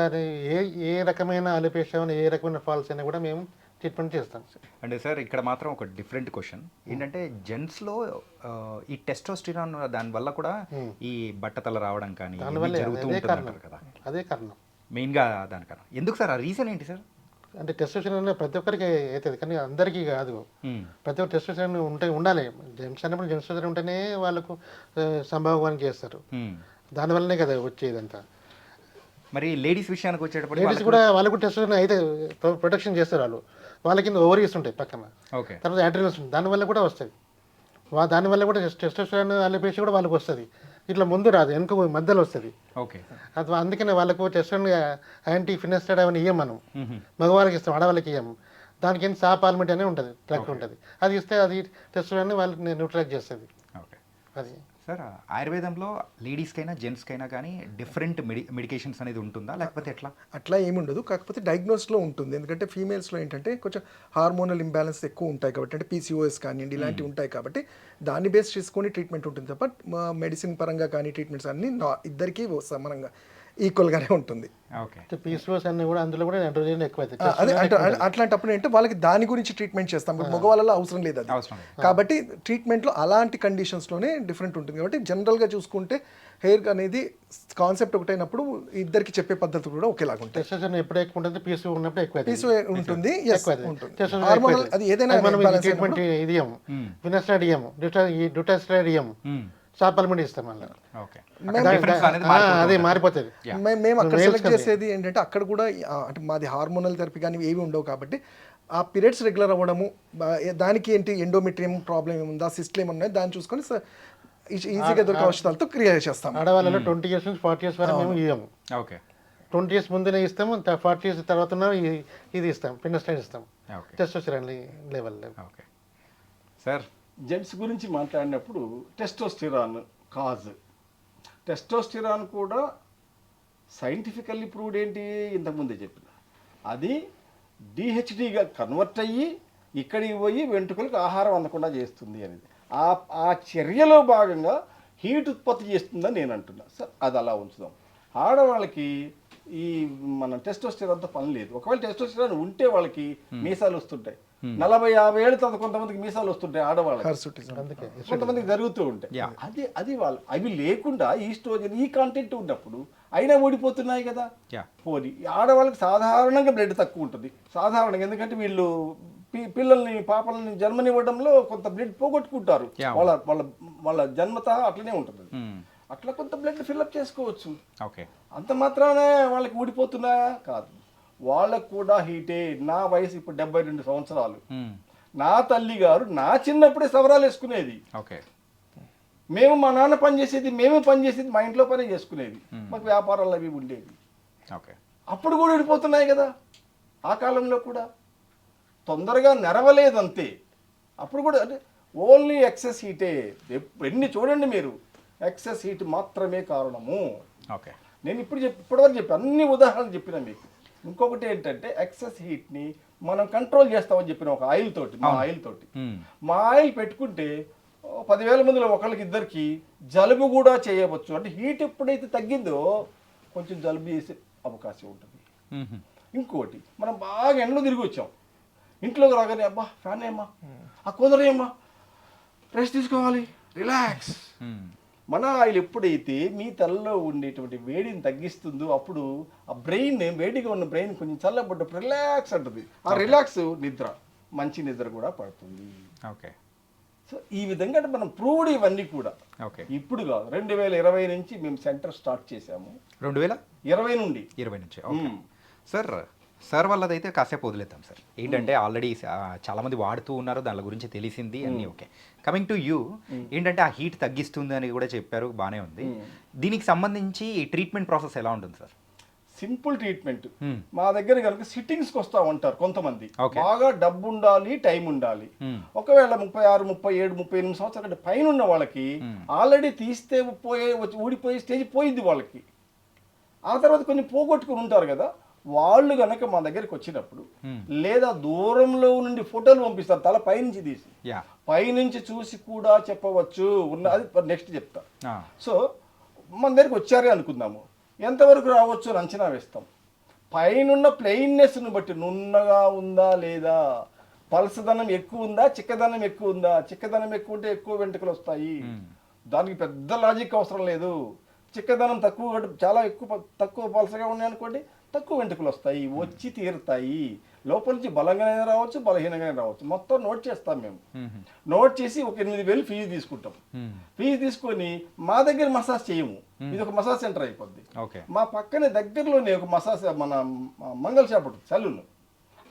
ఏ రకమైన అలిపేషన్, ఏ రకమైన ఫాల్స్ అయినా కూడా మేము ట్రీట్మెంట్ చేస్తాం. అంటే సార్ ఇక్కడ మాత్రం ఒక డిఫరెంట్ క్వశ్చన్ ఏంటంటే జెంట్స్లో ఈ టెస్టోస్టిరాన్ దానివల్ల కూడా ఈ బట్టతల రావడం కానీ దానివల్ల ఇవన్నీ జరుగుతూ అదే ఉంటుంది కారణం అంటారు కదా, అదే కారణం. మెయిన్గా దానికన్నా ఎందుకు సార్ ఆ రీజన్ ఏంటి సార్? అంటే టెస్టోస్టెరాన్ ప్రతి ఒక్కరికి అవుతుంది కానీ అందరికీ కాదు. ప్రతి ఒక్క టెస్టోస్టెరాన్ ఉండాలి. జెంట్స్ అన్నప్పుడు టెస్టోస్టెరాన్ ఉంటేనే వాళ్ళకు సంభాగం చేస్తారు. దానివల్లనే కదా వచ్చేదంతా. మరి లేడీస్ విషయానికి వచ్చేటప్పుడు లేడీస్ కూడా వాళ్ళకు టెస్టోస్టెరాన్ అయితే ప్రొటెక్షన్ చేస్తారు. వాళ్ళకి ఓవరీస్ ఉంటాయి పక్కన, ఓకే, తర్వాత అడ్రినల్స్ ఉంటుంది, దానివల్ల కూడా వస్తుంది. దానివల్ల కూడా టెస్టోస్టెరాన్ అలిపేసి కూడా వాళ్ళకి వస్తుంది. ఇట్లా ముందు రాదు, వెనుక మధ్యలో వస్తుంది. ఓకే, అది అందుకనే వాళ్ళకు టెస్టోస్టెరాన్ యాంటీ ఫినస్టైడ్ అవన్నీ ఇయ్యం మనం, మగవాళ్ళకి ఇస్తాం, ఆడవాళ్ళకి ఇయ్యం. దానికి ఏంటి సాపాల్మెంట్ అనే ఉంటుంది, డ్రగ్ ఉంటుంది. అది ఇస్తే అది టెస్టోస్టెరాన్ వాళ్ళకి న్యూట్రలైజ్ చేస్తుంది. ఓకే. అది సార్ ఆయుర్వేదంలో లేడీస్కైనా జెంట్స్కైనా కానీ డిఫరెంట్ మెడికేషన్స్ అనేది ఉంటుందా లేకపోతే ఎట్లా? అట్లా ఏమి ఉండదు, కాకపోతే డయాగ్నోస్లో ఉంటుంది. ఎందుకంటే ఫీమేల్స్లో ఏంటంటే కొంచెం హార్మోనల్ ఇంబ్యాలెన్స్ ఎక్కువ ఉంటాయి కాబట్టి, అంటే పీసీఓఎస్ కానివ్వండి ఇలాంటివి ఉంటాయి కాబట్టి దాన్ని బేస్ చేసుకొని ట్రీట్మెంట్ ఉంటుంది తప్ప మెడిసిన్ పరంగా కానీ ట్రీట్మెంట్స్ అన్నీ ఇద్దరికీ సమానంగా ఈక్వల్గానే ఉంటుంది. ఓకే. పీసీఓఎస్ అన్ని కూడా అందులో కూడా ఆండ్రోజెన్ ఎక్కువ అదే అంటే అట్లాంటప్పుడు ఏంటంటే వాళ్ళకి దాని గురించి ట్రీట్మెంట్ చేస్తాం, మగవాళ్ళలో అవసరం లేదు అది. అవసరం లేదు. కాబట్టి ట్రీట్మెంట్లో అలాంటి కండిషన్స్లోనే డిఫరెంట్ ఉంటుంది. కాబట్టి జనరల్గా చూసుకుంటే హెయిర్ అనేది కాన్సెప్ట్ ఒకటైనప్పుడు ఇద్దరికి చెప్పే పద్ధతులు కూడా ఒకేలాగా ఉంటాయి. టెస్టోస్టెరాన్ ఎప్పుడు ఎక్కువ ఉంటుంది, పీసీఓ ఉన్నప్పుడు ఎక్కువ పీసో ఉంటుంది, ఉంటుంది. హార్మోనల్ హార్మోనల్ అది ఏదైనా మనం balance ట్రీట్మెంట్ ఇది ఇయ్యము, ఫినస్టైడ్ ఇయ్యము, డ్యూటాస్టైడ్ ఇయ్యము, సాపాల్మెంట్ ఇస్తాం మళ్ళీ. ఓకే. అదే మారిపోతుంది. మేము అక్కడ సెలెక్ట్ చేసేది ఏంటంటే అక్కడ కూడా అంటే మాది హార్మోనల్ థెరపీ కానీ ఏవి ఉండవు కాబట్టి ఆ పీరియడ్స్ రెగ్యులర్ అవ్వడము, దానికి ఏంటి ఎండోమెట్రియం ప్రాబ్లం ఏముందా, సిస్ట్లు ఏమున్నాయి దాన్ని చూసుకొని ఈజీగా దొరికే ఔషధాలతో క్రియేట్ చేస్తాం. ఆడవాళ్ళలో 20 years నుంచి 40 years వరకు మేము ఇయ్యము. ఓకే. 20 years ముందునే ఇస్తాము, 40 years తర్వాత ఇది ఇస్తాం, ఫినస్టైడ్ ఇస్తాం, okay. Testosterone level. Okay sir, gents గురించి మాట్లాడినప్పుడు టెస్టోస్టిరాన్ కాజ్, టెస్టోస్టిరాన్ కూడా సైంటిఫికల్లీ ప్రూవ్డ్ ఏంటి, ఇంతకుముందే చెప్పిన అది డిహెచ్డిగా కన్వర్ట్ అయ్యి ఇక్కడికి పోయి వెంట్రుకలకు ఆహారం అందకుండా చేస్తుంది అనేది. ఆ చర్యలో భాగంగా హీట్ ఉత్పత్తి చేస్తుందని నేను అంటున్నా. సార్ అది అలా ఉంచుదాం. ఆడవాళ్ళకి ఈ మన టెస్టోస్టిరాన్తో పని లేదు. ఒకవేళ టెస్టోస్టిరాన్ ఉంటే వాళ్ళకి మీసాలు వస్తుంటాయి, 40-50 ఏళ్ళ తర్వాత కొంతమందికి మీసాలు వస్తుంటాయి ఆడవాళ్ళకి, అందుకే కొంతమందికి జరుగుతూ ఉంటాయి. అది వాళ్ళు అవి లేకుండా ఈస్ట్రోజన్ ఈ కాంటెంట్ ఉన్నప్పుడు అయినా ఓడిపోతున్నాయి కదా. పోనీ ఆడవాళ్ళకి సాధారణంగా బ్లడ్ తక్కువ ఉంటుంది, సాధారణంగా, ఎందుకంటే వీళ్ళు పిల్లల్ని పాపలని జన్మనివ్వడంలో కొంత బ్లడ్ పోగొట్టుకుంటారు, వాళ్ళ వాళ్ళ వాళ్ళ జన్మత అట్లనే ఉంటుంది. అట్లా కొంత బ్లడ్ ఫిల్అప్ చేసుకోవచ్చు. ఓకే. అంత మాత్రానే వాళ్ళకి ఊడిపోతున్నాయా? కాదు, వాళ్ళకు కూడా హీటే. నా వయసు ఇప్పుడు 72 సంవత్సరాలు. నా తల్లి గారు నా చిన్నప్పుడే సవరాలు వేసుకునేది. ఓకే. మేము మా నాన్న పని చేసేది, మేమే పని చేసేది, మా ఇంట్లో పనే చేసుకునేది, మాకు వ్యాపారాలు అవి ఉండేవి. ఓకే. అప్పుడు కూడా ఊడిపోతున్నాయి కదా. ఆ కాలంలో కూడా తొందరగా నెరవలేదంతే. అప్పుడు కూడా అంటే ఓన్లీ ఎక్సెస్ హీటే. ఎన్ని చూడండి మీరు, ఎక్సెస్ హీట్ మాత్రమే కారణము. ఓకే. నేను ఇప్పటివరకు చెప్పి అన్ని ఉదాహరణలు చెప్పినా మీకు. ఇంకొకటి ఏంటంటే ఎక్సెస్ హీట్ని మనం కంట్రోల్ చేస్తామని చెప్పిన ఒక ఆయిల్ తోటి, మా ఆయిల్ పెట్టుకుంటే 10,000 మందిలో ఒకళ్ళకి ఇద్దరికి జలుబు కూడా చేయవచ్చు. అంటే హీట్ ఎప్పుడైతే తగ్గిందో కొంచెం జలుబు చేసే అవకాశం ఉంటుంది. ఇంకోటి, మనం బాగా ఎండలో తిరిగి వచ్చాం, ఇంట్లోకి రాగానే అబ్బా ఫ్యాన్ ఏమ్మా, ఆ కూలర్ ఏమ్మా, రెస్ట్ తీసుకోవాలి, రిలాక్స్. మన ఆయిల్ ఎప్పుడైతే మీ తలలో ఉండేటువంటి వేడిని తగ్గిస్తుందో అప్పుడు ఆ బ్రెయిన్, వేడిగా ఉన్న బ్రెయిన్ కొంచెం చల్లబడ్డప్పుడు రిలాక్స్ అంటుంది. ఆ రిలాక్స్ నిద్ర, మంచి నిద్ర కూడా పడుతుంది. ఓకే. సో ఈ విధంగా మనం ప్రూవ్డ్ ఇవన్నీ కూడా. ఓకే. ఇప్పుడు కాదు, 2020 నుంచి మేము సెంటర్ స్టార్ట్ చేసాము. 2020 నుండి. ఓకే. సార్ వాళ్ళదైతే కాసేపు వదిలేద్దాం సార్. ఏంటంటే ఆల్రెడీ చాలామంది వాడుతూ ఉన్నారు, దాని గురించి తెలిసింది అన్నీ. ఓకే. కమింగ్ టు యూ, ఏంటంటే ఆ హీట్ తగ్గిస్తుంది అని కూడా చెప్పారు, బాగానే ఉంది. దీనికి సంబంధించి ట్రీట్మెంట్ ప్రాసెస్ ఎలా ఉంటుంది సార్? Simple treatment. మా దగ్గర కనుక సిట్టింగ్స్కి వస్తా ఉంటారు కొంతమంది. Okay. బాగా డబ్బు ఉండాలి, టైం ఉండాలి. ఒకవేళ 36, 37, 38 సంవత్సరాల కంటే పైన ఉన్న వాళ్ళకి ఆల్రెడీ తీస్తే ఊడిపోయే స్టేజ్ పోయింది వాళ్ళకి. ఆ తర్వాత కొన్ని పోగొట్టుకుని ఉంటారు కదా, వాళ్ళు గనక మా దగ్గరికి వచ్చినప్పుడు లేదా దూరంలో నుండి ఫోటోలు పంపిస్తారు, తల పైనుంచి తీసి, పైనుంచి చూసి కూడా చెప్పవచ్చు. అది నెక్స్ట్ చెప్తా. సో మన దగ్గరికి వచ్చారే అనుకుందాము, ఎంతవరకు రావచ్చు అని అంచనా వేస్తాం. పైనున్న ప్లెయిన్నెస్ను బట్టి నున్నగా ఉందా లేదా, పలసదనం ఎక్కువ ఉందా, చిక్కదనం ఎక్కువ ఉందా. చిక్కదనం ఎక్కువ ఉంటే ఎక్కువ వెంట్రుకలు వస్తాయి, దానికి పెద్ద లాజిక్ అవసరం లేదు. చిక్కదనం తక్కువ, చాలా తక్కువ పలసగా ఉన్నాయి అనుకోండి, తక్కువ వెంట్రుకలు వస్తాయి, వచ్చి తీరుతాయి. లోపల నుంచి బలంగానే రావచ్చు, బలహీనంగానే రావచ్చు. మొత్తం నోట్ చేస్తాం మేము. నోట్ చేసి ఒక 8,000 ఫీజు తీసుకుంటాం. ఫీజు తీసుకొని మా దగ్గర మసాజ్ చేయము, ఇది ఒక మసాజ్ సెంటర్ అయిపోద్ది. మా పక్కనే దగ్గరలోనే ఒక మసాజ్ మన మంగళ షాప్ సెలూన్,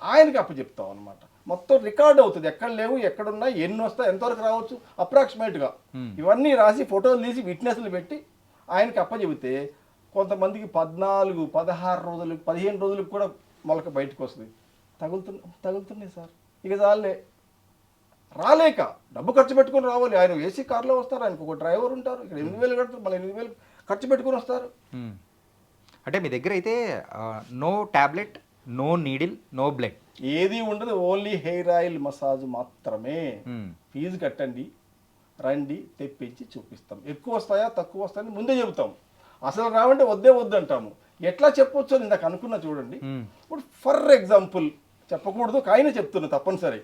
ఆయనకి అప్పచెప్తాం అనమాట. మొత్తం రికార్డ్ అవుతుంది, ఎక్కడ లేవు, ఎక్కడున్నా, ఎన్ని వస్తాయి, ఎంతవరకు రావచ్చు అప్రాక్సిమేట్గా ఇవన్నీ రాసి ఫోటోలు తీసి విట్నెస్లు పెట్టి ఆయనకి అప్పచెబితే కొంతమందికి 14, 16 రోజులు, 15 రోజులకు కూడా మొలక బయటకు వస్తుంది. తగులుతున్నాయి సార్, ఇక చాలే. రాలేక డబ్బు ఖర్చు పెట్టుకొని రావాలి. ఆయన ఏసీ కార్లో వస్తారు, ఆయనకు ఒక డ్రైవర్ ఉంటారు, ఇక్కడ 8,000 కడతారు, మళ్ళీ 8,000 ఖర్చు పెట్టుకొని వస్తారు. అంటే మీ దగ్గర అయితే no tablet, no needle, no blood, ఏది ఉండదు, ఓన్లీ హెయిర్ ఆయిల్ మసాజ్ మాత్రమే. ఫీజు కట్టండి, రండి, తెప్పించి చూపిస్తాం. ఎక్కువ వస్తాయా తక్కువ వస్తాయని ముందే చెబుతాం. అసలు రావంటే వద్దే వద్దు అంటాము. ఎట్లా చెప్పొచ్చు అని నాకు అనుకున్నా చూడండి. ఇప్పుడు ఫర్ ఎగ్జాంపుల్ చెప్పకూడదు, కానీ చెప్తున్నా తప్పనిసరి.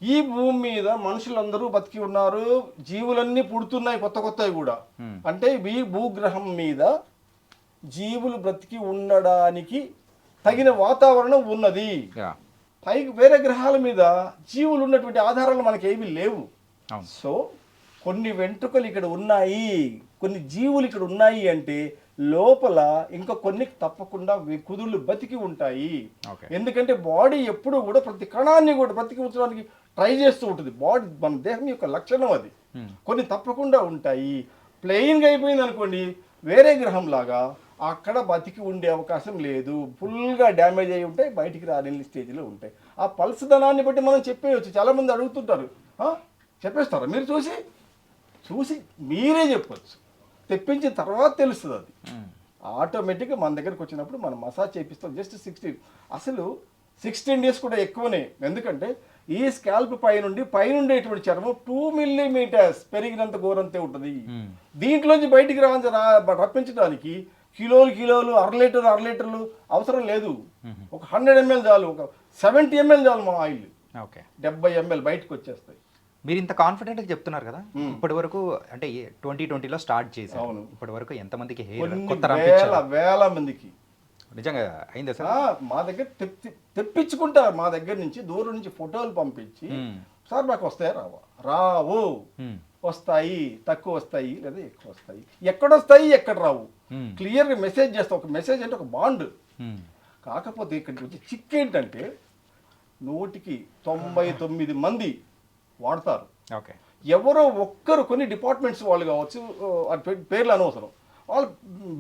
ఈ భూమి మీద మనుషులందరూ బతికి ఉన్నారు, జీవులన్నీ పుడుతున్నాయి, కొత్త కొత్తవి కూడా. అంటే ఈ భూగ్రహం మీద జీవులు బ్రతికి ఉండడానికి తగిన వాతావరణం ఉన్నది. పైకి వేరే గ్రహాల మీద జీవులు ఉన్నటువంటి ఆధారాలు మనకి ఏమీ లేవు. సో కొన్ని వెంట్రుకలు ఇక్కడ ఉన్నాయి, కొన్ని జీవులు ఇక్కడ ఉన్నాయి అంటే లోపల ఇంకా కొన్ని తప్పకుండా కుదుళ్ళు బతికి ఉంటాయి. ఎందుకంటే బాడీ ఎప్పుడు కూడా ప్రతి కణాన్ని కూడా బ్రతికి ఉంచడానికి ట్రై చేస్తూ ఉంటుంది. బాడీ మన దేహం యొక్క లక్షణం అది. కొన్ని తప్పకుండా ఉంటాయి. ప్లెయిన్గా అయిపోయింది అనుకోండి, వేరే గ్రహం లాగా అక్కడ బతికి ఉండే అవకాశం లేదు. ఫుల్గా డ్యామేజ్ అయి ఉంటాయి, బయటికి రాలేని స్టేజ్లో ఉంటాయి. ఆ పల్సదనాన్ని బట్టి మనం చెప్పేయచ్చు. చాలామంది అడుగుతుంటారు, చెప్పేస్తారా మీరు? చూసి మీరే చెప్పచ్చు, తెప్పించిన తర్వాత తెలుస్తుంది. అది ఆటోమేటిక్గా మన దగ్గరకు వచ్చినప్పుడు మనం మసాజ్ చేపిస్తాం. జస్ట్ 16 డేస్ కూడా ఎక్కువనే. ఎందుకంటే ఈ స్కాల్ప్ పైనుండేటువంటి చర్మం 2 మిల్లీమీటర్స్ పెరిగినంత ఘోరంతే ఉంటుంది. దీంట్లోంచి బయటికి రప్పించడానికి కిలోలు 1.5 లీటర్లు అవసరం లేదు. ఒక 100 ml చాలు, ఒక 70 ml చాలు మా ఆయిల్. 70 ml బయటకు వచ్చేస్తాయి. మీరు ఇంత కాన్ఫిడెంట్గా చెప్తున్నారు కదా, ఇప్పటి వరకు అంటే 2020లో స్టార్ట్ చేశారు, ఇప్పటి వరకు ఎంతమందికి హెయిర్ కొత్త వేల మందికి నిజంగా అయిందా సార్? మా దగ్గర తెప్పించుకుంటారు. మా దగ్గర నుంచి దూరం నుంచి ఫోటోలు పంపించి, సార్ మాకు వస్తాయా రావు, వస్తాయి, తక్కువ వస్తాయి లేదా ఎక్కువ వస్తాయి, ఎక్కడొస్తాయి ఎక్కడ రావు క్లియర్గా మెసేజ్ చేస్తాం. ఒక మెసేజ్ అంటే ఒక బాండ్. కాకపోతే ఇక్కడికి వచ్చి చిక్ ఏంటంటే 199 మంది వాడతారు. ఎవరో ఒక్కరు కొన్ని డిపార్ట్మెంట్స్ వాళ్ళు కావచ్చు, పేర్లు అనవసరం, వాళ్ళు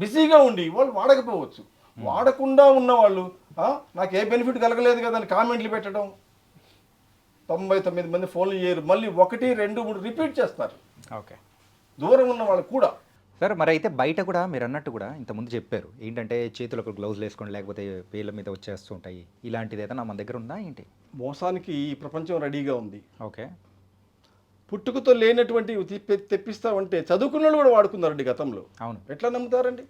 బిజీగా ఉండి వాళ్ళు వాడకపోవచ్చు. వాడకుండా ఉన్న వాళ్ళు నాకు ఏ బెనిఫిట్ కలగలేదు కదా అని కామెంట్లు పెట్టడం. 99 మంది ఫోన్లు చేయరు, మళ్ళీ 1, 2, 3 రిపీట్ చేస్తారు. దూరం ఉన్న వాళ్ళు కూడా. సార్ మరి అయితే బయట కూడా మీరు అన్నట్టు కూడా ఇంతకుముందు చెప్పారు ఏంటంటే చేతులకు గ్లౌజులు వేసుకోండి, లేకపోతే పేర్ల మీద వచ్చేస్తూ ఉంటాయి. ఇలాంటిది ఏదైనా మన దగ్గర ఉందా ఏంటి? మోసానికి ఈ ప్రపంచం రెడీగా ఉంది. పుట్టుకతో లేనటువంటి తెప్పిస్తామంటే చదువుకున్న వాళ్ళు కూడా వాడుకున్నారండి గతంలో. అవును, ఎట్లా నమ్ముతారండి?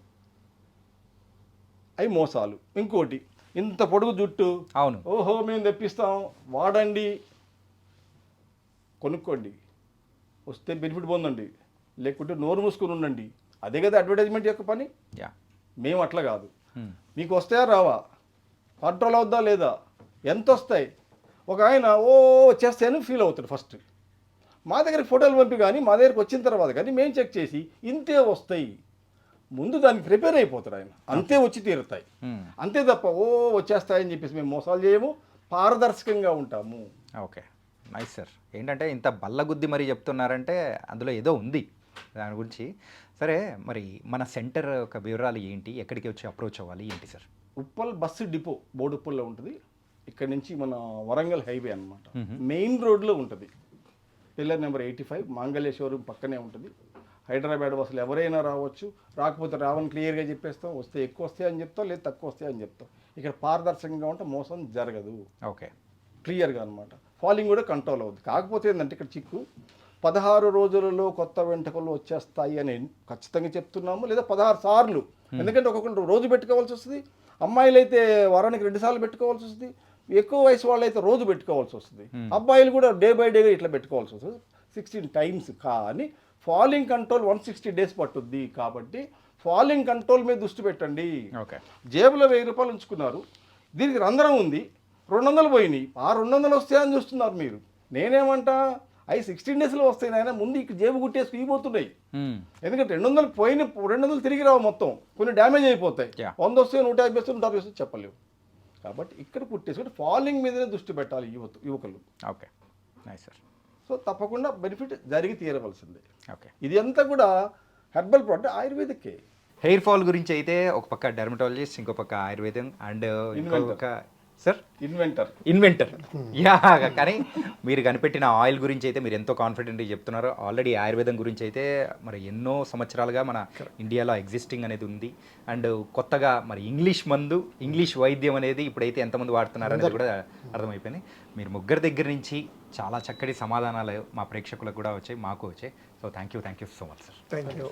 అవి మోసాలు. ఇంకోటి, ఇంత పొడుగు జుట్టు, అవును, ఓహో మేము తెప్పిస్తాం, వాడండి, కొనుక్కోండి, వస్తే బెనిఫిట్ పొందండి, లేకుంటే నోరు మూసుకొని ఉండండి. అదే కదా అడ్వర్టైజ్మెంట్ యొక్క పని. మేము అట్లా కాదు. మీకు వస్తాయా రావా, కంట్రోల్ అవుద్దా లేదా, ఎంత వస్తాయి, ఒక ఆయన వచ్చేస్తాయని ఫీల్ అవుతాడు ఫస్ట్. మా దగ్గరికి ఫోటోలు పంపి కానీ మా దగ్గరికి వచ్చిన తర్వాత కానీ మేము చెక్ చేసి ఇంతే వస్తాయి, ముందు దానికి ప్రిపేర్ అయిపోతాడు ఆయన, అంతే వచ్చి తీరుతాయి, అంతే తప్ప వచ్చేస్తాయని చెప్పేసి మేము మోసాలు చేయము, పారదర్శకంగా ఉంటాము. Okay, nice sir. ఏంటంటే ఇంత బల్లగుద్ది మరీ చెప్తున్నారంటే అందులో ఏదో ఉంది దాని గురించి. సరే, మరి మన సెంటర్ ఒక వివరాలు ఏంటి, ఎక్కడికి వచ్చి అప్రోచ్ అవ్వాలి ఏంటి సార్? ఉప్పల్ బస్సు డిపో బోడుప్పల్లో ఉంటుంది. ఇక్కడ నుంచి మన వరంగల్ హైవే అనమాట, మెయిన్ రోడ్లో ఉంటుంది. పిల్లర్ నెంబర్ 85 మాంగళ్య షోరూమ్ పక్కనే ఉంటుంది. హైదరాబాద్ బస్సులు ఎవరైనా రావచ్చు, రాకపోతే రావని క్లియర్గా చెప్పేస్తాం. వస్తే ఎక్కువ వస్తాయి అని చెప్తాం, లేదా తక్కువ వస్తాయి అని చెప్తాం. ఇక్కడ పారదర్శకంగా ఉంటే మోసం జరగదు. ఓకే, క్లియర్గా అనమాట. ఫాలింగ్ కూడా కంట్రోల్ అవుతుంది. కాకపోతే ఏంటంటే ఇక్కడ చిక్కు 16 రోజులలో కొత్త వెంట్రుకలు వచ్చేస్తాయి అని ఖచ్చితంగా చెప్తున్నాము, లేదా 16 సార్లు. ఎందుకంటే ఒక్కొక్కరు రోజు పెట్టుకోవాల్సి వస్తుంది, అమ్మాయిలు అయితే వారానికి 2 సార్లు పెట్టుకోవాల్సి వస్తుంది, ఎక్కువ వయసు వాళ్ళు అయితే రోజు పెట్టుకోవాల్సి వస్తుంది, అబ్బాయిలు కూడా డే బై డే ఇట్లా పెట్టుకోవాల్సి వస్తుంది 16 టైమ్స్. కానీ ఫాలింగ్ కంట్రోల్ 160 డేస్ పట్టుద్ది. కాబట్టి ఫాలింగ్ కంట్రోల్ మీద దృష్టి పెట్టండి. ఓకే. జేబులో 1000 రూపాయలు ఉంచుకున్నారు, దీనికి రంధ్రం ఉంది, 200 పోయినాయి, ఆ 200 వస్తాయని చూస్తున్నారు మీరు. నేనేమంటా అవి 16 డేస్లో వస్తాయి నాయన, ముందు ఇక్కడ జేబు గుట్టేసి ఇవ్వబోతున్నాయి. ఎందుకంటే 200 పోయిన 200 తిరిగి రావు, మొత్తం కొన్ని డ్యామేజ్ అయిపోతాయి. 100 వస్తాయి, 150 వస్తాయి, 160 వస్తాయి, చెప్పలేవు. కాబట్టి ఇక్కడ కుట్టేసి ఫాలింగ్ మీదనే దృష్టి పెట్టాలి యువకులు. Okay, nice sir. సో తప్పకుండా బెనిఫిట్ జరిగి తీరవలసిందే. ఓకే. ఇది అంతా కూడా హెర్బల్ ప్రోడక్ట్, ఆయుర్వేదికే. హెయిర్ ఫాల్ గురించి అయితే ఒక పక్క డెర్మటాలజిస్ట్, ఇంకో పక్క ఆయుర్వేదం, అండ్ ఇంకొక సార్ ఇన్వెంటర్. యా, కానీ మీరు కనిపెట్టిన ఆయిల్ గురించి అయితే మీరు ఎంతో కాన్ఫిడెంట్గా చెప్తున్నారు. ఆల్రెడీ ఆయుర్వేదం గురించి అయితే మరి ఎన్నో సంవత్సరాలుగా మన ఇండియాలో ఎగ్జిస్టింగ్ అనేది ఉంది. అండ్ కొత్తగా మరి ఇంగ్లీష్ వైద్యం అనేది ఇప్పుడైతే ఎంతమంది వాడుతున్నారు అనేది కూడా అర్థమైపోయింది. మీరు ముగ్గురు దగ్గర నుంచి చాలా చక్కటి సమాధానాలు మా ప్రేక్షకులకు కూడా వచ్చాయి, మాకు వచ్చాయి. So thank you so much sir. Thank you.